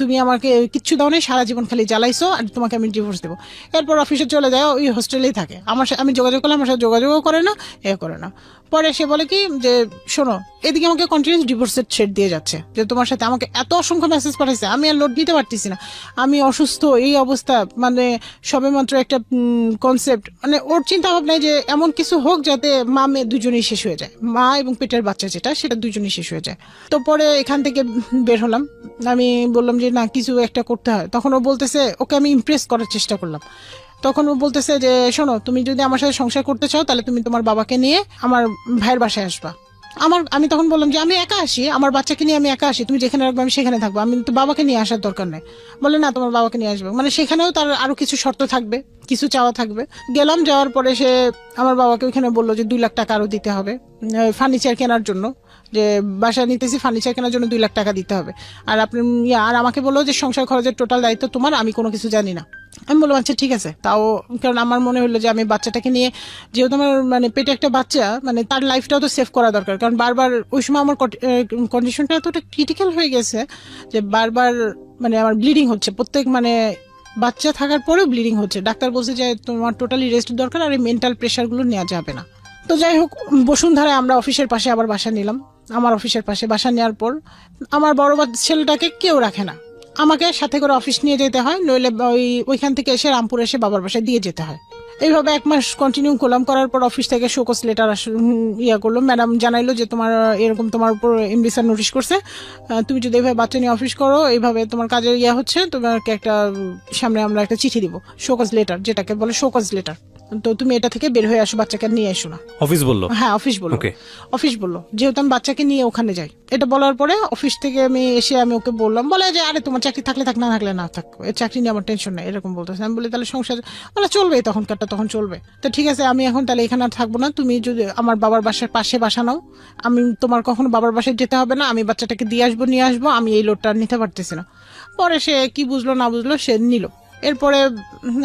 তুমি আমাকে কিচ্ছু দাও নেই, সারা জীবন খালি জ্বালাইছো, আর তোমাকে আমি ডিভোর্স দেবো। এরপর অফিসে চলে যায়, ওই হোস্টেলেই থাকে। আমি যোগাযোগ করলে আমার সাথে যোগাযোগও করে না, করে না। পরে সে বলে কি যে শোনো, এদিকে আমাকে কন্টিনিউস ডিভোর্সের থ্রেট দিয়ে যাচ্ছে, যে তোমার সাথে আমাকে এত অসংখ্য মেসেজ পাঠাইছে, আমি আর লোড নিতে পারতেছি না, আমি অসুস্থ, এই অবস্থা, মানে সবেমাত্র একটা কনসেপ্ট, মানে ওর চিন্তা ভাবনায় যে এমন কিছু হোক যাতে মা মেয়ে দুজনেই শেষ হয়ে যায়, মা এবং পেটের বাচ্চা সেটা দুজনেই শেষ হয়ে যায়। তো পরে এখান থেকে বের হলাম। আমি বললাম যে না, কিছু একটা করতে হয়। তখন ও বলতেছে, ওকে আমি ইমপ্রেস করার চেষ্টা করলাম। তখন ও বলতেছে যে শোনো, তুমি যদি আমার সাথে সংসার করতে চাও তাহলে তুমি তোমার বাবাকে নিয়ে আমার ভাইয়ের বাসায় আসবা। আমি তখন বললাম যে আমি একা আসি, আমার বাচ্চাকে নিয়ে আমি একা আসি, তুমি যেখানে রাখবে আমি সেখানে থাকবো, আমি তো বাবাকে নিয়ে আসার দরকার নেই। বলে না, তোমার বাবাকে নিয়ে আসবে। মানে সেখানেও তার আরো কিছু শর্ত থাকবে, কিছু চাওয়া থাকবে। গেলাম, যাওয়ার পরে সে আমার বাবাকে ওইখানে বললো যে 2 লাখ টাকা আরো দিতে হবে ফার্নিচার কেনার জন্য, যে বাসা নিতেছি ফার্নিচার কেনার জন্য 2 লাখ টাকা দিতে হবে। আর আপনি আর আমাকে বললো যে সংসার খরচের টোটাল দায়িত্ব তোমার, আমি কোনো কিছু জানি না। আমি বললাম আচ্ছা ঠিক আছে। তাও কারণ আমার মনে হলো যে আমি বাচ্চাটাকে নিয়ে, যেহেতু আমার মানে পেটে একটা বাচ্চা, মানে তার লাইফটাও তো সেভ করা দরকার। কারণ বারবার ওই সময় আমার কন্ডিশনটা এতটা ক্রিটিক্যাল হয়ে গেছে যে বারবার মানে আমার ব্লিডিং হচ্ছে, প্রত্যেক মানে বাচ্চা থাকার পরেও ব্লিডিং হচ্ছে। ডাক্তার বলছে যে তোমার টোটালি রেস্ট দরকার, আর এই মেন্টাল প্রেশারগুলো নেওয়া যাবে না। তো যাই হোক, বসুন্ধরায় আমরা অফিসের পাশে আবার বাসা নিলাম। আমার অফিসের পাশে বাসা নেওয়ার পর আমার বড় ছেলেটাকে কেউ রাখে না, আমাকে সাথে করে অফিস নিয়ে যেতে হয়, নইলে ওইখান থেকে এসে রামপুর এসে বাবার বাসায় দিয়ে যেতে হয়। এইভাবে 1 মাস কন্টিনিউ করলাম। করার পর অফিস থেকে শোকজ লেটার করলো, ম্যাডাম জানাইলো যে তোমার এরকম তোমার উপর এমডি স্যার নোটিশ করছে, তুমি যদি এইভাবে বাচ্চা নিয়ে অফিস করো, এইভাবে তোমার কাজের হচ্ছে, তোমাকে একটা সামনে আমরা একটা চিঠি দিব, শোকজ লেটার, যেটাকে বলে শোকজ লেটার। তো তুমি এটা থেকে বের হয়ে আসো, বাচ্চাকে নিয়ে এসো না। অফিস বললো? হ্যাঁ, অফিস বললো, যেহেতু আমি বাচ্চাকে নিয়ে ওখানে যাই। এটা বলার পরে অফিস থেকে আমি এসে আমি ওকে বললাম, বলে যে আরে তোমার চাকরি থাকলে থাক, না থাকলে না থাক, এর চাকরি নিয়ে আমার টেনশন নাই, এরকম বলতেছে। আমি বলি তাহলে সংসার বলে চলবে, তখন চলবে। তো ঠিক আছে, আমি এখন তাহলে এখানে আর থাকবো না, তুমি যদি আমার বাবার বাসার পাশে বাসা নাও, আমি তোমার কখনো বাবার বাসায় যেতে হবে না, আমি বাচ্চাটাকে নিয়ে আসবো, আমি এই লোডটা নিতে পারতেছি না। পরে সে কি বুঝলো না বুঝলো, সে নিল। এরপরে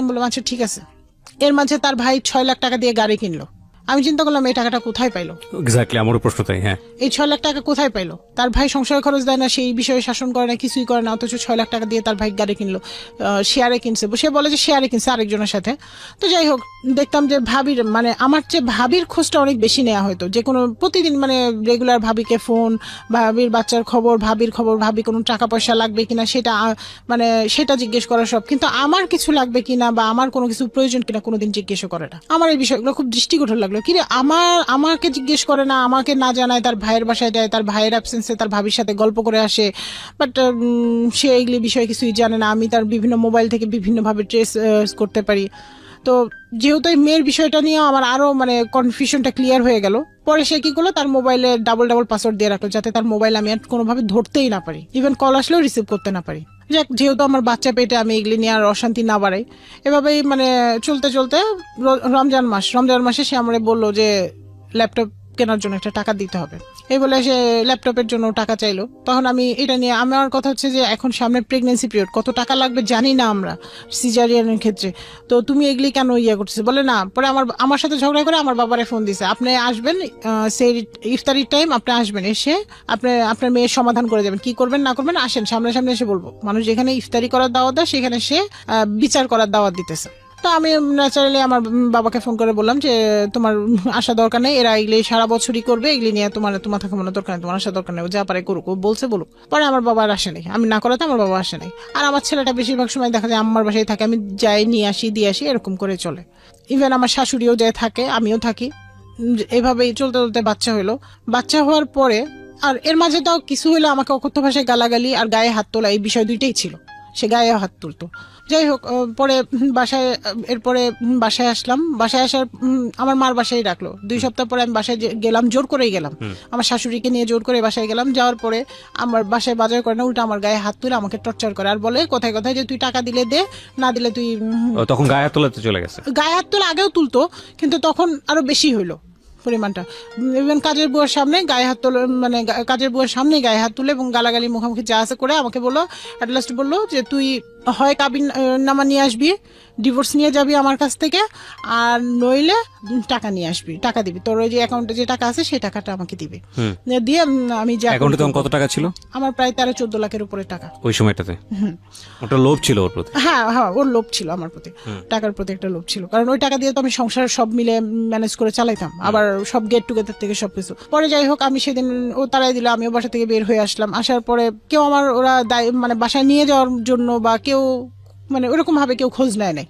বললাম আচ্ছা ঠিক আছে। এর মাঝে তার ভাই 6 লাখ টাকা দিয়ে গাড়ি কিনলো। আমি চিন্তা করলাম এই টাকাটা কোথায় পাইলো। এক্স্যাক্টলি আমারও প্রশ্ন তাই। হ্যাঁ, এই 6 লাখ টাকা কোথায় পাইলো? তার ভাই সংসার খরচ দেয় না, সেই বিষয়ে শাসন করে না, কিছুই করে না, অথচ 6 লাখ টাকা দিয়ে তার ভাই গাড়ি কিনলো। শেয়ারে কিনছে, সে বলে যে শেয়ারে কিনছে আরেকজনের সাথে। তো যাই হোক, দেখতাম যে ভাবির মানে আমার চেয়ে ভাবির খোঁজটা অনেক বেশি নেওয়া হতো, যে কোনো প্রতিদিন মানে রেগুলার ভাবিকে ফোন, ভাবির বাচ্চার খবর, ভাবি কোনো টাকা পয়সা লাগবে কিনা সেটা মানে সেটা জিজ্ঞেস করা সব। কিন্তু আমার কিছু লাগবে কিনা বা আমার কোনো কিছু প্রয়োজন কিনা কোনোদিন জিজ্ঞেস করে না। আমার এই বিষয়গুলো খুব দৃষ্টিকটু লাগলো। কিরে আমাকে জিজ্ঞেস করে না, আমাকে না জানায়, তার ভাইয়ের বাসায় যায়, তার ভাইয়ের অ্যাবসেন্সে তার ভাবির সাথে গল্প করে আসে, বাট সে এইগুলি বিষয়ে কিছুই জানে না। আমি তার বিভিন্ন মোবাইল থেকে বিভিন্নভাবে ট্রেস করতে পারি। তো যেহেতু এই মেয়ের বিষয়টা নিয়ে আমার আরো মানে কনফিউশনটা ক্লিয়ার হয়ে গেল। পরে সে কি করলো, তার মোবাইলে ডাবল পাসওয়ার্ড দিয়ে রাখলো, যাতে তার মোবাইল আমি আর কোনোভাবে ধরতেই না পারি, ইভেন কল আসলেও রিসিভ করতে না পারি। যাক, যেহেতু আমার বাচ্চা পেটে, আমি এগুলি নিয়ে আর অশান্তি না বাড়াই। এভাবেই মানে চলতে রমজান মাসে সে আমারে বললো যে ল্যাপটপ কেনার জন্য একটা টাকা দিতে হবে। এই বলে সে ল্যাপটপের জন্য টাকা চাইলো। তখন আমি এটা নিয়ে, আমার কথা হচ্ছে যে এখন সামনে প্রেগনেন্সি পিরিয়ড, কত টাকা লাগবে জানি না আমরা সিজারিয়ানের ক্ষেত্রে, তো তুমি এগুলি কেন করতেছে বলে না। পরে আমার সাথে ঝগড়া করে আমার বাবারে ফোন দিছে, আপনি আসবেন সেই ইফতারির টাইম, আপনি আসবেন, এসে আপনার মেয়ের সমাধান করে যাবেন, কি করবেন না করবেন আসেন, সামনে এসে বলবো। মানুষ যেখানে ইফতারি করার দাওয়াত দেয় সেখানে সে বিচার করার দাওয়াত দিতেছে। তো আমি ন্যাচারালি আমার বাবাকে ফোন করে বললাম যে তোমার আসা দরকার নেই, এরা এগুলি সারা বছরই করবে, এগুলি নিয়ে তোমার থাকা মনে দরকার নেই, তোমার আসা দরকার নেই, যা পারে করুক, বলছে বলুক। পরে আমার বাবা আর আসে নাই, আমি না করাতে আমার বাবা আসে নাই। আর আমার ছেলেটা বেশিরভাগ সময় দেখা যায় আমার বাসায় থাকে, আমি যাই নিয়ে আসি দিয়ে আসি, এরকম করে চলে। ইভেন আমার শাশুড়িও যায় থাকে, আমিও থাকি। এভাবেই চলতে বাচ্চা হইলো। বাচ্চা হওয়ার পরে আর এর মাঝে তাও কিছু হইলো, আমাকে অকথ্য ভাষায় গালাগালি আর গায়ে হাত তোলা, এই বিষয় দুইটাই ছিল। সে গায়ে হাত তুলতো। যাই হোক, পরে বাসায় আসলাম। বাসায় আসার আমার মার বাসায় রাখলো। 2 সপ্তাহ পরে আমি বাসায় গেলাম, জোর করেই গেলাম, আমার শাশুড়িকে নিয়ে জোর করে বাসায় গেলাম। যাওয়ার পরে আমার বাসায় বাজার করে না, উল্টা আমার গায়ে হাত তুলে আমাকে টর্চার করে, আর বলে কোথায় যে তুই টাকা দিলে দে, না দিলে তুই। তখন গায়ে হাত তোলাতে চলে গেছে? গায়ে হাত তোলা আগেও তুলতো, কিন্তু তখন আরো বেশি হইলো পরিমাণটা। ইভেন কাজের বুয়ার সামনে গায়ে হাত তুলে, মানে কাজের বুয়ার সামনে গায়ে হাত তুলে এবং গালাগালি মুখোমুখি যা আছে করে আমাকে বললো, অ্যাট লাস্ট বললো যে তুই হয় কাবিন নামা নিয়ে আসবি, ডিভোর্স নিয়ে যাবি আমার কাছ থেকে, আর নইলে টাকা নিয়ে আসবি, টাকা দিবি, তোর ওই যে অ্যাকাউন্টে যে টাকা আছে সেই টাকাটা আমাকে দিবি। দিয়ে আমি যা অ্যাকাউন্টে তখন কত টাকা ছিল? আমার প্রায় 13-14 লাখের উপরে টাকা ওই সময়টাতে। ওটা লোভ ছিল ওর প্রতি? হ্যাঁ, ওর লোভ ছিল আমার প্রতি, টাকার প্রতি একটা লোভ ছিল। কারণ ওই টাকা দিয়ে তো আমি সংসার সব মিলে ম্যানেজ করে চালাইতাম, আবার সব গেট টুগেদার থেকে সবকিছু। পরে যাই হোক, আমি সেদিন ও তারাই দিল, আমিও বাসা থেকে বের হয়ে আসলাম। আসার পরে কেউ আমার ওরা মানে বাসায় নিয়ে যাওয়ার জন্য বা কেউ মানে ওরকম ভাবে কেউ খোঁজ নেয় নাই।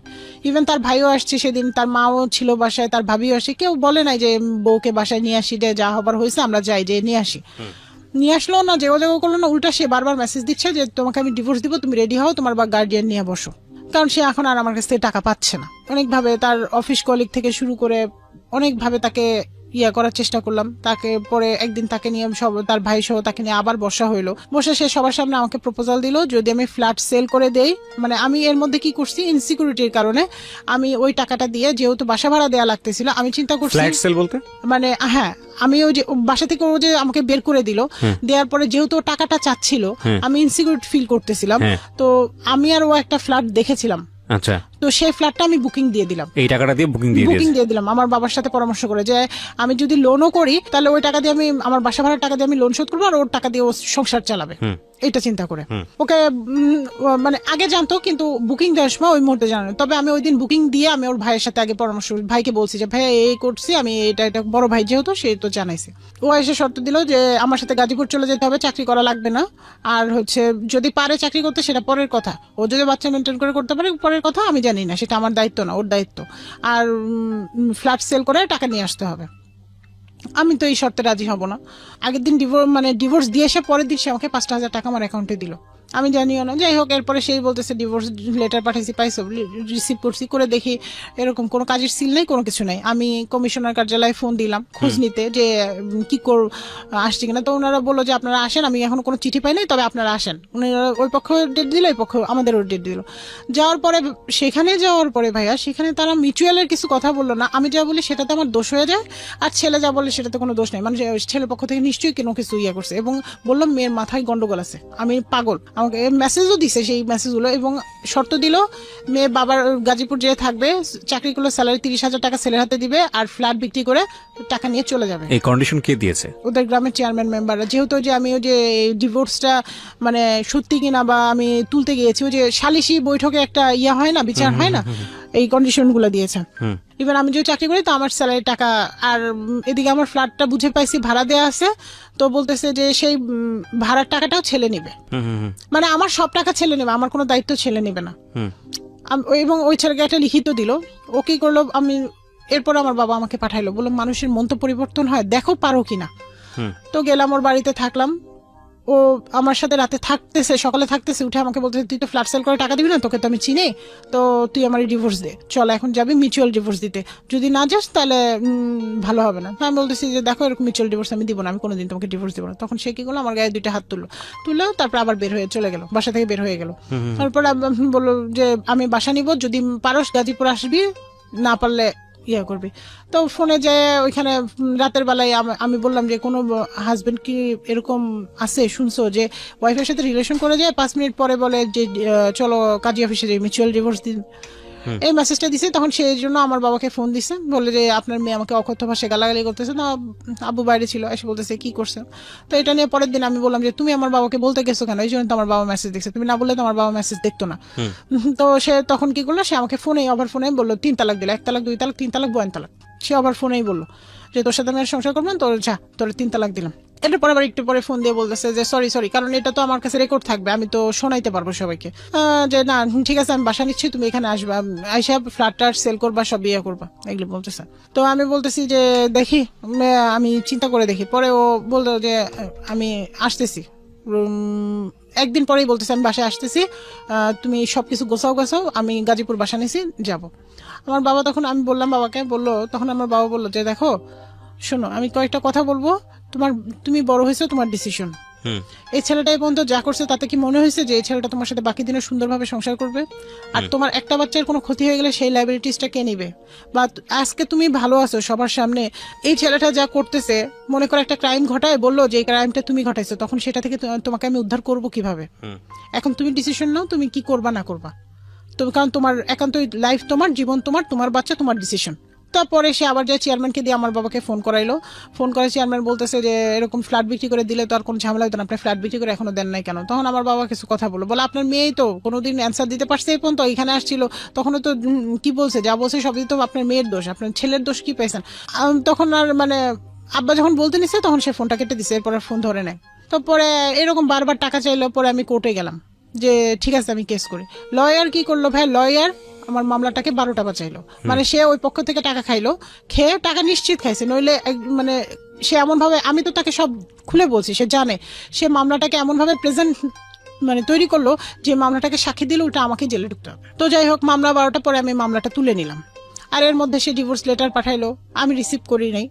ইভেন তার ভাইও আসছে সেদিন, তার মাও ছিল বাসায়, তার ভাবিও আসে, কেউ বলে নাই যে বউকে বাসায় নিয়ে আসি, যা হবার হয়েছে আমরা যাই, যে নিয়ে আসি। নিয়ে আসলো না, যোগাযোগ করলো না, উল্টা সে বারবার মেসেজ দিচ্ছে যে তোমাকে আমি ডিভোর্স দিব, তুমি রেডি হও, তোমার বা গার্ডিয়ান নিয়ে বসো। কারণ সে এখন আর আমার কাছ থেকে টাকা পাচ্ছে না। অনেকভাবে তার অফিস কলিগ থেকে শুরু করে অনেকভাবে তাকে ইয়া করার চেষ্টা করলাম। তাকে পরে একদিন তাকে নিয়ে সব তার ভাই সহ তাকে নিয়ে আবার বসা হইলো। বসে সে সবার সামনে আমাকে প্রপোজাল দিল যদি আমি ফ্ল্যাট সেল করে দেই, মানে আমি এর মধ্যে কি করছি ইনসিকিউরিটির কারণে আমি ওই টাকাটা দিয়ে, যেহেতু বাসা ভাড়া দেওয়া লাগতেছিল, আমি চিন্তা করছি ফ্ল্যাট সেল বলতে মানে হ্যাঁ আমি ওই যে বাসা থেকে ও যে আমাকে বের করে দিল, দেওয়ার পরে যেহেতু ও টাকাটা চাচ্ছিল আমি ইনসিকিউর ফিল করতেছিলাম, তো আমি আর ও একটা ফ্ল্যাট দেখেছিলাম। আচ্ছা, তো সেই ফ্ল্যাটটা আমি বুকিং দিয়ে দিলাম, এই টাকাটা দিয়ে বুকিং দিয়ে দিলাম আমার বাবার সাথে পরামর্শ করে যে আমি যদি লোনও করি তাহলে ওই টাকা দিয়ে আমি আমার বাসা ভাড়ার টাকা দিয়ে আমি লোন শোধ করবো আর ওর টাকা দিয়ে ও সংসার চালাবে, এটা চিন্তা করে। ওকে মানে আগে জানতো কিন্তু বুকিং দেওয়ার সময় ওই মুহূর্তে জানো। তবে আমি ওই দিন বুকিং দিয়ে আমি ওর ভাইয়ের সাথে আগে পরামর্শ, ভাইকে বলছি যে ভাই এই করছি আমি, এটা বড় ভাই যেহেতু সে তো জানাইছে। ও এসে শর্ত দিল যে আমার সাথে গাজীপুর চলে যেতে হবে, চাকরি করা লাগবে না, আর হচ্ছে যদি পারে চাকরি করতে সেটা পরের কথা, ও যদি বাচ্চা মেনটেন করে করতে পারে পরের কথা, আমি জানি না, সেটা আমার দায়িত্ব না, ওর দায়িত্ব। আর ফ্ল্যাট সেল করে টাকা নিয়ে আসতে হবে। আমি তো এই শর্তে রাজি হব না। আগের দিন ডিভোর্স দিয়ে এসে পরের দিন সে আমাকে 5,000 টাকা আমার অ্যাকাউন্টে দিল, আমি জানিও না। যাই হোক, এরপরে সেই বলতেছে ডিভোর্স লেটার পাঠাইছি, পাইছো, রিসিভ করছি, করে দেখি এরকম কোনো কাজের সিল নেই, কোনো কিছু নেই। আমি কমিশনার কার্যালয়ে ফোন দিলাম খোঁজ নিতে যে কি আসছে কিনা, তো ওনারা বললো যে আপনারা আসেন, আমি এখন কোনো চিঠি পাই নাই, তবে আপনারা আসেন। ওনারা ওই পক্ষ ডেট দিল, এই পক্ষ আমাদেরও ডেট দিল। যাওয়ার পরে ভাইয়া সেখানে তারা মিউচুয়ালের কিছু কথা বললো না, আমি যা বলি সেটাতে আমার দোষ হয়ে যায়, আর ছেলে যা বলে সেটাতে কোনো দোষ নেই, মানে ছেলের পক্ষ থেকে নিশ্চয়ই কোনো কিছু ইয়ে করছে। এবং বললাম মেয়ের মাথায় গন্ডগোল আছে, আমি পাগল, আমাকে মেসেজও দিছে সেই মেসেজগুলো, এবং শর্ত দিল মেয়ে বাবার গাজীপুর যেয়ে থাকবে, চাকরি করলে স্যালারি 30,000 টাকা ছেলের হাতে দিবে, আর ফ্ল্যাট বিক্রি করে টাকা নিয়ে চলে যাবে। এই কন্ডিশন কে দিয়েছে? ওদের গ্রামের চেয়ারম্যান মেম্বাররা। যেহেতু যে আমি ওই যে ডিভোর্সটা মানে সত্যি কিনা বা আমি তুলতে গিয়েছি, ওই যে সালিশি বৈঠকে একটা ইয়া হয় না, বিচার হয় না, এই কন্ডিশন গুলো দিয়েছে। ইভেন আমি যে চাকরি করি তো আমার স্যালারি টাকা, আর এদিকে আমার ফ্ল্যাটটা বুঝে পাইছি ভাড়া দেওয়া আছে, তো বলতেছে যে সেই ভাড়ার টাকাটাও ছেলে নিবে, মানে আমার সব টাকা ছেলে নেবে, আমার কোনো দায়িত্ব ছেলে নেবে না। এবং ওই ছেলেকে একটা লিখিত দিল। ও কি করলো, আমি এরপর আমার বাবা আমাকে পাঠাইলো, বললো মানুষের মন তো পরিবর্তন হয়, দেখো পারো কিনা। তো গেলাম ওর বাড়িতে, থাকলাম। ও আমার সাথে রাতে থাকতেছে, সকালে থাকতেছে, উঠে আমাকে বলতেছে তুই তো ফ্ল্যাট সেল করে টাকা দিবি না, তোকে তো আমি চিনি, তো তুই আমার ডিভোর্স দে, চল এখন যাবি মিউচুয়াল ডিভোর্স দিতে, যদি না যাস তাহলে ভালো হবে না। আমি বলতেছি যে দেখো এরকম মিউচুয়াল ডিভোর্স আমি দিব না, আমি কোনোদিন তোমাকে ডিভোর্স দিব না। তখন সে কি করলো, আমার গায়ে 2টা হাত তুললো, তারপর আবার বের হয়ে চলে গেল, বাসা থেকে বের হয়ে গেল। তারপর বললো যে আমি বাসা নিব, যদি পারস গাজীপুর আসবি, না পারলে ইয়া করবি। তো ফোনে যে ওইখানে রাতের বেলায় আমি বললাম যে কোনো হাজবেন্ড কি এরকম আছে শুনছো যে ওয়াইফের সাথে রিলেশন করে যায়, 5 মিনিট পরে বলে যে চলো কাজী অফিসে যাই, মিউচুয়াল ডিভোর্স দিন। এই মেসেজটা দিছে। তখন সেই জন্য আমার বাবাকে ফোন দিছে, বলে যে আপনার মেয়ে আমাকে অকথ্য ভাষায় গালাগালি করতেছে। না, আব্বু বাইরে ছিল, এসে বলতেছে কি করছে। তো এটা নিয়ে পরের দিন আমি বললাম যে তুমি আমার বাবাকে বলতে গেছো কেন, এই জন্য তো আমার বাবা মেসেজ দেখছে, তুমি না বললে তো আমার বাবা মেসেজ দেখতো না। তো সে তখন কি করলো, সে আমাকে ওভার ফোনে বললো 3 তালাক দিল, 1 তালাক 2 তালাক 3 তালাক বয়ান তালাক। সে ওভার ফোনেই বললো যে তোর সাথে আমি সংসার করবো না, তোর 3 তালাক দিলাম। এরপর আবার একটু পরে ফোন দিয়ে বলতেছে যে সরি, কারণ এটা তো আমার কাছে রেকর্ড থাকবে, আমি তো শোনাইতে পারবো সবাইকে, যে না ঠিক আছে আমি বাসা নিচ্ছি, তুমি এখানে আসবা, আইসা ফ্ল্যাটটা সেল করবা, সব বিয়ে করবা, এগুলো বলতেছে। তো আমি বলতেছি যে দেখি, আমি চিন্তা করে দেখি। পরে ও বলতো যে আমি আসতেছি, একদিন পরেই বলতেছে আমি বাসায় আসতেছি, তুমি সবকিছু গোছাও, আমি গাজীপুর বাসা নিছি, যাব। আমার বাবা তখন, আমি বললাম বাবাকে, তখন আমার বাবা বললো যে দেখো শোনো, আমি কয়েকটা কথা বলবো, তুমি বড় হয়েছো, তোমার ডিসিশন। এই ছেলেটাই পর্যন্ত যা করছে তাতে কি মনে হয়েছে যে এই ছেলেটা তোমার সাথে বাকি দিনে সুন্দরভাবে সংসার করবে? আর তোমার একটা বাচ্চার কোনো ক্ষতি হয়ে গেলে সেই লাইবিলিটিসটা কে নিবে? বা আজকে তুমি ভালো আছো সবার সামনে, এই ছেলেটা যা করতেছে, মনে করো একটা ক্রাইম ঘটায়, বললো যে এই ক্রাইমটা তুমি ঘটাইছো, তখন সেটা থেকে তোমাকে আমি উদ্ধার করবো কিভাবে? এখন তুমি ডিসিশন নাও, তুমি কি করবা না করবা। তো কারণ তোমার একান্তই লাইফ, তোমার জীবন, তোমার বাচ্চা, তোমার ডিসিশন। তারপরে সে আবার যে চেয়ারম্যানকে দিয়ে আমার বাবাকে ফোন করাইলো। ফোন করে চেয়ারম্যান বলতেছে যে এরকম ফ্ল্যাট বিক্রি করে দিলে তো আর কোনো ঝামেলা হতো না, আপনি ফ্ল্যাট বিক্রি করে এখনো দেন নাই কেন? তখন আমার বাবা কিছু কথা বলে আপনার মেয়েই তো কোনোদিন অ্যান্সার দিতে পারছে, এই পর্যন্ত এখানে আসছিল, তখনও তো কি বলছে, যা বলছে সবই তো আপনার মেয়ের দোষ, আপনার ছেলের দোষ কি পেয়েছেন? তখন আর মানে আব্বা যখন বলতে নিছে তখন সে ফোনটা কেটে দিছে, এরপর আর ফোন ধরে নেয়। তো পরে এরকম বারবার টাকা চাইলো, পরে আমি কোর্টে গেলাম যে ঠিক আছে আমি কেস করি। লয়ার কি করলো ভাই, লয়ার আমার মামলাটাকে 12টা বাঁচাইলো। মানে সে ওই পক্ষ থেকে টাকা খাইলো, খেয়ে টাকা নিশ্চিত খাইছে, নইলে মানে সে এমন ভাবে, আমি তো তাকে সব খুলে বলছি, সে জানে, সে মামলাটাকে এমন ভাবে প্রেজেন্ট মানে তৈরি করলো যে মামলাটাকে সাক্ষী দিলে ওটা আমাকে জেলে ঢুকতে হবে। তো যাই হোক, মামলা 12টা পরে আমি মামলাটা তুলে নিলাম। আর এর মধ্যে সে ডিভোর্স লেটার পাঠাইলো, আমি রিসিভ করি নাই।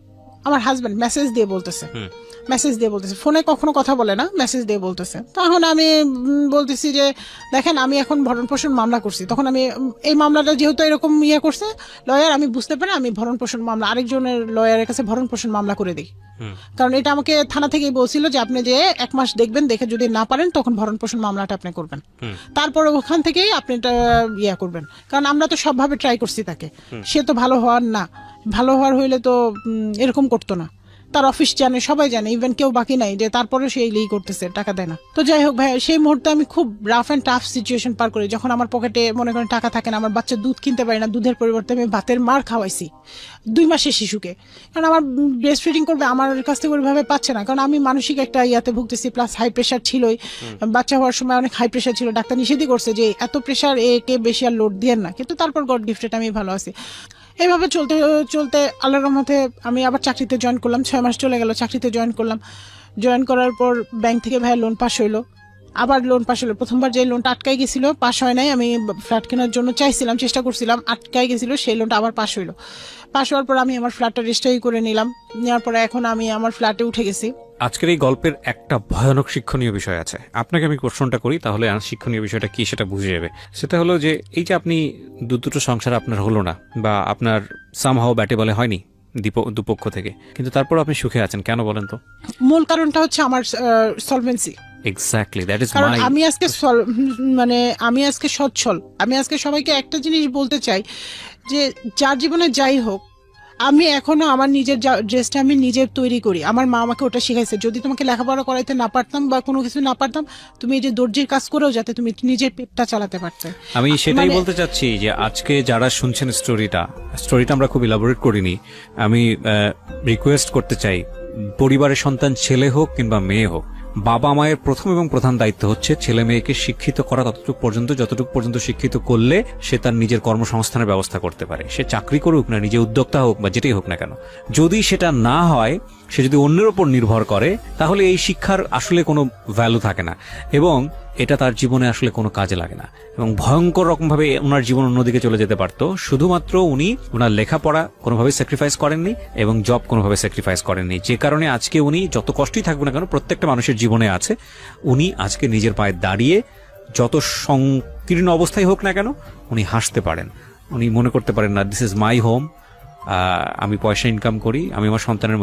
আমার হাজবেন্ড মেসেজ দিয়ে বলতেছে, ফোনে কখনো কথা বলে না, মেসেজ দিয়ে বলতেছে। তখন আমি বলতেছি যে দেখেন আমি এখন ভরণ পোষণ মামলা করছি। তখন আমি এই মামলাটা যেহেতু এরকম করছে লয়ার, আমি বুঝতে পারি আমি ভরণ পোষণ মামলা আরেকজনের লয়ারের কাছে ভরণ পোষণ মামলা করে দিই। কারণ এটা আমাকে থানা থেকেই বলছিল যে আপনি যে 1 মাস দেখবেন, দেখে যদি না পারেন তখন ভরণ পোষণ মামলাটা আপনি করবেন, তারপরে ওখান থেকেই আপনি এটা করবেন। কারণ আমরা তো সবভাবে ট্রাই করছি তাকে, সে তো ভালো হওয়ার হইলে তো এরকম করতো না। তার অফিস জানে, সবাই জানে, ইভেন কেউ বাকি নাই যে তারপরে সে এই করতেছে, টাকা দেয় না। তো যাই হোক ভাই, সেই মুহূর্তে আমি খুব রাফ অ্যান্ড টাফ সিচুয়েশন পার করি, যখন আমার পকেটে মনে করেন টাকা থাকে না, আমার বাচ্চা দুধ কিনতে পারি না, দুধের পরিবর্তে আমি ভাতের মার খাওয়াইছি 2 মাসের শিশুকে। কারণ আমার ব্রেস্ট ফিডিং করবে, আমার কাছ থেকে ওইভাবে পাচ্ছে না, কারণ আমি মানসিক একটা ভুগতেছি, প্লাস হাই প্রেশার ছিলই। বাচ্চা হওয়ার সময় অনেক হাই প্রেশার ছিল, ডাক্তার নিষেধই করছে যে এত প্রেশার একে বেশি আর লোড দিয়েন না, কিন্তু তারপর গড গিফটেড আমি ভালো আছি। এইভাবে চলতে চলতে আল্লাহর রহমতে আমি আবার চাকরিতে জয়েন করলাম। 6 মাস চলে গেল, চাকরিতে জয়েন করলাম। জয়েন করার পর ব্যাংক থেকে ভাইয়া লোন পাস হইলো, আবার লোন পাস হলো। প্রথমবার যে লোনটা আটকাই গেছিল, পাস হয় নাই, আমি ফ্ল্যাট কেনার জন্য চাইছিলাম, চেষ্টা করছিলাম, আটকাই গেছিল, সেই লোনটা আবার পাস হইলো। পাস হওয়ার পর আমি আমার ফ্ল্যাটটা রেজিস্ট্রি করে নিলাম, নেওয়ার পরে এখন আমি আমার ফ্ল্যাটে উঠে গেছি। আজকের এই গল্পের একটা ভয়ানক শিক্ষণীয় বিষয় আছে, আপনাকে আমি প্রশ্নটা করি, তাহলে শিক্ষণীয় বিষয়টা কি সেটা বুঝে যাবে। সেটা হলো যে এই যে আপনি দুটো সংসার আপনার হলো না, বা আপনার সামহাও ব্যাটে বলে হয়নি দুপক্ষ থেকে, কিন্তু তারপর আপনি সুখে আছেন, কেন বলেন তো? মূল কারণটা হচ্ছে আমার সলভেন্সি। এক্স্যাক্টলি, দ্যাট ইজ কারণ মাই। আমি আজকে সচ্ছল। আমি আজকে সবাইকে একটা জিনিস বলতে চাই যে যার জীবনে যাই হোক, আমি এখনো আমার নিজের ড্রেসটা আমি নিজে তৈরি করি। আমার মা আমাকে ওটা শিখাইছে, যদি তোমাকে লেখাপড়া করাইতে না পারতাম বা কোনো কিছু না পারতাম, তুমি এই যে দর্জির কাজ করেও যাতে তুমি নিজের পেটটা চালাতে পারতে। আমি সেটাই বলতে চাচ্ছি যে আজকে যারা শুনছেন স্টোরিটা আমরা খুব ইলাবোরেট করিনি। আমি রিকোয়েস্ট করতে চাই, পরিবারের সন্তান ছেলে হোক কিংবা মেয়ে হোক, বাবা মায়ের প্রথম এবং প্রধান দায়িত্ব হচ্ছে ছেলে মেয়েকে শিক্ষিত করা, যতটুকু পর্যন্ত শিক্ষিত করলে সে তার নিজের কর্মসংস্থানের ব্যবস্থা করতে পারে। সে চাকরি করুক না, নিজে উদ্যোক্তা হোক বা যেটাই হোক না কেন, যদি সেটা না হয়, সে যদি অন্যের উপর নির্ভর করে, তাহলে এই শিক্ষার আসলে কোনো ভ্যালু থাকে না এবং এটা তার জীবনে আসলে কোনো কাজে লাগে না, এবং ভয়ঙ্কর রকমভাবে ওনার জীবন অন্যদিকে চলে যেতে পারতো। শুধুমাত্র উনি ওনার লেখাপড়া কোনোভাবে স্যাক্রিফাইস করেননি এবং জব কোনোভাবে স্যাক্রিফাইস করেননি, যে কারণে আজকে উনি যত কষ্টই থাকবে না কেন, প্রত্যেকটা মানুষের জীবনে আছে, উনি আজকে নিজের পায়ে দাঁড়িয়ে যত সংকীর্ণ অবস্থায় হোক না কেন, উনি হাসতে পারেন। উনি মনে করতে পারেন না দিস ইজ মাই হোম, আমি পয়সা ইনকাম করি, আমি আমার সন্তানের